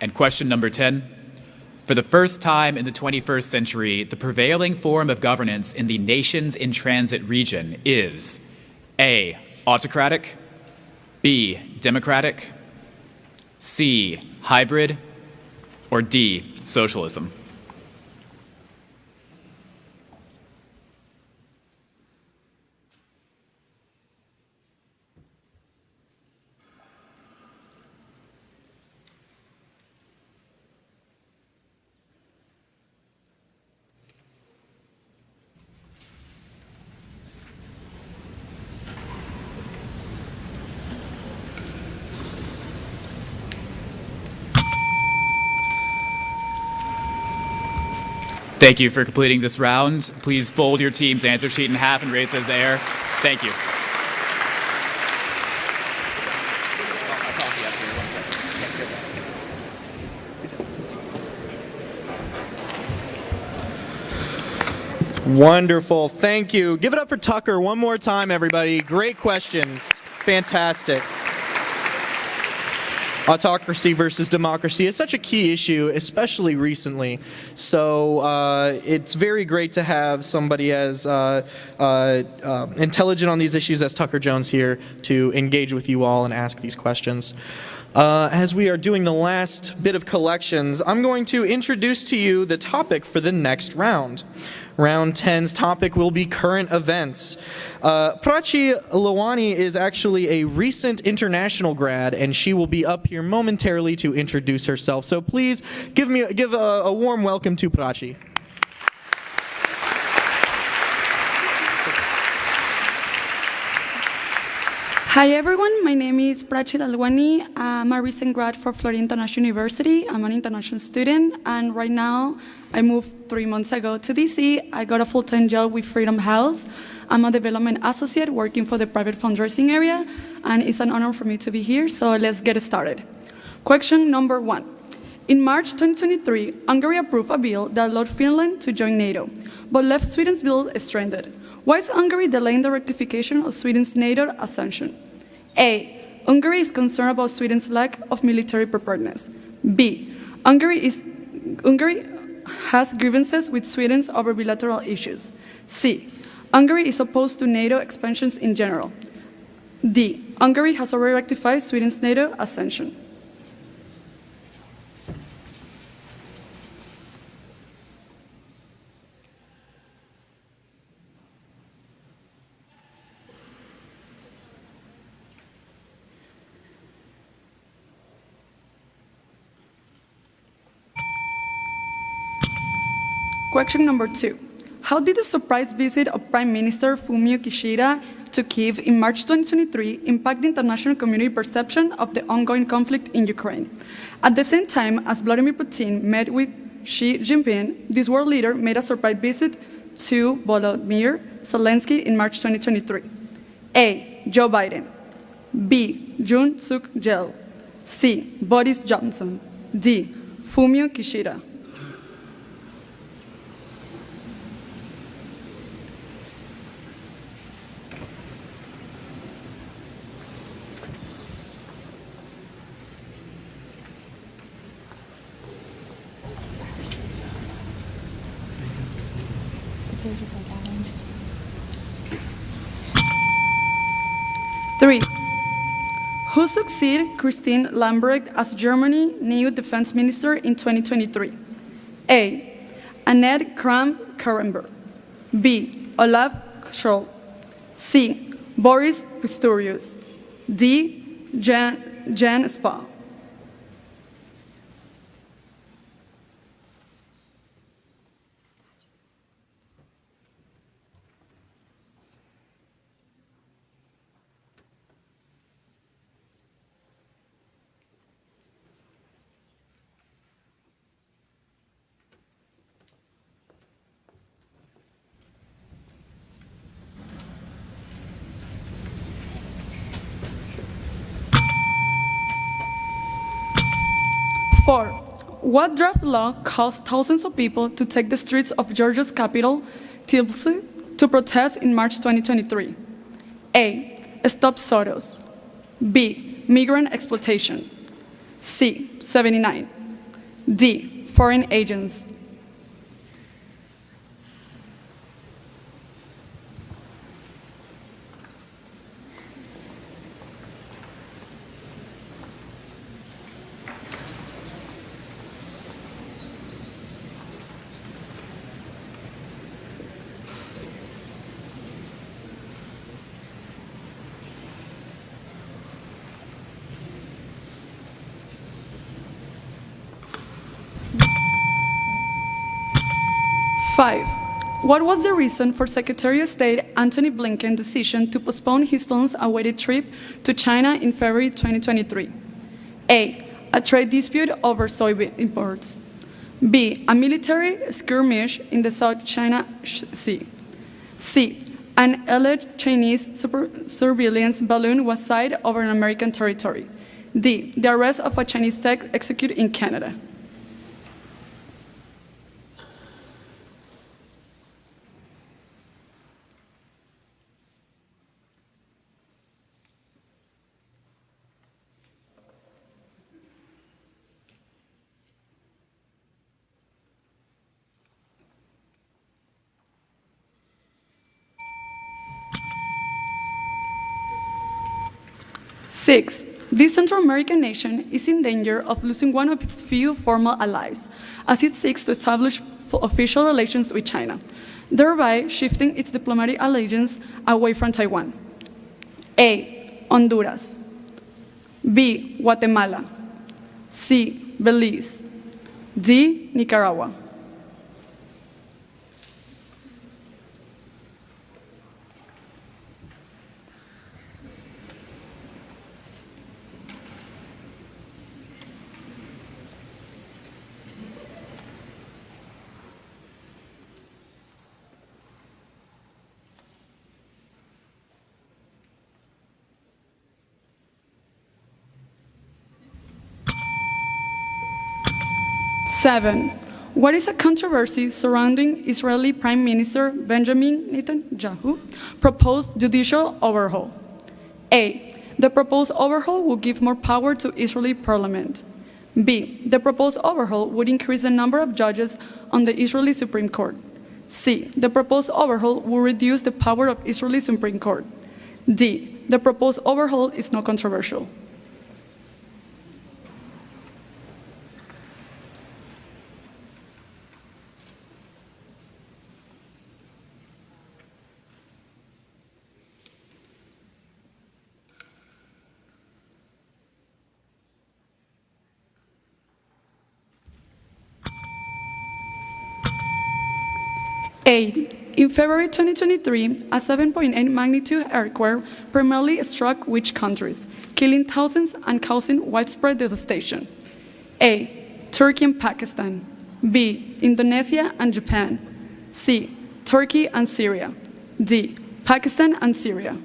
And question number 10. For the first time in the 21st century, the prevailing form of governance in the nations in transit region is A, autocratic. B, democratic. C, hybrid. Or D, socialism. Thank you for completing this round. Please fold your team's answer sheet in half and raise it in the air. Thank you. Wonderful. Thank you. Give it up for Tucker one more time, everybody. Great questions. Fantastic. Autocracy versus democracy is such a key issue, especially recently. So it's very great to have somebody as intelligent on these issues as Tucker Jones here to engage with you all and ask these questions. As we are doing the last bit of collections, I'm going to introduce to you the topic for the next round. Round 10's topic will be current events. Prachi Lawani is actually a recent international grad, and she will be up here momentarily to introduce herself. So please give a warm welcome to Prachi. Hi everyone, my name is Prachil Alwani. I'm a recent grad for Florida International University. I'm an international student, and right now I moved 3 months ago to DC. I got a full-time job with Freedom House. I'm a development associate working for the private fundraising area, and it's an honor for me to be here, so let's get started. Question number 1. In March 2023, Hungary approved a bill that allowed Finland to join NATO, but left Sweden's bill stranded. Why is Hungary delaying the ratification of Sweden's NATO accession? A. Hungary is concerned about Sweden's lack of military preparedness. B. Hungary has grievances with Sweden over bilateral issues. C. Hungary is opposed to NATO expansions in general. D. Hungary has already ratified Sweden's NATO accession. Question number 2. How did the surprise visit of Prime Minister Fumio Kishida to Kyiv in March 2023 impact the international community perception of the ongoing conflict in Ukraine? At the same time as Vladimir Putin met with Xi Jinping, this world leader made a surprise visit to Volodymyr Zelensky in March 2023. A. Joe Biden. B. Yoon Suk Yeol. C. Boris Johnson. D. Fumio Kishida. Three. Who succeeded Christine Lambrecht as Germany's new defense minister in 2023? A. Annette Kramp-Karrenberg. B. Olaf Scholz. C. Boris Pistorius. D. Jan Spa. Four. What draft law caused thousands of people to take the streets of Georgia's capital, Tbilisi, to protest in March 2023? A. Stop Soros. B. Migrant exploitation. C. 79. D. Foreign agents. Five. What was the reason for Secretary of State Antony Blinken's decision to postpone his long-awaited trip to China in February 2023? A. A trade dispute over soybean imports. B. A military skirmish in the South China Sea. C. An alleged Chinese surveillance balloon was sighted over an American territory. D. The arrest of a Chinese tech executive in Canada. Six. This Central American nation is in danger of losing one of its few formal allies, as it seeks to establish official relations with China, thereby shifting its diplomatic allegiance away from Taiwan. A. Honduras. B. Guatemala. C. Belize. D. Nicaragua. 7. What is a controversy surrounding Israeli Prime Minister Benjamin Netanyahu proposed judicial overhaul? A. The proposed overhaul will give more power to Israeli parliament. B. The proposed overhaul would increase the number of judges on the Israeli Supreme Court. C. The proposed overhaul will reduce the power of Israeli Supreme Court. D. The proposed overhaul is not controversial. A. In February 2023, a 7.8 magnitude earthquake primarily struck which countries, killing thousands and causing widespread devastation? A. Turkey and Pakistan. B. Indonesia and Japan. C. Turkey and Syria. D. Pakistan and Syria.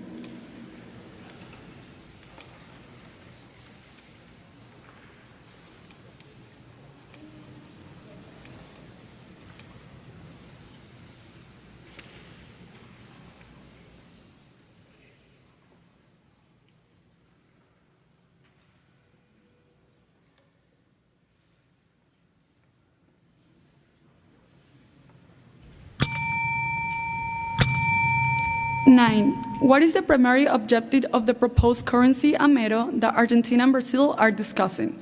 Nine. What is the primary objective of the proposed currency Amero that Argentina and Brazil are discussing?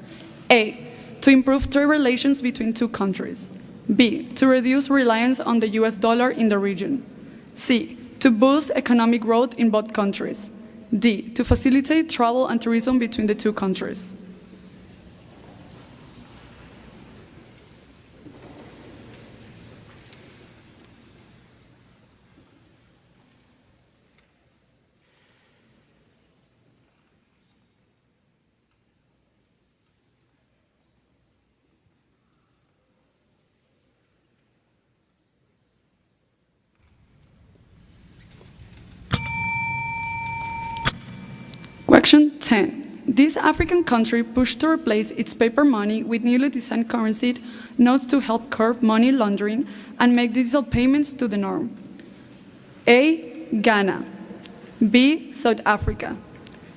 A. To improve trade relations between two countries. B. To reduce reliance on the US dollar in the region. C. To boost economic growth in both countries. D. To facilitate travel and tourism between the two countries. Question 10. This African country pushed to replace its paper money with newly designed currency notes to help curb money laundering and make digital payments to the norm. A. Ghana. B. South Africa.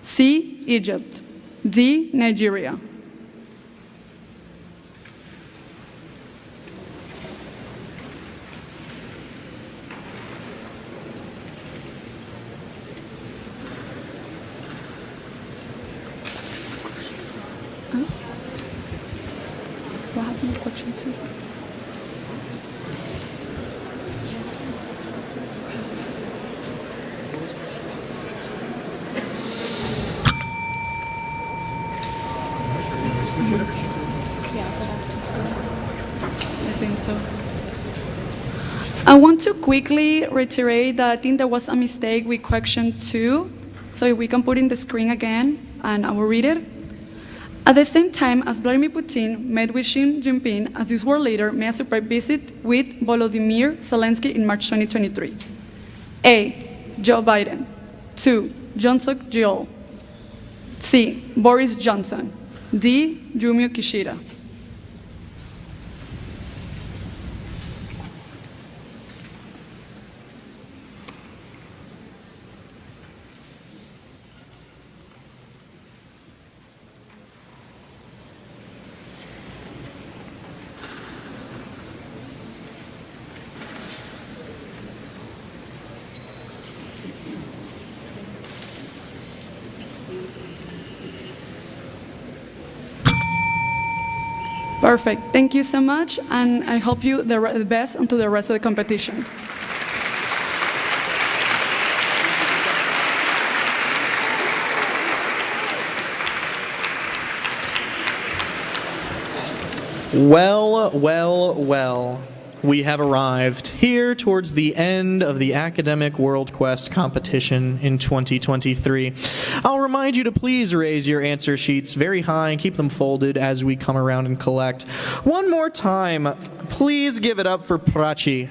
C. Egypt. D. Nigeria. What happened to question 2? I think so. I want to quickly reiterate that I think there was a mistake with question 2. So if we can put in the screen again, and I will read it. At the same time as Vladimir Putin met with Xi Jinping as his world leader made a surprise visit with Volodymyr Zelensky in March 2023. A. Joe Biden. 2. Jong Suk-yeol. C. Boris Johnson. D. Fumio Kishida. Perfect. Thank you so much, and I hope you the best until the rest of the competition. Well, well, well. We have arrived here towards the end of the academic WorldQuest competition in 2023. I'll remind you to please raise your answer sheets very high and keep them folded as we come around and collect. One more time, please give it up for Prachi.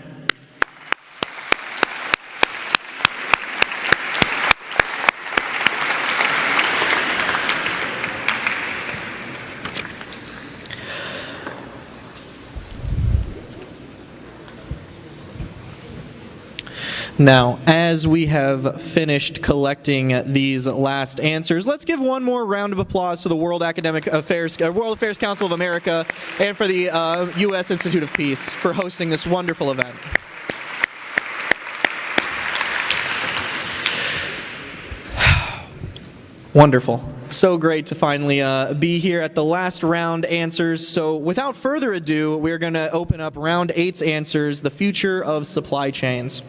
Now, as we have finished collecting these last answers, let's give one more round of applause to the World Affairs Council of America and for the U.S. Institute of Peace for hosting this wonderful event. Wonderful. So great to finally be here at the last round answers. So without further ado, we're going to open up round 8's answers, the future of supply chains.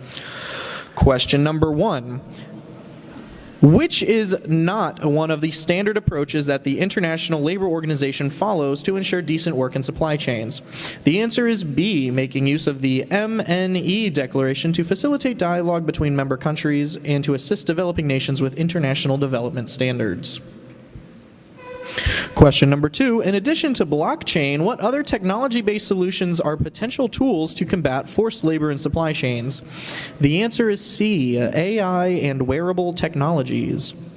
Question number 1. Which is not one of the standard approaches that the International Labor Organization follows to ensure decent work in supply chains? The answer is B, making use of the MNE Declaration to facilitate dialogue between member countries and to assist developing nations with international development standards. Question number 2, in addition to blockchain, what other technology-based solutions are potential tools to combat forced labor in supply chains? The answer is C, AI and wearable technologies.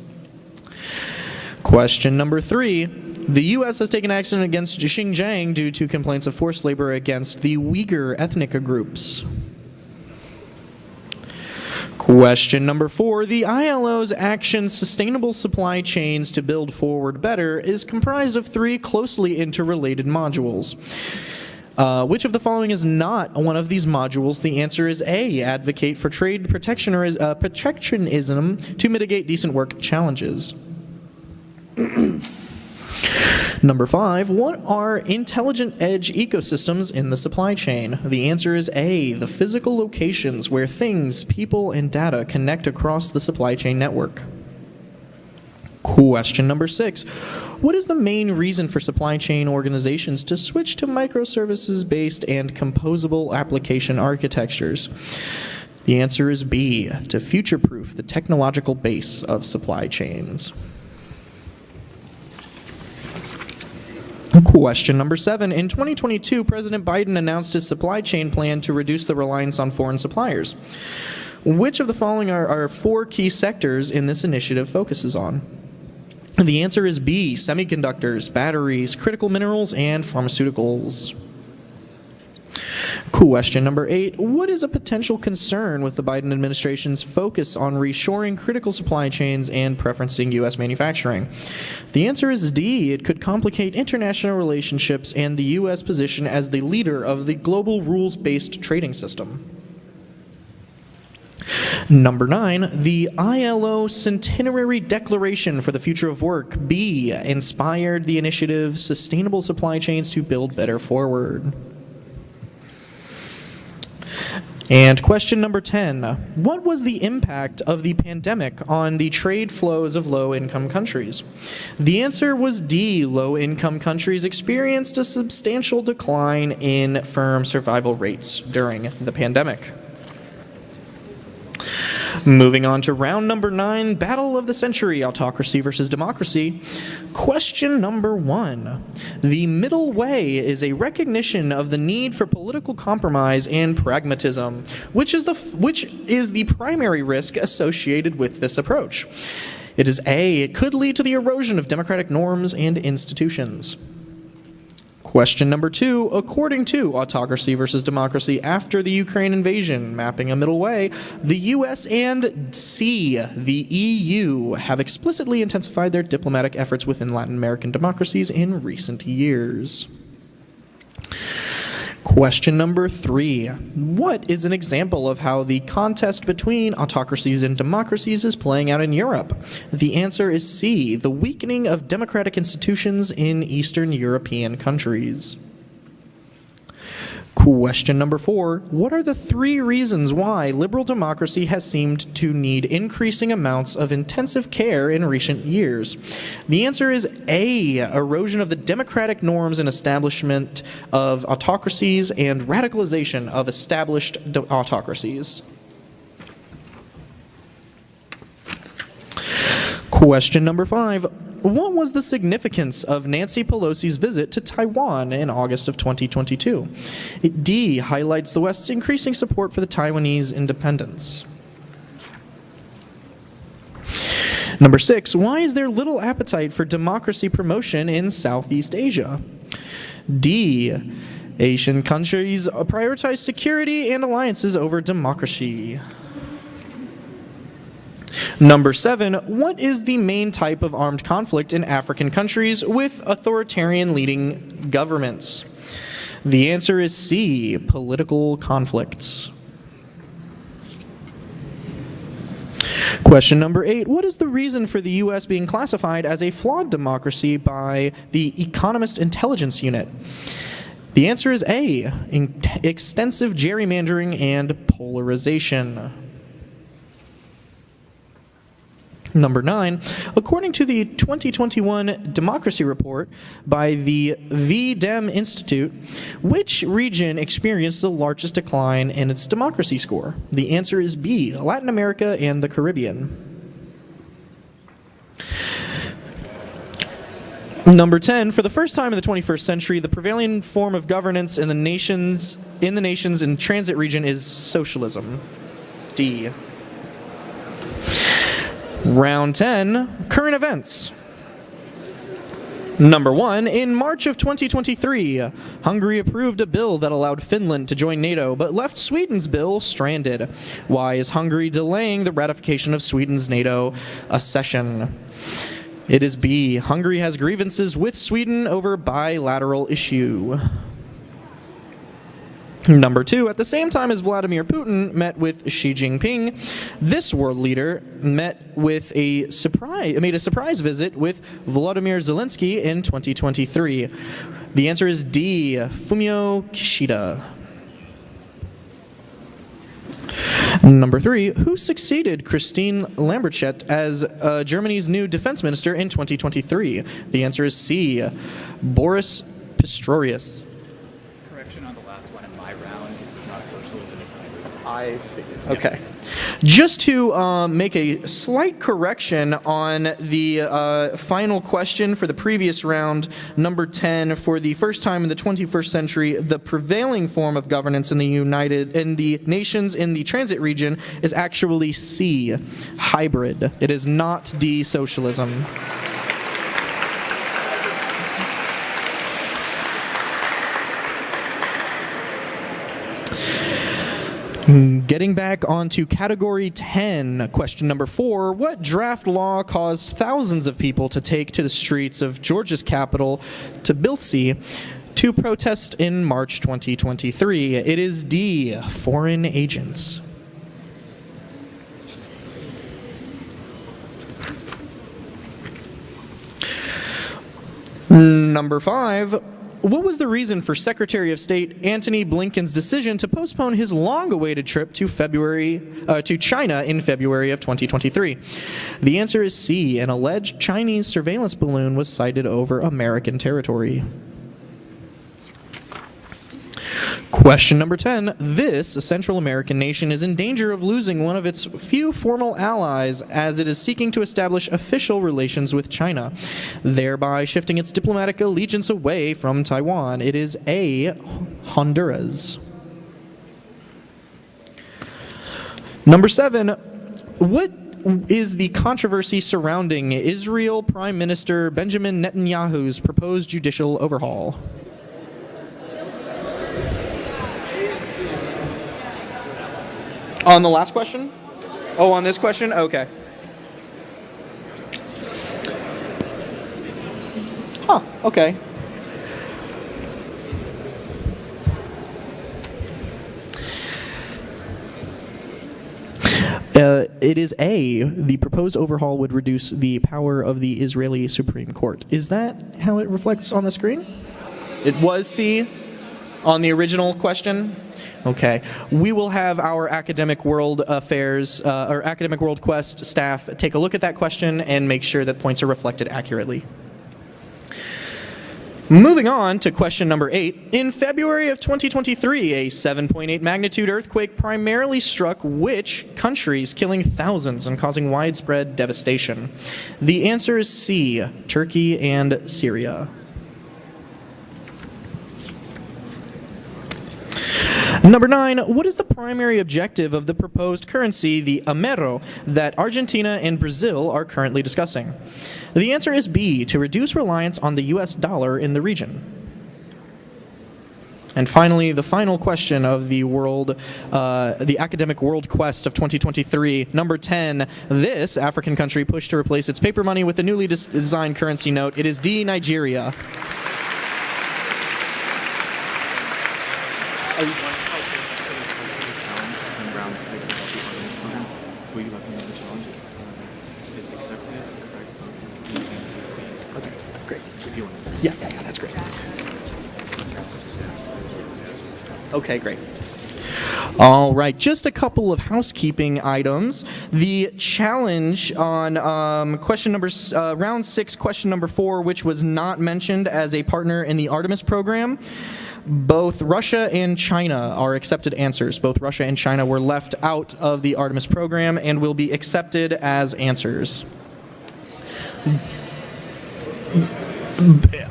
Question number 3, the U.S. has taken action against Xinjiang due to complaints of forced labor against the Uyghur ethnic groups. Question number 4, the ILO's action Sustainable Supply Chains to Build Forward Better is comprised of 3 closely interrelated modules. Which of the following is not one of these modules? The answer is A, advocate for trade protectionism to mitigate decent work challenges. Number 5, what are intelligent edge ecosystems in the supply chain? The answer is A, the physical locations where things, people, and data connect across the supply chain network. Question number 6, what is the main reason for supply chain organizations to switch to microservices-based and composable application architectures? The answer is B, to future-proof the technological base of supply chains. Question number 7. In 2022, President Biden announced his supply chain plan to reduce the reliance on foreign suppliers. Which of the following are 4 key sectors in this initiative focuses on? The answer is B, semiconductors, batteries, critical minerals, and pharmaceuticals. Question number 8. What is a potential concern with the Biden administration's focus on reshoring critical supply chains and preferencing U.S. manufacturing? The answer is D. It could complicate international relationships and the U.S. position as the leader of the global rules-based trading system. Number 9, the ILO Centenary Declaration for the Future of Work, B, inspired the initiative Sustainable Supply Chains to Build Better Forward. And question number 10, what was the impact of the pandemic on the trade flows of low-income countries? The answer was D, low-income countries experienced a substantial decline in firm survival rates during the pandemic. Moving on to round number 9, Battle of the Century, Autocracy versus Democracy. Question number 1. The middle way is a recognition of the need for political compromise and pragmatism, which is the primary risk associated with this approach. It is A, it could lead to the erosion of democratic norms and institutions. Question number 2, according to Autocracy versus Democracy after the Ukraine invasion, mapping a middle way, the U.S. and C, the EU, have explicitly intensified their diplomatic efforts within Latin American democracies in recent years. Question number 3, what is an example of how the contest between autocracies and democracies is playing out in Europe? The answer is C, the weakening of democratic institutions in Eastern European countries. Question number 4, what are the 3 reasons why liberal democracy has seemed to need increasing amounts of intensive care in recent years? The answer is A, erosion of the democratic norms and establishment of autocracies and radicalization of established autocracies. Question number 5, what was the significance of Nancy Pelosi's visit to Taiwan in August of 2022? D, highlights the West's increasing support for the Taiwanese independence. Number 6, why is there little appetite for democracy promotion in Southeast Asia? D, Asian countries prioritize security and alliances over democracy. Number 7, what is the main type of armed conflict in African countries with authoritarian leading governments? The answer is C, political conflicts. Question number 8, what is the reason for the U.S. being classified as a flawed democracy by the Economist Intelligence Unit? The answer is A, extensive gerrymandering and polarization. Number 9, according to the 2021 Democracy Report by the V-Dem Institute, which region experienced the largest decline in its democracy score? The answer is B, Latin America and the Caribbean. Number 10, for the first time in the 21st century, the prevailing form of governance in the nations in transit region is socialism. D. Round 10, current events. Number 1, in March of 2023, Hungary approved a bill that allowed Finland to join NATO, but left Sweden's bill stranded. Why is Hungary delaying the ratification of Sweden's NATO accession? It is B, Hungary has grievances with Sweden over bilateral issue. Number 2, at the same time as Vladimir Putin met with Xi Jinping, this world leader made a surprise visit with Volodymyr Zelensky in 2023. The answer is D, Fumio Kishida. Number 3, who succeeded Christine Lambrecht as Germany's new defense minister in 2023? The answer is C, Boris Pistorius. Okay. Just to make a slight correction on the final question for the previous round, number 10, for the first time in the 21st century, the prevailing form of governance in the nations in the transit region is actually C, hybrid. It is not D, socialism. Getting back onto category 10, question number 4, what draft law caused thousands of people to take to the streets of Georgia's capital, Tbilisi, to protest in March 2023? It is D, foreign agents. Number 5, what was the reason for Secretary of State Antony Blinken's decision to postpone his long-awaited trip to China in February of 2023? The answer is C, an alleged Chinese surveillance balloon was sighted over American territory. Question number 10. This Central American nation is in danger of losing one of its few formal allies as it is seeking to establish official relations with China, thereby shifting its diplomatic allegiance away from Taiwan. It is A, Honduras. Number 7. What is the controversy surrounding Israel Prime Minister Benjamin Netanyahu's proposed judicial overhaul? On the last question? Oh, on this question? Okay. Huh, okay. It is A, the proposed overhaul would reduce the power of the Israeli Supreme Court. Is that how it reflects on the screen? It was C on the original question? Okay. We will have our Academic World Affairs, or Academic WorldQuest staff take a look at that question and make sure that points are reflected accurately. Moving on to question number 8. In February of 2023, a 7.8 magnitude earthquake primarily struck which countries, killing thousands and causing widespread devastation? The answer is C, Turkey and Syria. Number 9, what is the primary objective of the proposed currency, the Amero, that Argentina and Brazil are currently discussing? The answer is B, to reduce reliance on the US dollar in the region. And finally, the final question of the the academic WorldQuest of 2023, number 10. This African country pushed to replace its paper money with the newly designed currency note. It is D, Nigeria. Yeah, that's great. Okay, great. All right, just a couple of housekeeping items. The challenge on round 6, question number 4, which was not mentioned as a partner in the Artemis program. Both Russia and China are accepted answers. Both Russia and China were left out of the Artemis program and will be accepted as answers.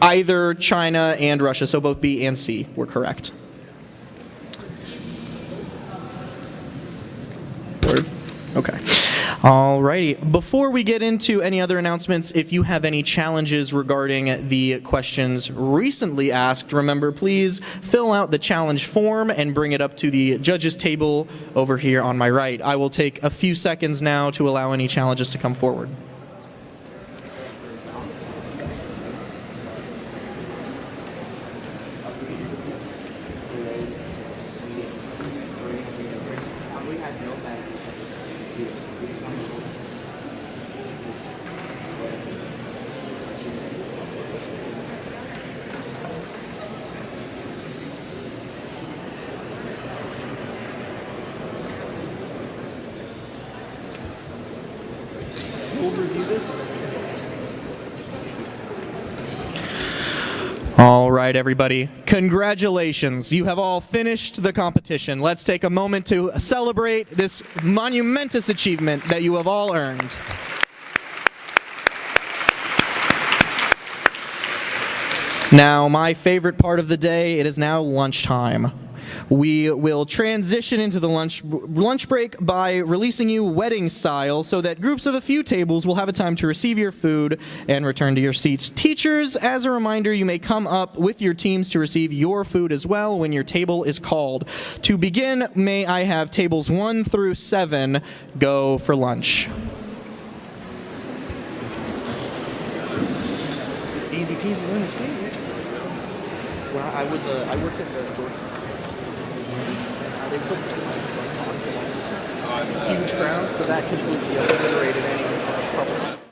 Either China and Russia, so both B and C were correct. Okay. Alrighty. Before we get into any other announcements, if you have any challenges regarding the questions recently asked, remember, please fill out the challenge form and bring it up to the judges table over here on my right. I will take a few seconds now to allow any challenges to come forward. All right, everybody. Congratulations. You have all finished the competition. Let's take a moment to celebrate this monumentous achievement that you have all earned. Now, my favorite part of the day, it is now lunchtime. We will transition into the lunch break by releasing you wedding style so that groups of a few tables will have a time to receive your food and return to your seats. Teachers, as a reminder, you may come up with your teams to receive your food as well when your table is called. To begin, may I have tables 1 through 7 go for lunch. Easy peasy lemon squeezy. Well, I worked at the they put huge crowds, so that completely obliterated any public space.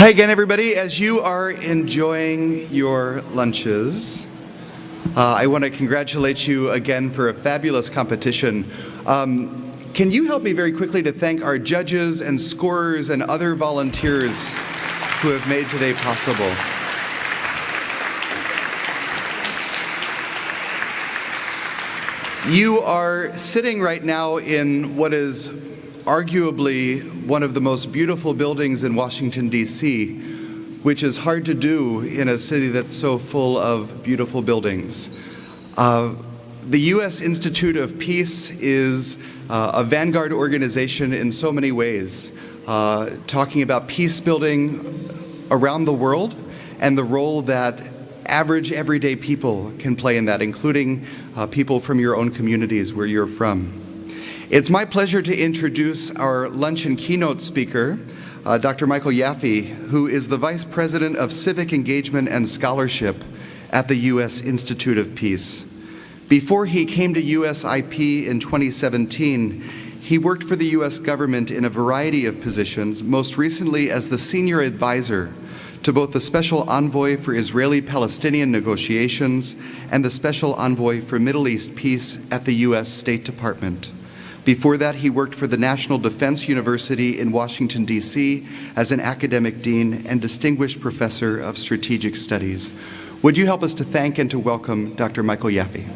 Hi again, everybody. As you are enjoying your lunches, I want to congratulate you again for a fabulous competition. Can you help me very quickly to thank our judges and scorers and other volunteers who have made today possible? You are sitting right now in what is arguably one of the most beautiful buildings in Washington, D.C., which is hard to do in a city that's so full of beautiful buildings. The U.S. Institute of Peace is a vanguard organization in so many ways, talking about peace building around the world and the role that average, everyday people can play in that, including people from your own communities where you're from. It's my pleasure to introduce our lunch and keynote speaker, Dr. Michael Yaffe, who is the Vice President of Civic Engagement and Scholarship at the U.S. Institute of Peace. Before he came to USIP in 2017, he worked for the U.S. government in a variety of positions, most recently as the senior advisor to both the Special Envoy for Israeli-Palestinian negotiations and the Special Envoy for Middle East Peace at the U.S. State Department. Before that, he worked for the National Defense University in Washington, D.C. as an academic dean and distinguished professor of strategic studies. Would you help us to thank and to welcome Dr. Michael Yaffe?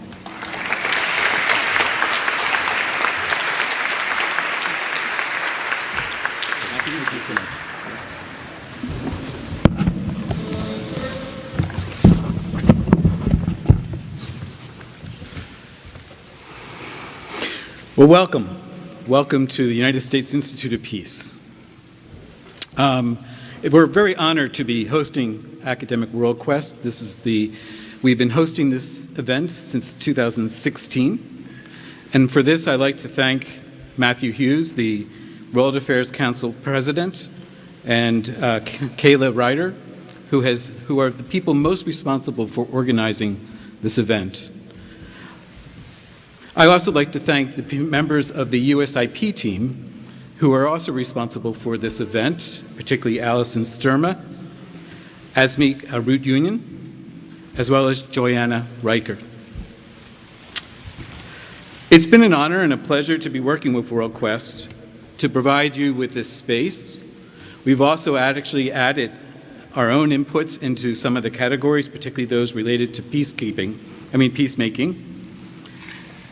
Well, welcome. Welcome to the United States Institute of Peace. We're very honored to be hosting Academic WorldQuest. We've been hosting this event since 2016. And for this, I'd like to thank Matthew Hughes, the World Affairs Council President, and Kayla Ryder, who are the people most responsible for organizing this event. I'd also like to thank the members of the USIP team who are also responsible for this event, particularly Alison Sturma, Asmik Root Union, as well as Joanna Riker. It's been an honor and a pleasure to be working with WorldQuest to provide you with this space. We've also actually added our own inputs into some of the categories, particularly those related to peacemaking.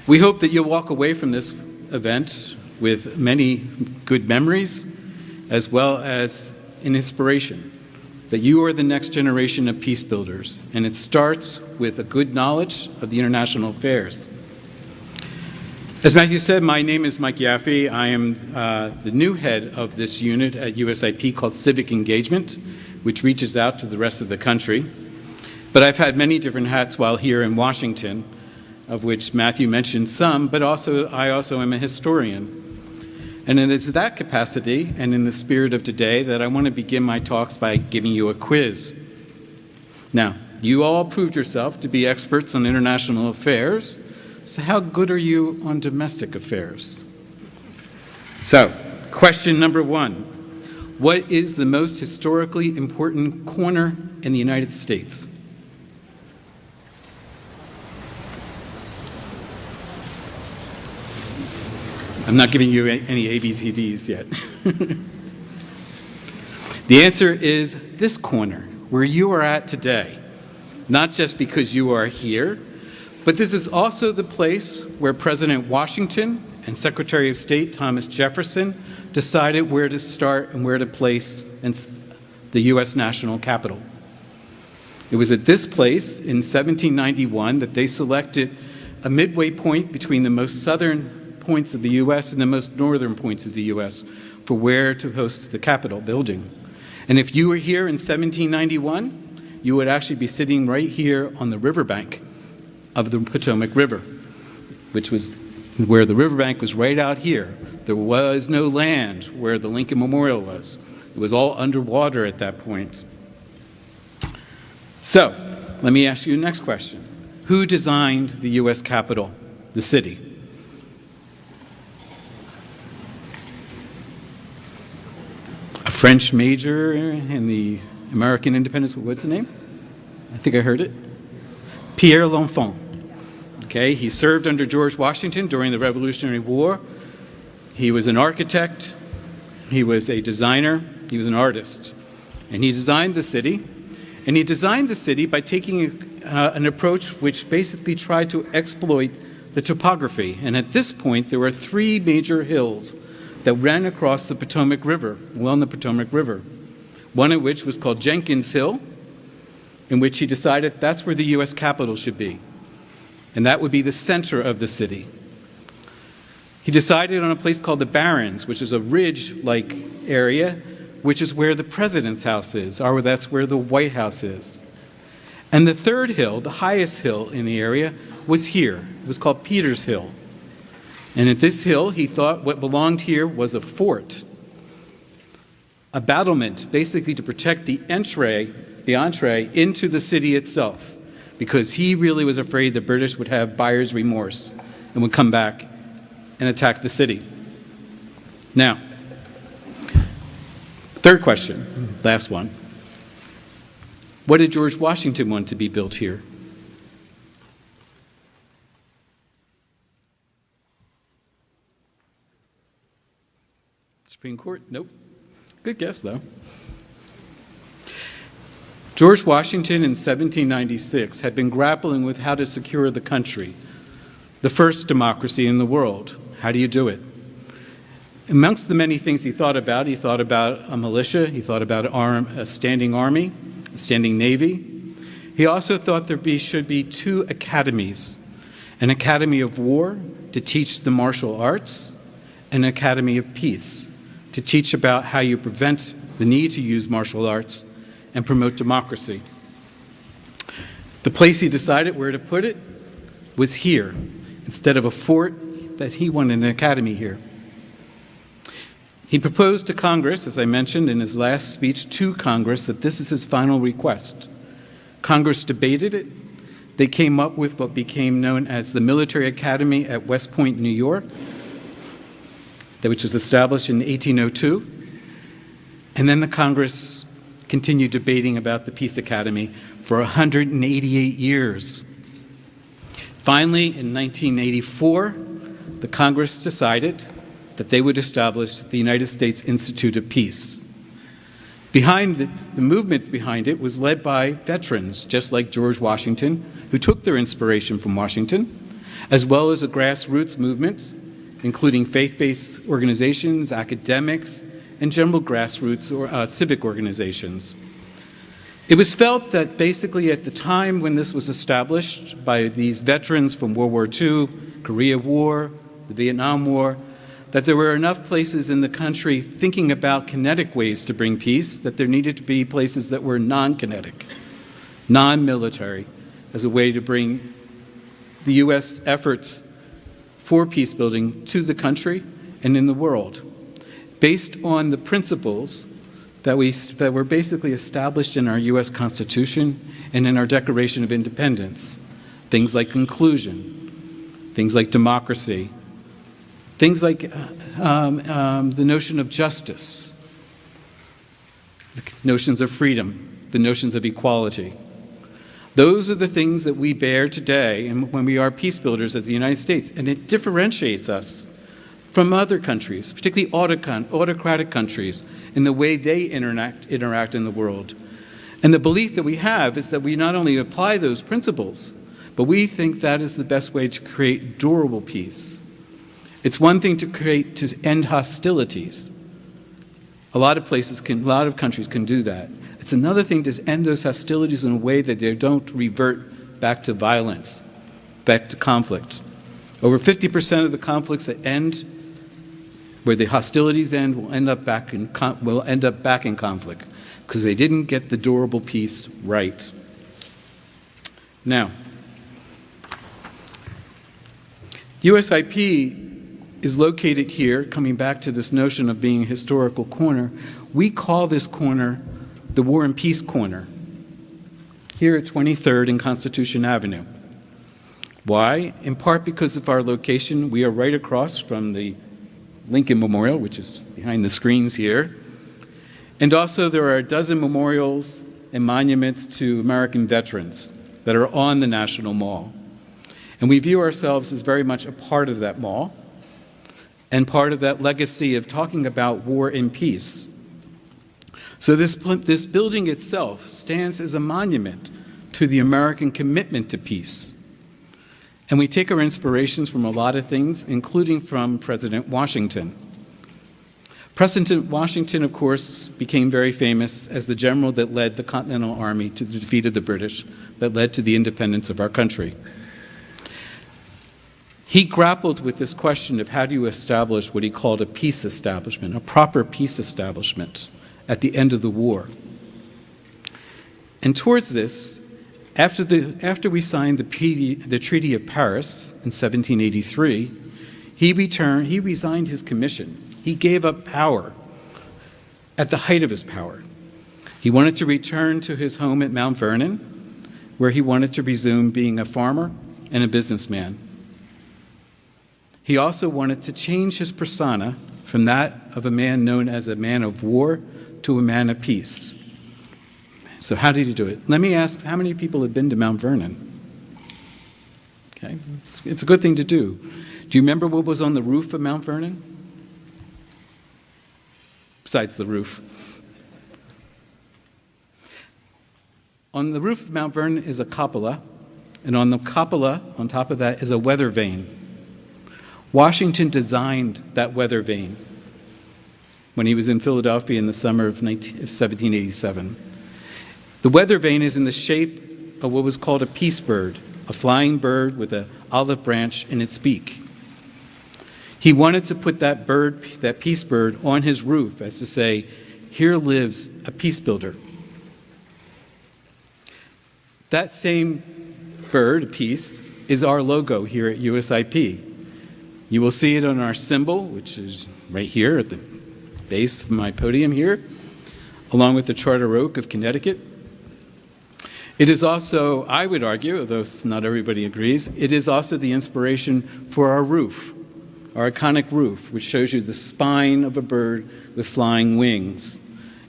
We hope that you'll walk away from this event with many good memories, as well as an inspiration, that you are the next generation of peace builders, and it starts with a good knowledge of the international affairs. As Matthew said, my name is Mike Yaffe. I am the new head of this unit at USIP called Civic Engagement, which reaches out to the rest of the country. But I've had many different hats while here in Washington, of which Matthew mentioned some, but I also am a historian. And it's that capacity, and in the spirit of today, that I want to begin my talks by giving you a quiz. Now, you all proved yourself to be experts on international affairs, so how good are you on domestic affairs? So, question number one. What is the most historically important corner in the United States? I'm not giving you any ABCDs yet. The answer is this corner, where you are at today. Not just because you are here, but this is also the place where President Washington and Secretary of State Thomas Jefferson decided where to start and where to place the U.S. national capital. It was at this place in 1791 that they selected a midway point between the most southern points of the U.S. and the most northern points of the U.S. for where to host the Capitol building. And if you were here in 1791, you would actually be sitting right here on the riverbank of the Potomac River, which was where the riverbank was right out here. There was no land where the Lincoln Memorial was. It was all underwater at that point. So, let me ask you the next question. Who designed the U.S. Capitol, the city? French major in the American independence. What's the name? I think I heard it. Pierre L'Enfant. Okay, he served under George Washington during the Revolutionary War. He was an architect. He was a designer. He was an artist. And he designed the city. And he designed the city by taking an approach which basically tried to exploit the topography. And at this point, there were 3 major hills that ran across the Potomac River, along the Potomac River. One of which was called Jenkins Hill, in which he decided that's where the U.S. Capitol should be. And that would be the center of the city. He decided on a place called the Barrens, which is a ridge-like area, which is where the president's house is, or that's where the White House is. And the third hill, the highest hill in the area, was here. It was called Peters Hill. And at this hill, he thought what belonged here was a fort, a battlement, basically to protect the entree into the city itself, because he really was afraid the British would have buyer's remorse and would come back and attack the city. Now, third question, last one. What did George Washington want to be built here? Supreme Court? Nope. Good guess, though. George Washington in 1796 had been grappling with how to secure the country, the first democracy in the world. How do you do it? Amongst the many things he thought about a militia, he thought about a standing army, a standing navy. He also thought there should be 2 academies, an academy of war to teach the martial arts, and an academy of peace to teach about how you prevent the need to use martial arts and promote democracy. The place he decided where to put it was here, instead of a fort that he wanted an academy here. He proposed to Congress, as I mentioned in his last speech to Congress, that this is his final request. Congress debated it. They came up with what became known as the Military Academy at West Point, New York, which was established in 1802. And then the Congress continued debating about the Peace Academy for 188 years. Finally, in 1984, the Congress decided that they would establish the United States Institute of Peace. Behind the movement behind it was led by veterans, just like George Washington, who took their inspiration from Washington, as well as a grassroots movement, including faith-based organizations, academics, and general grassroots or civic organizations. It was felt that basically at the time when this was established by these veterans from World War II, Korea War, the Vietnam War, that there were enough places in the country thinking about kinetic ways to bring peace, that there needed to be places that were non-kinetic, non-military, as a way to bring the U.S. efforts for peace building to the country and in the world, based on the principles that were basically established in our U.S. Constitution and in our Declaration of Independence. Things like inclusion, things like democracy, things like the notion of justice, the notions of freedom, the notions of equality. Those are the things that we bear today and when we are peace builders of the United States, and it differentiates us from other countries, particularly autocratic countries, in the way they interact in the world. And the belief that we have is that we not only apply those principles, but we think that is the best way to create durable peace. It's one thing to end hostilities. A lot of countries can do that. It's another thing to end those hostilities in a way that they don't revert back to violence, back to conflict. Over 50% of the conflicts that end, where the hostilities end, will end up back in conflict because they didn't get the durable peace right. Now, USIP is located here, coming back to this notion of being a historical corner. We call this corner the War and Peace Corner, here at 23rd and Constitution Avenue. Why? In part because of our location. We are right across from the Lincoln Memorial, which is behind the screens here. And also there are a dozen memorials and monuments to American veterans that are on the National Mall. And we view ourselves as very much a part of that mall and part of that legacy of talking about war and peace. So this building itself stands as a monument to the American commitment to peace. And we take our inspirations from a lot of things, including from President Washington. President Washington, of course, became very famous as the general that led the Continental Army to the defeat of the British, that led to the independence of our country. He grappled with this question of how do you establish what he called a peace establishment, a proper peace establishment at the end of the war. And towards this, after we signed the Treaty of Paris in 1783, he resigned his commission. He gave up power at the height of his power. He wanted to return to his home at Mount Vernon, where he wanted to resume being a farmer and a businessman. He also wanted to change his persona from that of a man known as a man of war to a man of peace. So how did he do it? Let me ask, how many people have been to Mount Vernon? Okay, it's a good thing to do. Do you remember what was on the roof of Mount Vernon? Besides the roof. On the roof of Mount Vernon is a cupola, and on the cupola, on top of that, is a weather vane. Washington designed that weather vane when he was in Philadelphia in the summer of 1787. The weather vane is in the shape of what was called a peace bird, a flying bird with an olive branch in its beak. He wanted to put that bird, that peace bird, on his roof as to say, here lives a peace builder. That same bird, peace, is our logo here at USIP. You will see it on our symbol, which is right here at the base of my podium here, along with the Charter Oak of Connecticut. It is also, I would argue, although not everybody agrees, it is also the inspiration for our roof, our iconic roof, which shows you the spine of a bird with flying wings.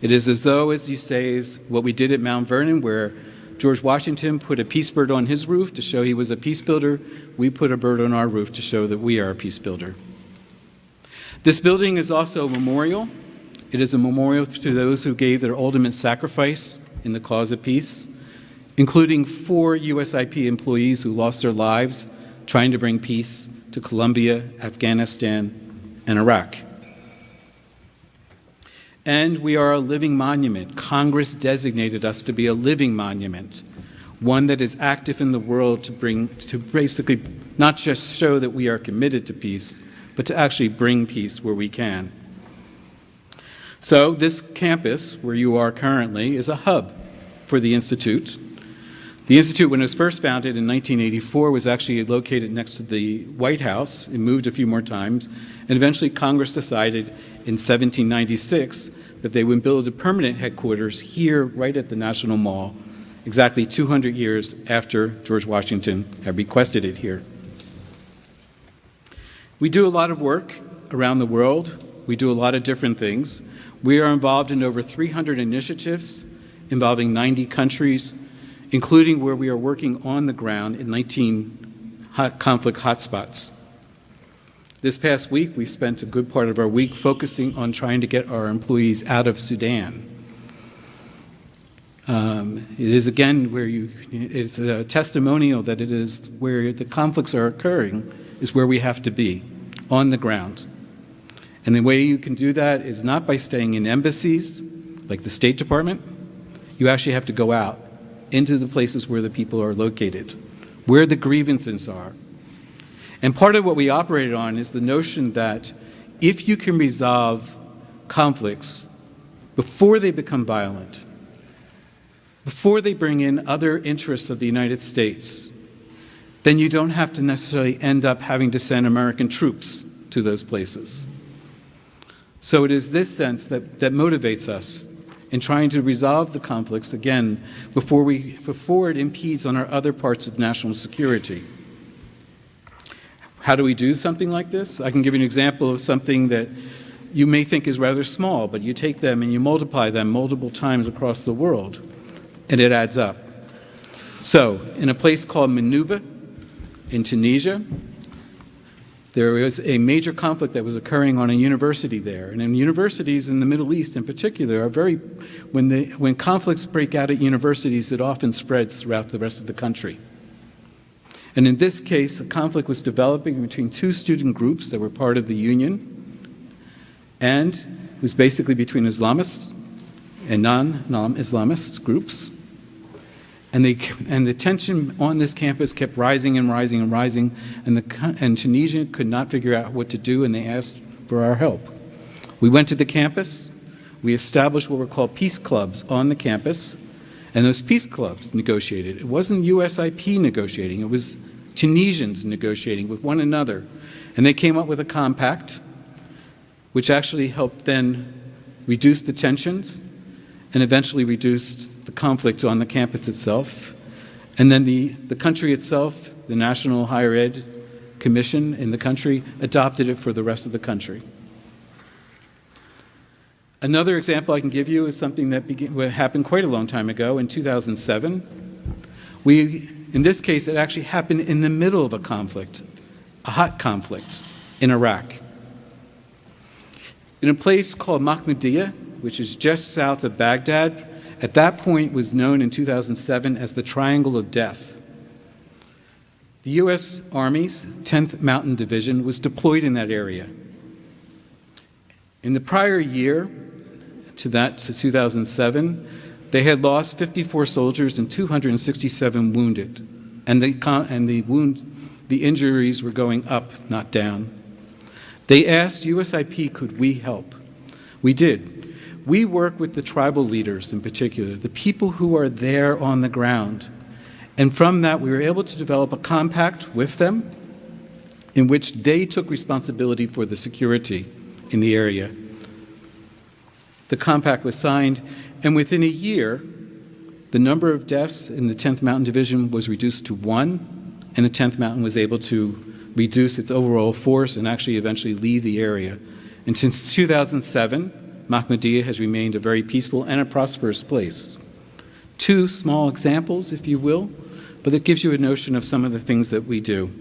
It is as though, as you say, is what we did at Mount Vernon, where George Washington put a peace bird on his roof to show he was a peace builder. We put a bird on our roof to show that we are a peace builder. This building is also a memorial. It is a memorial to those who gave their ultimate sacrifice in the cause of peace, including 4 USIP employees who lost their lives trying to bring peace to Colombia, Afghanistan, and Iraq. And we are a living monument. Congress designated us to be a living monument, one that is active in the world to basically not just show that we are committed to peace, but to actually bring peace where we can. So this campus, where you are currently, is a hub for the Institute. The Institute, when it was first founded in 1984, was actually located next to the White House. It moved a few more times, and eventually Congress decided in 1796 that they would build a permanent headquarters here right at the National Mall, exactly 200 years after George Washington had requested it here. We do a lot of work around the world. We do a lot of different things. We are involved in over 300 initiatives involving 90 countries, including where we are working on the ground in 19 conflict hotspots. This past week, we spent a good part of our week focusing on trying to get our employees out of Sudan. It is, again, where it's a testimonial that it is where the conflicts are occurring is where we have to be, on the ground. And the way you can do that is not by staying in embassies, like the State Department. You actually have to go out into the places where the people are located, where the grievances are. And part of what we operate on is the notion that if you can resolve conflicts before they become violent, before they bring in other interests of the United States, then you don't have to necessarily end up having to send American troops to those places. So it is this sense that motivates us in trying to resolve the conflicts, again, before it impedes on our other parts of national security. How do we do something like this? I can give you an example of something that you may think is rather small, but you take them and you multiply them multiple times across the world, and it adds up. So, in a place called Manuba in Tunisia, there was a major conflict that was occurring on a university there. And in universities in the Middle East in particular, when conflicts break out at universities, it often spreads throughout the rest of the country. And in this case, a conflict was developing between two student groups that were part of the union, and it was basically between Islamists and non-Islamist groups. And the tension on this campus kept rising and rising and rising, and Tunisia could not figure out what to do, and they asked for our help. We went to the campus, we established what were called peace clubs on the campus, and those peace clubs negotiated. It wasn't USIP negotiating, it was Tunisians negotiating with one another. And they came up with a compact, which actually helped then reduce the tensions and eventually reduced the conflict on the campus itself. And then the country itself, the National Higher Ed Commission in the country, adopted it for the rest of the country. Another example I can give you is something that happened quite a long time ago, in 2007. In this case, it actually happened in the middle of a conflict, a hot conflict in Iraq. In a place called Mahmudiyah, which is just south of Baghdad, at that point was known in 2007 as the Triangle of Death. The U.S. Army's 10th Mountain Division was deployed in that area. In the prior year, to 2007, they had lost 54 soldiers and 267 wounded, and the injuries were going up, not down. They asked USIP, could we help? We did. We work with the tribal leaders in particular, the people who are there on the ground. And from that, we were able to develop a compact with them in which they took responsibility for the security in the area. The compact was signed, and within a year, the number of deaths in the 10th Mountain Division was reduced to 1, and the 10th Mountain was able to reduce its overall force and actually eventually leave the area. And since 2007, Mahmudiyah has remained a very peaceful and a prosperous place. Two small examples, if you will, but it gives you a notion of some of the things that we do.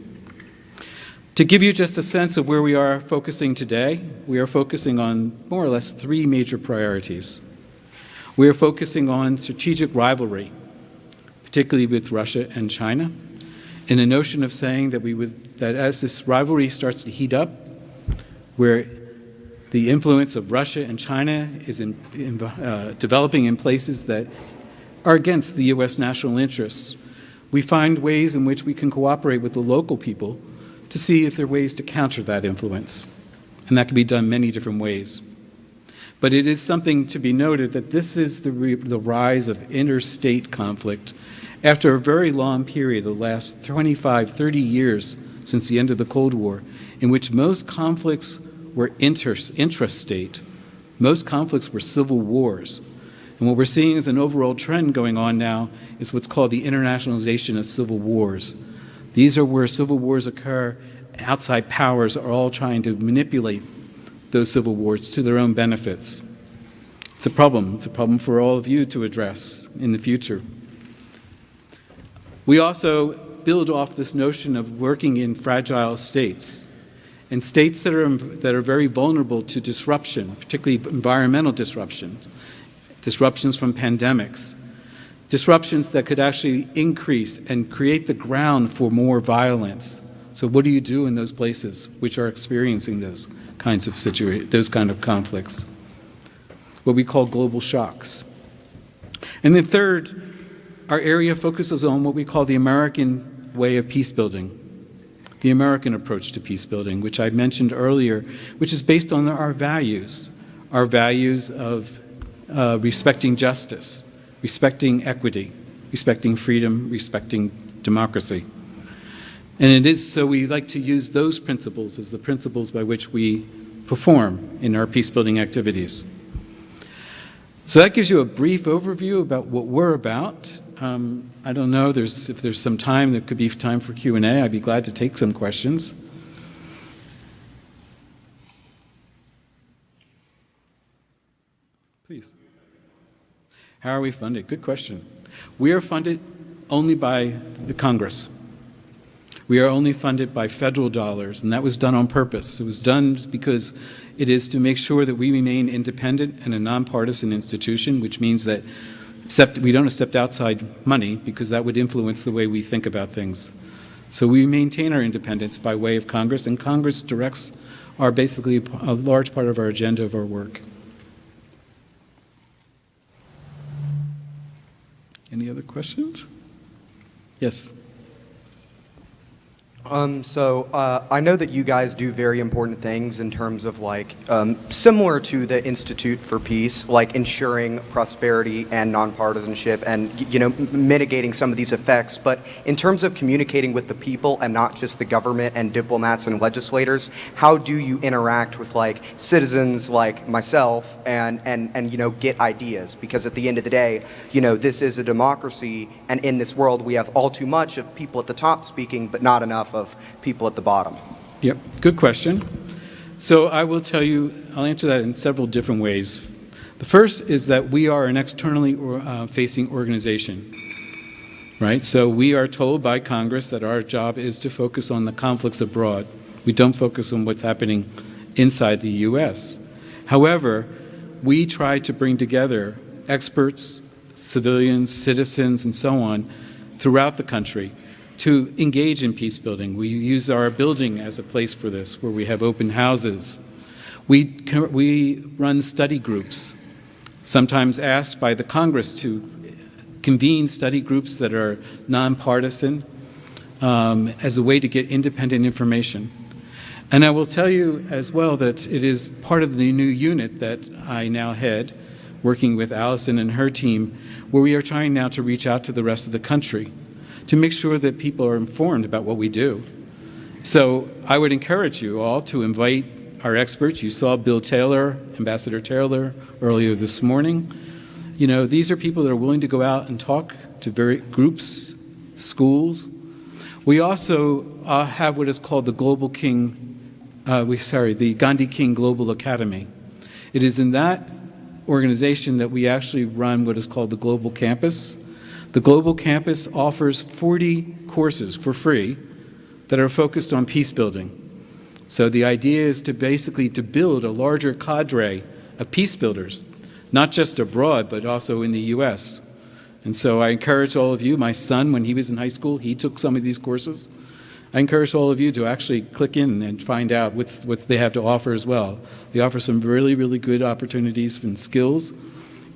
To give you just a sense of where we are focusing today, we are focusing on more or less 3 major priorities. We are focusing on strategic rivalry, particularly with Russia and China, in a notion of saying that as this rivalry starts to heat up, where the influence of Russia and China is developing in places that are against the U.S. national interests, we find ways in which we can cooperate with the local people to see if there are ways to counter that influence. And that can be done many different ways. But it is something to be noted that this is the rise of interstate conflict after a very long period, the last 25, 30 years since the end of the Cold War, in which most conflicts were intrastate. Most conflicts were civil wars. And what we're seeing is an overall trend going on now is what's called the internationalization of civil wars. These are where civil wars occur. Outside powers are all trying to manipulate those civil wars to their own benefits. It's a problem. It's a problem for all of you to address in the future. We also build off this notion of working in fragile states. In states that are very vulnerable to disruption, particularly environmental disruptions, disruptions from pandemics, disruptions that could actually increase and create the ground for more violence. So what do you do in those places which are experiencing those kinds of those kind of conflicts? What we call global shocks. And then third, our area focuses on what we call the American way of peace building. The American approach to peace building, which I mentioned earlier, which is based on our values of respecting justice, respecting equity, respecting freedom, respecting democracy. And it is so we like to use those principles as the principles by which we perform in our peace building activities. So that gives you a brief overview about what we're about. I don't know if there's some time, there could be time for Q&A. I'd be glad to take some questions. please. How are we funded? Good question. We are funded only by the Congress. We are only funded by federal dollars, and that was done on purpose. It was done because it is to make sure that we remain independent and a nonpartisan institution, which means that we don't accept outside money because that would influence the way we think about things. So we maintain our independence by way of Congress, and Congress directs basically a large part of our agenda of our work. Any other questions? Yes. I know that you guys do very important things in terms of similar to the Institute for Peace, like ensuring prosperity and nonpartisanship and, mitigating some of these effects. But in terms of communicating with the people and not just the government and diplomats and legislators, how do you interact with citizens like myself and get ideas? Because at the end of the day, this is a democracy, and in this world we have all too much of people at the top speaking, but not enough of people at the bottom. Yep, good question. So I will tell you, I'll answer that in several different ways. The first is that we are an externally facing organization, right? So we are told by Congress that our job is to focus on the conflicts abroad. We don't focus on what's happening inside the U.S. However, we try to bring together experts, civilians, citizens, and so on throughout the country to engage in peace building. We use our building as a place for this, where we have open houses. We run study groups, sometimes asked by the Congress to convene study groups that are nonpartisan as a way to get independent information. And I will tell you as well that it is part of the new unit that I now head, working with Allison and her team, where we are trying now to reach out to the rest of the country to make sure that people are informed about what we do. So I would encourage you all to invite our experts. You saw Bill Taylor, Ambassador Taylor, earlier this morning. These are people that are willing to go out and talk to various groups, schools. We also have what is called the the Gandhi King Global Academy. It is in that organization that we actually run what is called the Global Campus. The Global Campus offers 40 courses for free that are focused on peace building. So the idea is to basically build a larger cadre of peace builders, not just abroad, but also in the U.S. And so I encourage all of you, my son, when he was in high school, he took some of these courses. I encourage all of you to actually click in and find out what they have to offer as well. They offer some really, really good opportunities and skills,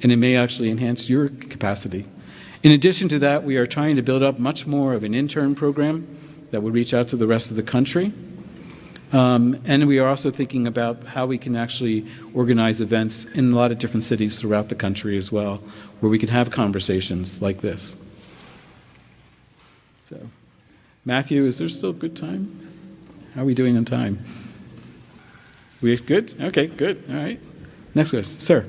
and it may actually enhance your capacity. In addition to that, we are trying to build up much more of an intern program that would reach out to the rest of the country. And we are also thinking about how we can actually organize events in a lot of different cities throughout the country as well, where we can have conversations like this. So, Matthew, is there still good time? How are we doing on time? We good? Okay, good. All right. Next question, sir.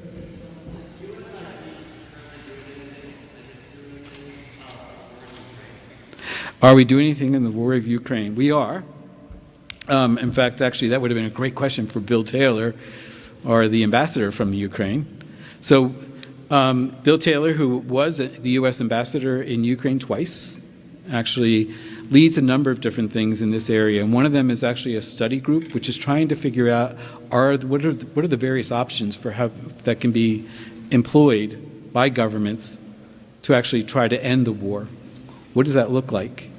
Are we doing anything in the war of Ukraine? We are. In fact, actually, that would have been a great question for Bill Taylor, or the ambassador from the Ukraine. So Bill Taylor, who was the U.S. ambassador in Ukraine twice, actually leads a number of different things in this area. And one of them is actually a study group, which is trying to figure out what are the various options for how that can be employed by governments to actually try to end the war. What does that look like?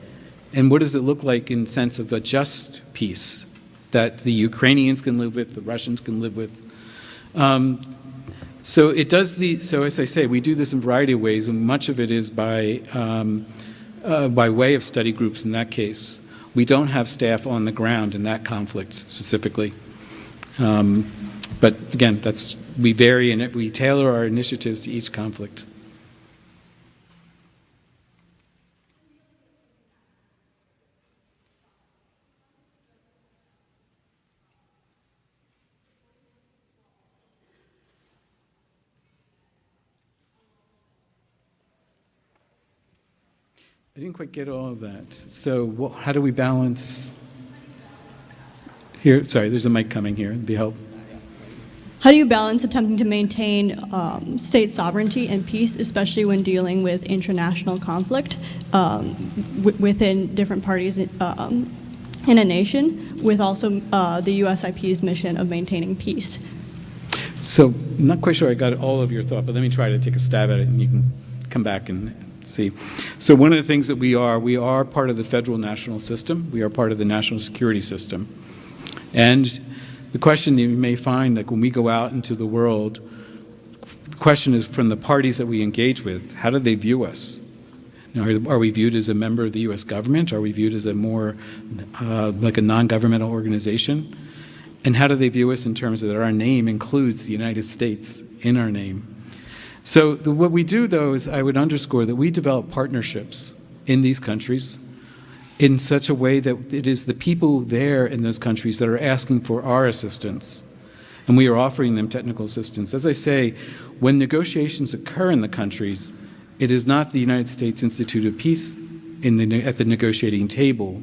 And what does it look like in the sense of a just peace that the Ukrainians can live with, the Russians can live with? So as I say, we do this in a variety of ways, and much of it is by way of study groups in that case. We don't have staff on the ground in that conflict specifically. But again, we vary and we tailor our initiatives to each conflict. I didn't quite get all of that. So how do we balance? Here, sorry, there's a mic coming here. It'd be helpful. How do you balance attempting to maintain state sovereignty and peace, especially when dealing with international conflict within different parties in a nation, with also the USIP's mission of maintaining peace? So I'm not quite sure I got all of your thought, but let me try to take a stab at it, and you can come back and see. So one of the things that we are part of the federal national system. We are part of the national security system. And the question that you may find, like when we go out into the world, the question is from the parties that we engage with, how do they view us? Are we viewed as a member of the U.S. government? Are we viewed as a more like a non-governmental organization? And how do they view us in terms of that our name includes the United States in our name? So what we do, though, is I would underscore that we develop partnerships in these countries in such a way that it is the people there in those countries that are asking for our assistance, and we are offering them technical assistance. As I say, when negotiations occur in the countries, it is not the United States Institute of Peace at the negotiating table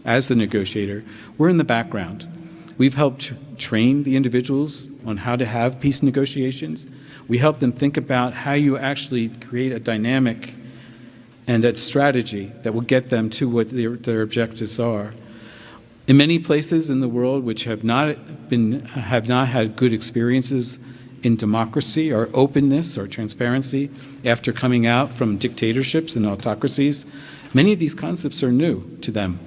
as the negotiator. We're in the background. We've helped train the individuals on how to have peace negotiations. We help them think about how you actually create a dynamic and a strategy that will get them to what their objectives are. In many places in the world which have not had good experiences in democracy or openness or transparency after coming out from dictatorships and autocracies, many of these concepts are new to them.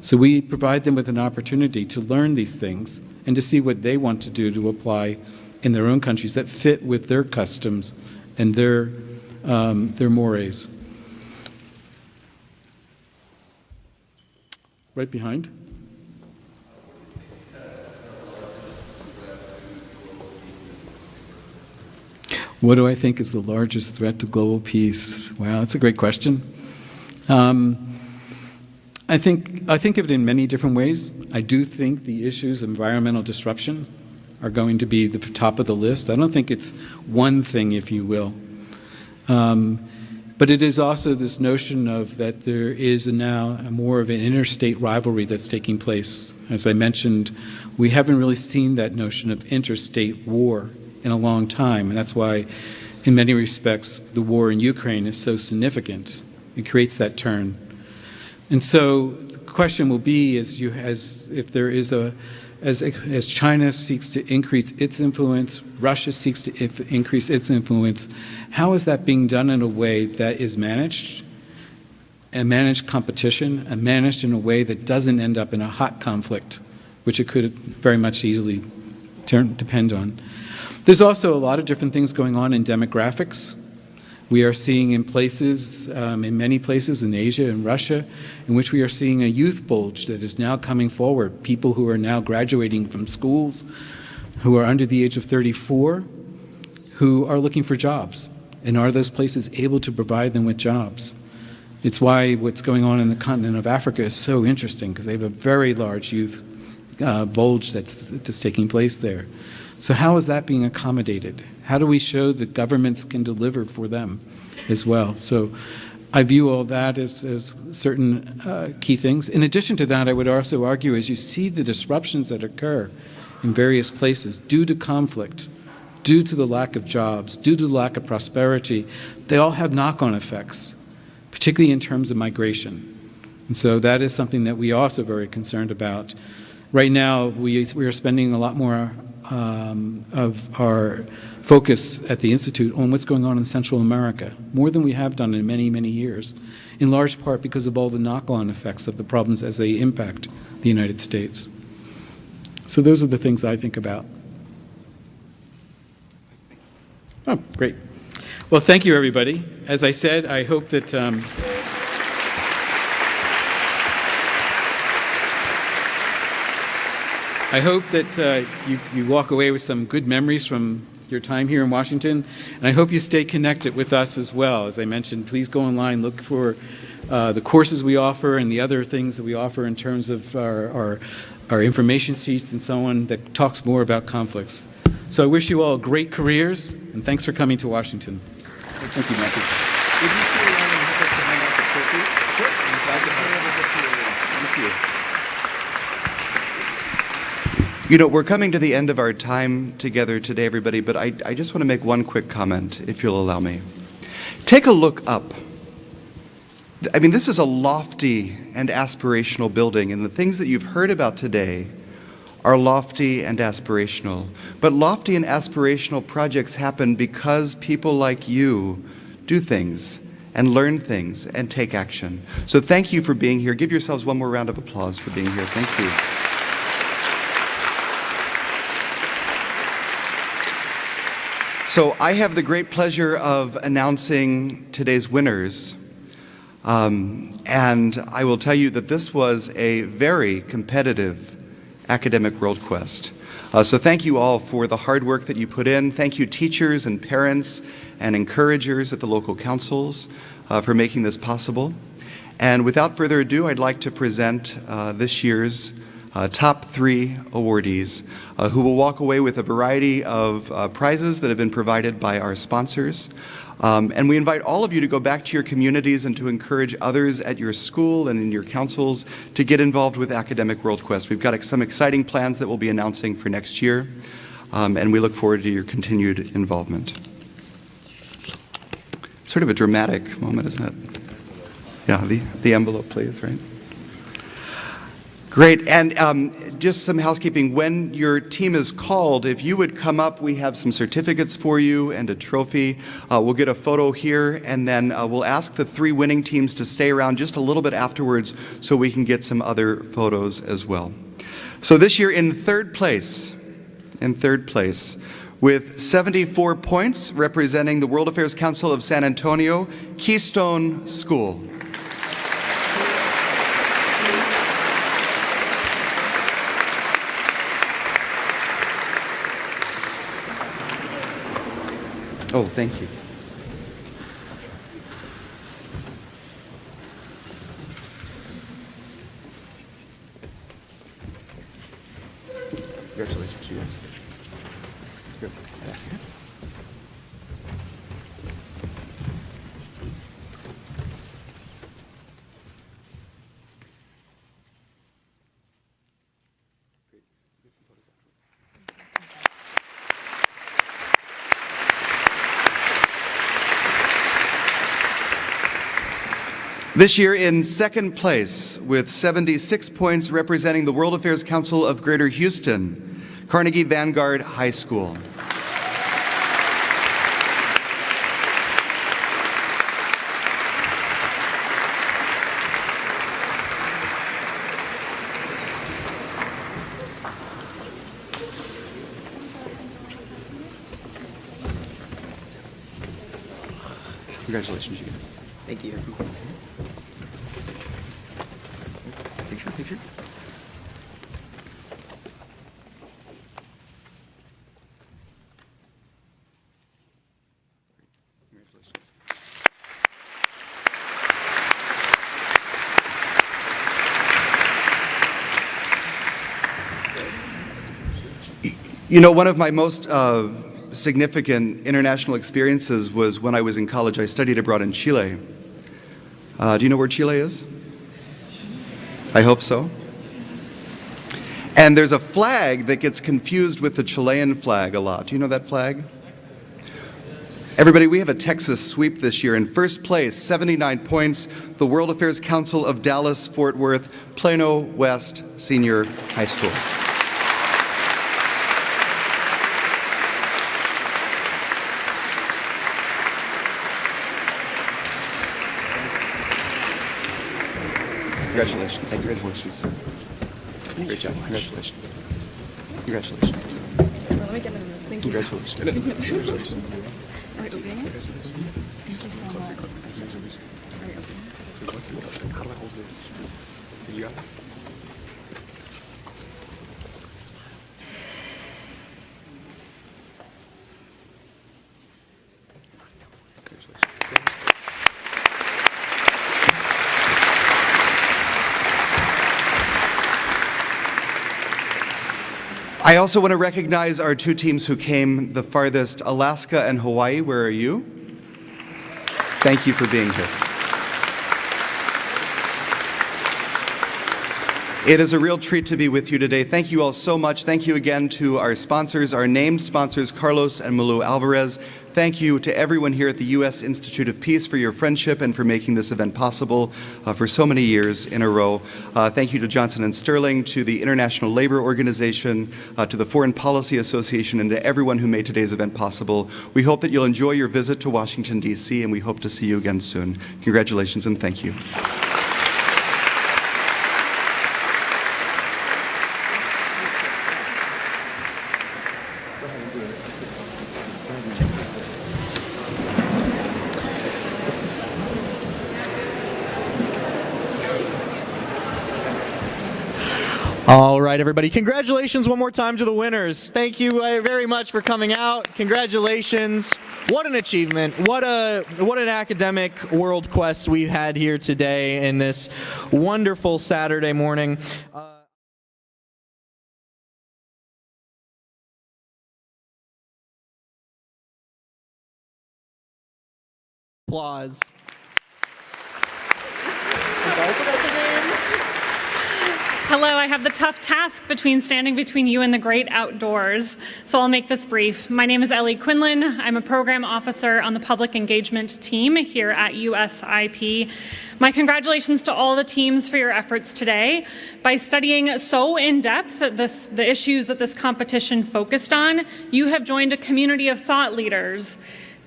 So we provide them with an opportunity to learn these things and to see what they want to do to apply in their own countries that fit with their customs and their mores. Right behind. What do I think is the largest threat to global peace? Wow, that's a great question. I think of it in many different ways. I do think the issues of environmental disruption are going to be the top of the list. I don't think it's one thing, if you will. But it is also this notion of that there is now more of an interstate rivalry that's taking place. As I mentioned, we haven't really seen that notion of interstate war in a long time, and that's why, in many respects, the war in Ukraine is so significant. It creates that turn. And so the question will be, as China seeks to increase its influence, Russia seeks to increase its influence, how is that being done in a way that is managed, and managed competition, and managed in a way that doesn't end up in a hot conflict, which it could very much easily depend on. There's also a lot of different things going on in demographics. We are seeing in many places in Asia and Russia, in which we are seeing a youth bulge that is now coming forward, people who are now graduating from schools, who are under the age of 34, who are looking for jobs. And are those places able to provide them with jobs? It's why what's going on in the continent of Africa is so interesting, because they have a very large youth bulge that's taking place there. So how is that being accommodated? How do we show that governments can deliver for them as well? So I view all that as certain key things. In addition to that, I would also argue, as you see the disruptions that occur in various places due to conflict, due to the lack of jobs, due to the lack of prosperity, they all have knock-on effects, particularly in terms of migration. And so that is something that we are also very concerned about. Right now, we are spending a lot more of our focus at the Institute on what's going on in Central America, more than we have done in many, many years, in large part because of all the knock-on effects of the problems as they impact the United States. So those are the things I think about. Oh, great. Well, thank you, everybody. As I said, I hope that you walk away with some good memories from your time here in Washington, and I hope you stay connected with us as well. As I mentioned, please go online, look for the courses we offer and the other things that we offer in terms of our information sheets and so on that talks more about conflicts. So I wish you all great careers, and thanks for coming to Washington. Thank you, Matthew. Thank you. You know, we're coming to the end of our time together today, everybody, but I just want to make one quick comment, if you'll allow me. Take a look up. I mean, this is a lofty and aspirational building, and the things that you've heard about today are lofty and aspirational. But lofty and aspirational projects happen because people like you do things and learn things and take action. So thank you for being here. Give yourselves one more round of applause for being here. Thank you. So I have the great pleasure of announcing today's winners. And I will tell you that this was a very competitive academic WorldQuest. So thank you all for the hard work that you put in. Thank you teachers and parents and encouragers at the local councils for making this possible. And without further ado, I'd like to present this year's top 3 awardees who will walk away with a variety of prizes that have been provided by our sponsors. And we invite all of you to go back to your communities and to encourage others at your school and in your councils to get involved with Academic WorldQuest. We've got some exciting plans that we'll be announcing for next year, and we look forward to your continued involvement. Sort of a dramatic moment, isn't it? Yeah, the envelope, please, right? Great, and just some housekeeping. When your team is called, if you would come up, we have some certificates for you and a trophy. We'll get a photo here, and then we'll ask the 3 winning teams to stay around just a little bit afterwards so we can get some other photos as well. So this year in third place, with 74 points representing the World Affairs Council of San Antonio, Keystone School. Oh, thank you. Congratulations, you guys. Good. This year in second place with 76 points representing the World Affairs Council of Greater Houston, Carnegie Vanguard High School. Congratulations, you guys. Thank you. Picture. Congratulations. You know, one of my most significant international experiences was when I was in college. I studied abroad in Chile. Do you know where Chile is? I hope so. And there's a flag that gets confused with the Chilean flag a lot. Do you know that flag? Everybody, we have a Texas sweep this year. In first place, 79 points, the World Affairs Council of Dallas-Fort Worth, Plano West Senior High School. Congratulations. Congratulations, sir. Great job. Congratulations. Congratulations. Congratulations. Congratulations. How do I hold this? You got it? I also want to recognize our 2 teams who came the farthest, Alaska and Hawaii. Where are you? Thank you for being here. It is a real treat to be with you today. Thank you all so much. Thank you again to our sponsors, our named sponsors, Carlos and Malú Alvarez. Thank you to everyone here at the U.S. Institute of Peace for your friendship and for making this event possible for so many years in a row. Thank you to Johnson & Sterling, to the International Labor Organization, to the Foreign Policy Association, and to everyone who made today's event possible. We hope that you'll enjoy your visit to Washington, D.C., and we hope to see you again soon. Congratulations and thank you. All right, everybody. Congratulations one more time to the winners. Thank you very much for coming out. Congratulations. What an achievement. What an academic WorldQuest we've had here today in this wonderful Saturday morning. Applause. Hello, I have the tough task standing between you and the great outdoors, so I'll make this brief. My name is Ellie Quinlan. I'm a program officer on the public engagement team here at USIP. My congratulations to all the teams for your efforts today. By studying so in depth the issues that this competition focused on, you have joined a community of thought leaders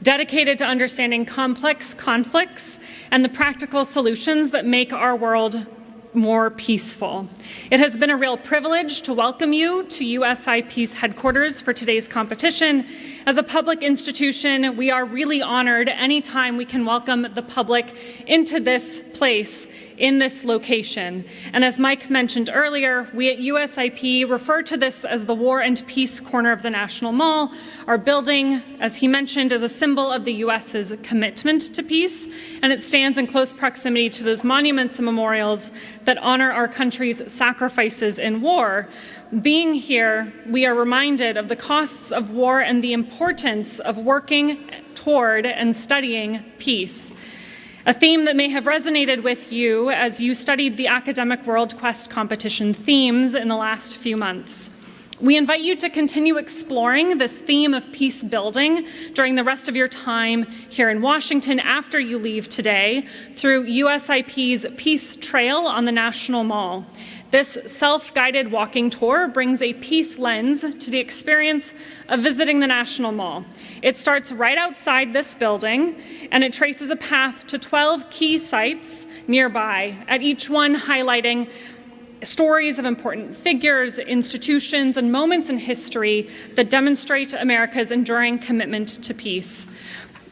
dedicated to understanding complex conflicts and the practical solutions that make our world more peaceful. It has been a real privilege to welcome you to USIP's headquarters for today's competition. As a public institution, we are really honored anytime we can welcome the public into this place, in this location. And as Mike mentioned earlier, we at USIP refer to this as the War and Peace corner of the National Mall. Our building, as he mentioned, is a symbol of the US's commitment to peace, and it stands in close proximity to those monuments and memorials that honor our country's sacrifices in war. Being here, we are reminded of the costs of war and the importance of working toward and studying peace. A theme that may have resonated with you as you studied the academic WorldQuest competition themes in the last few months. We invite you to continue exploring this theme of peace building during the rest of your time here in Washington after you leave today through USIP's Peace Trail on the National Mall. This self-guided walking tour brings a peace lens to the experience of visiting the National Mall. It starts right outside this building, and it traces a path to 12 key sites nearby, at each one highlighting stories of important figures, institutions, and moments in history that demonstrate America's enduring commitment to peace.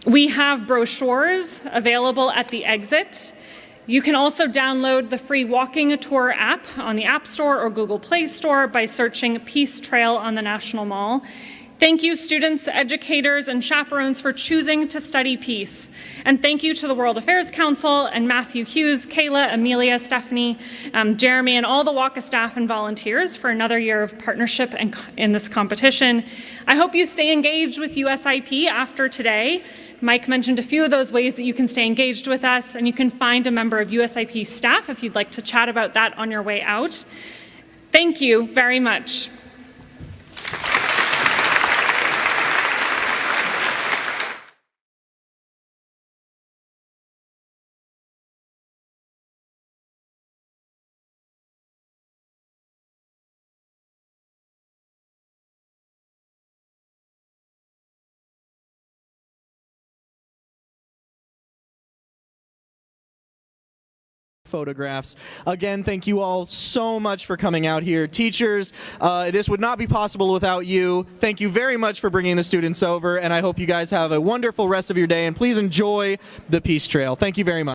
We have brochures available at the exit. You can also download the free Walking Tour app on the App Store or Google Play Store by searching Peace Trail on the National Mall. Thank you, students, educators, and chaperones for choosing to study peace. And thank you to the World Affairs Council and Matthew Hughes, Kayla, Amelia, Stephanie, Jeremy, and all the WACA staff and volunteers for another year of partnership in this competition. I hope you stay engaged with USIP after today. Mike mentioned a few of those ways that you can stay engaged with us, and you can find a member of USIP staff if you'd like to chat about that on your way out. Thank you very much. Photographs. Again, thank you all so much for coming out here. Teachers, this would not be possible without you. Thank you very much for bringing the students over, and I hope you guys have a wonderful rest of your day, and please enjoy the Peace Trail. Thank you very much.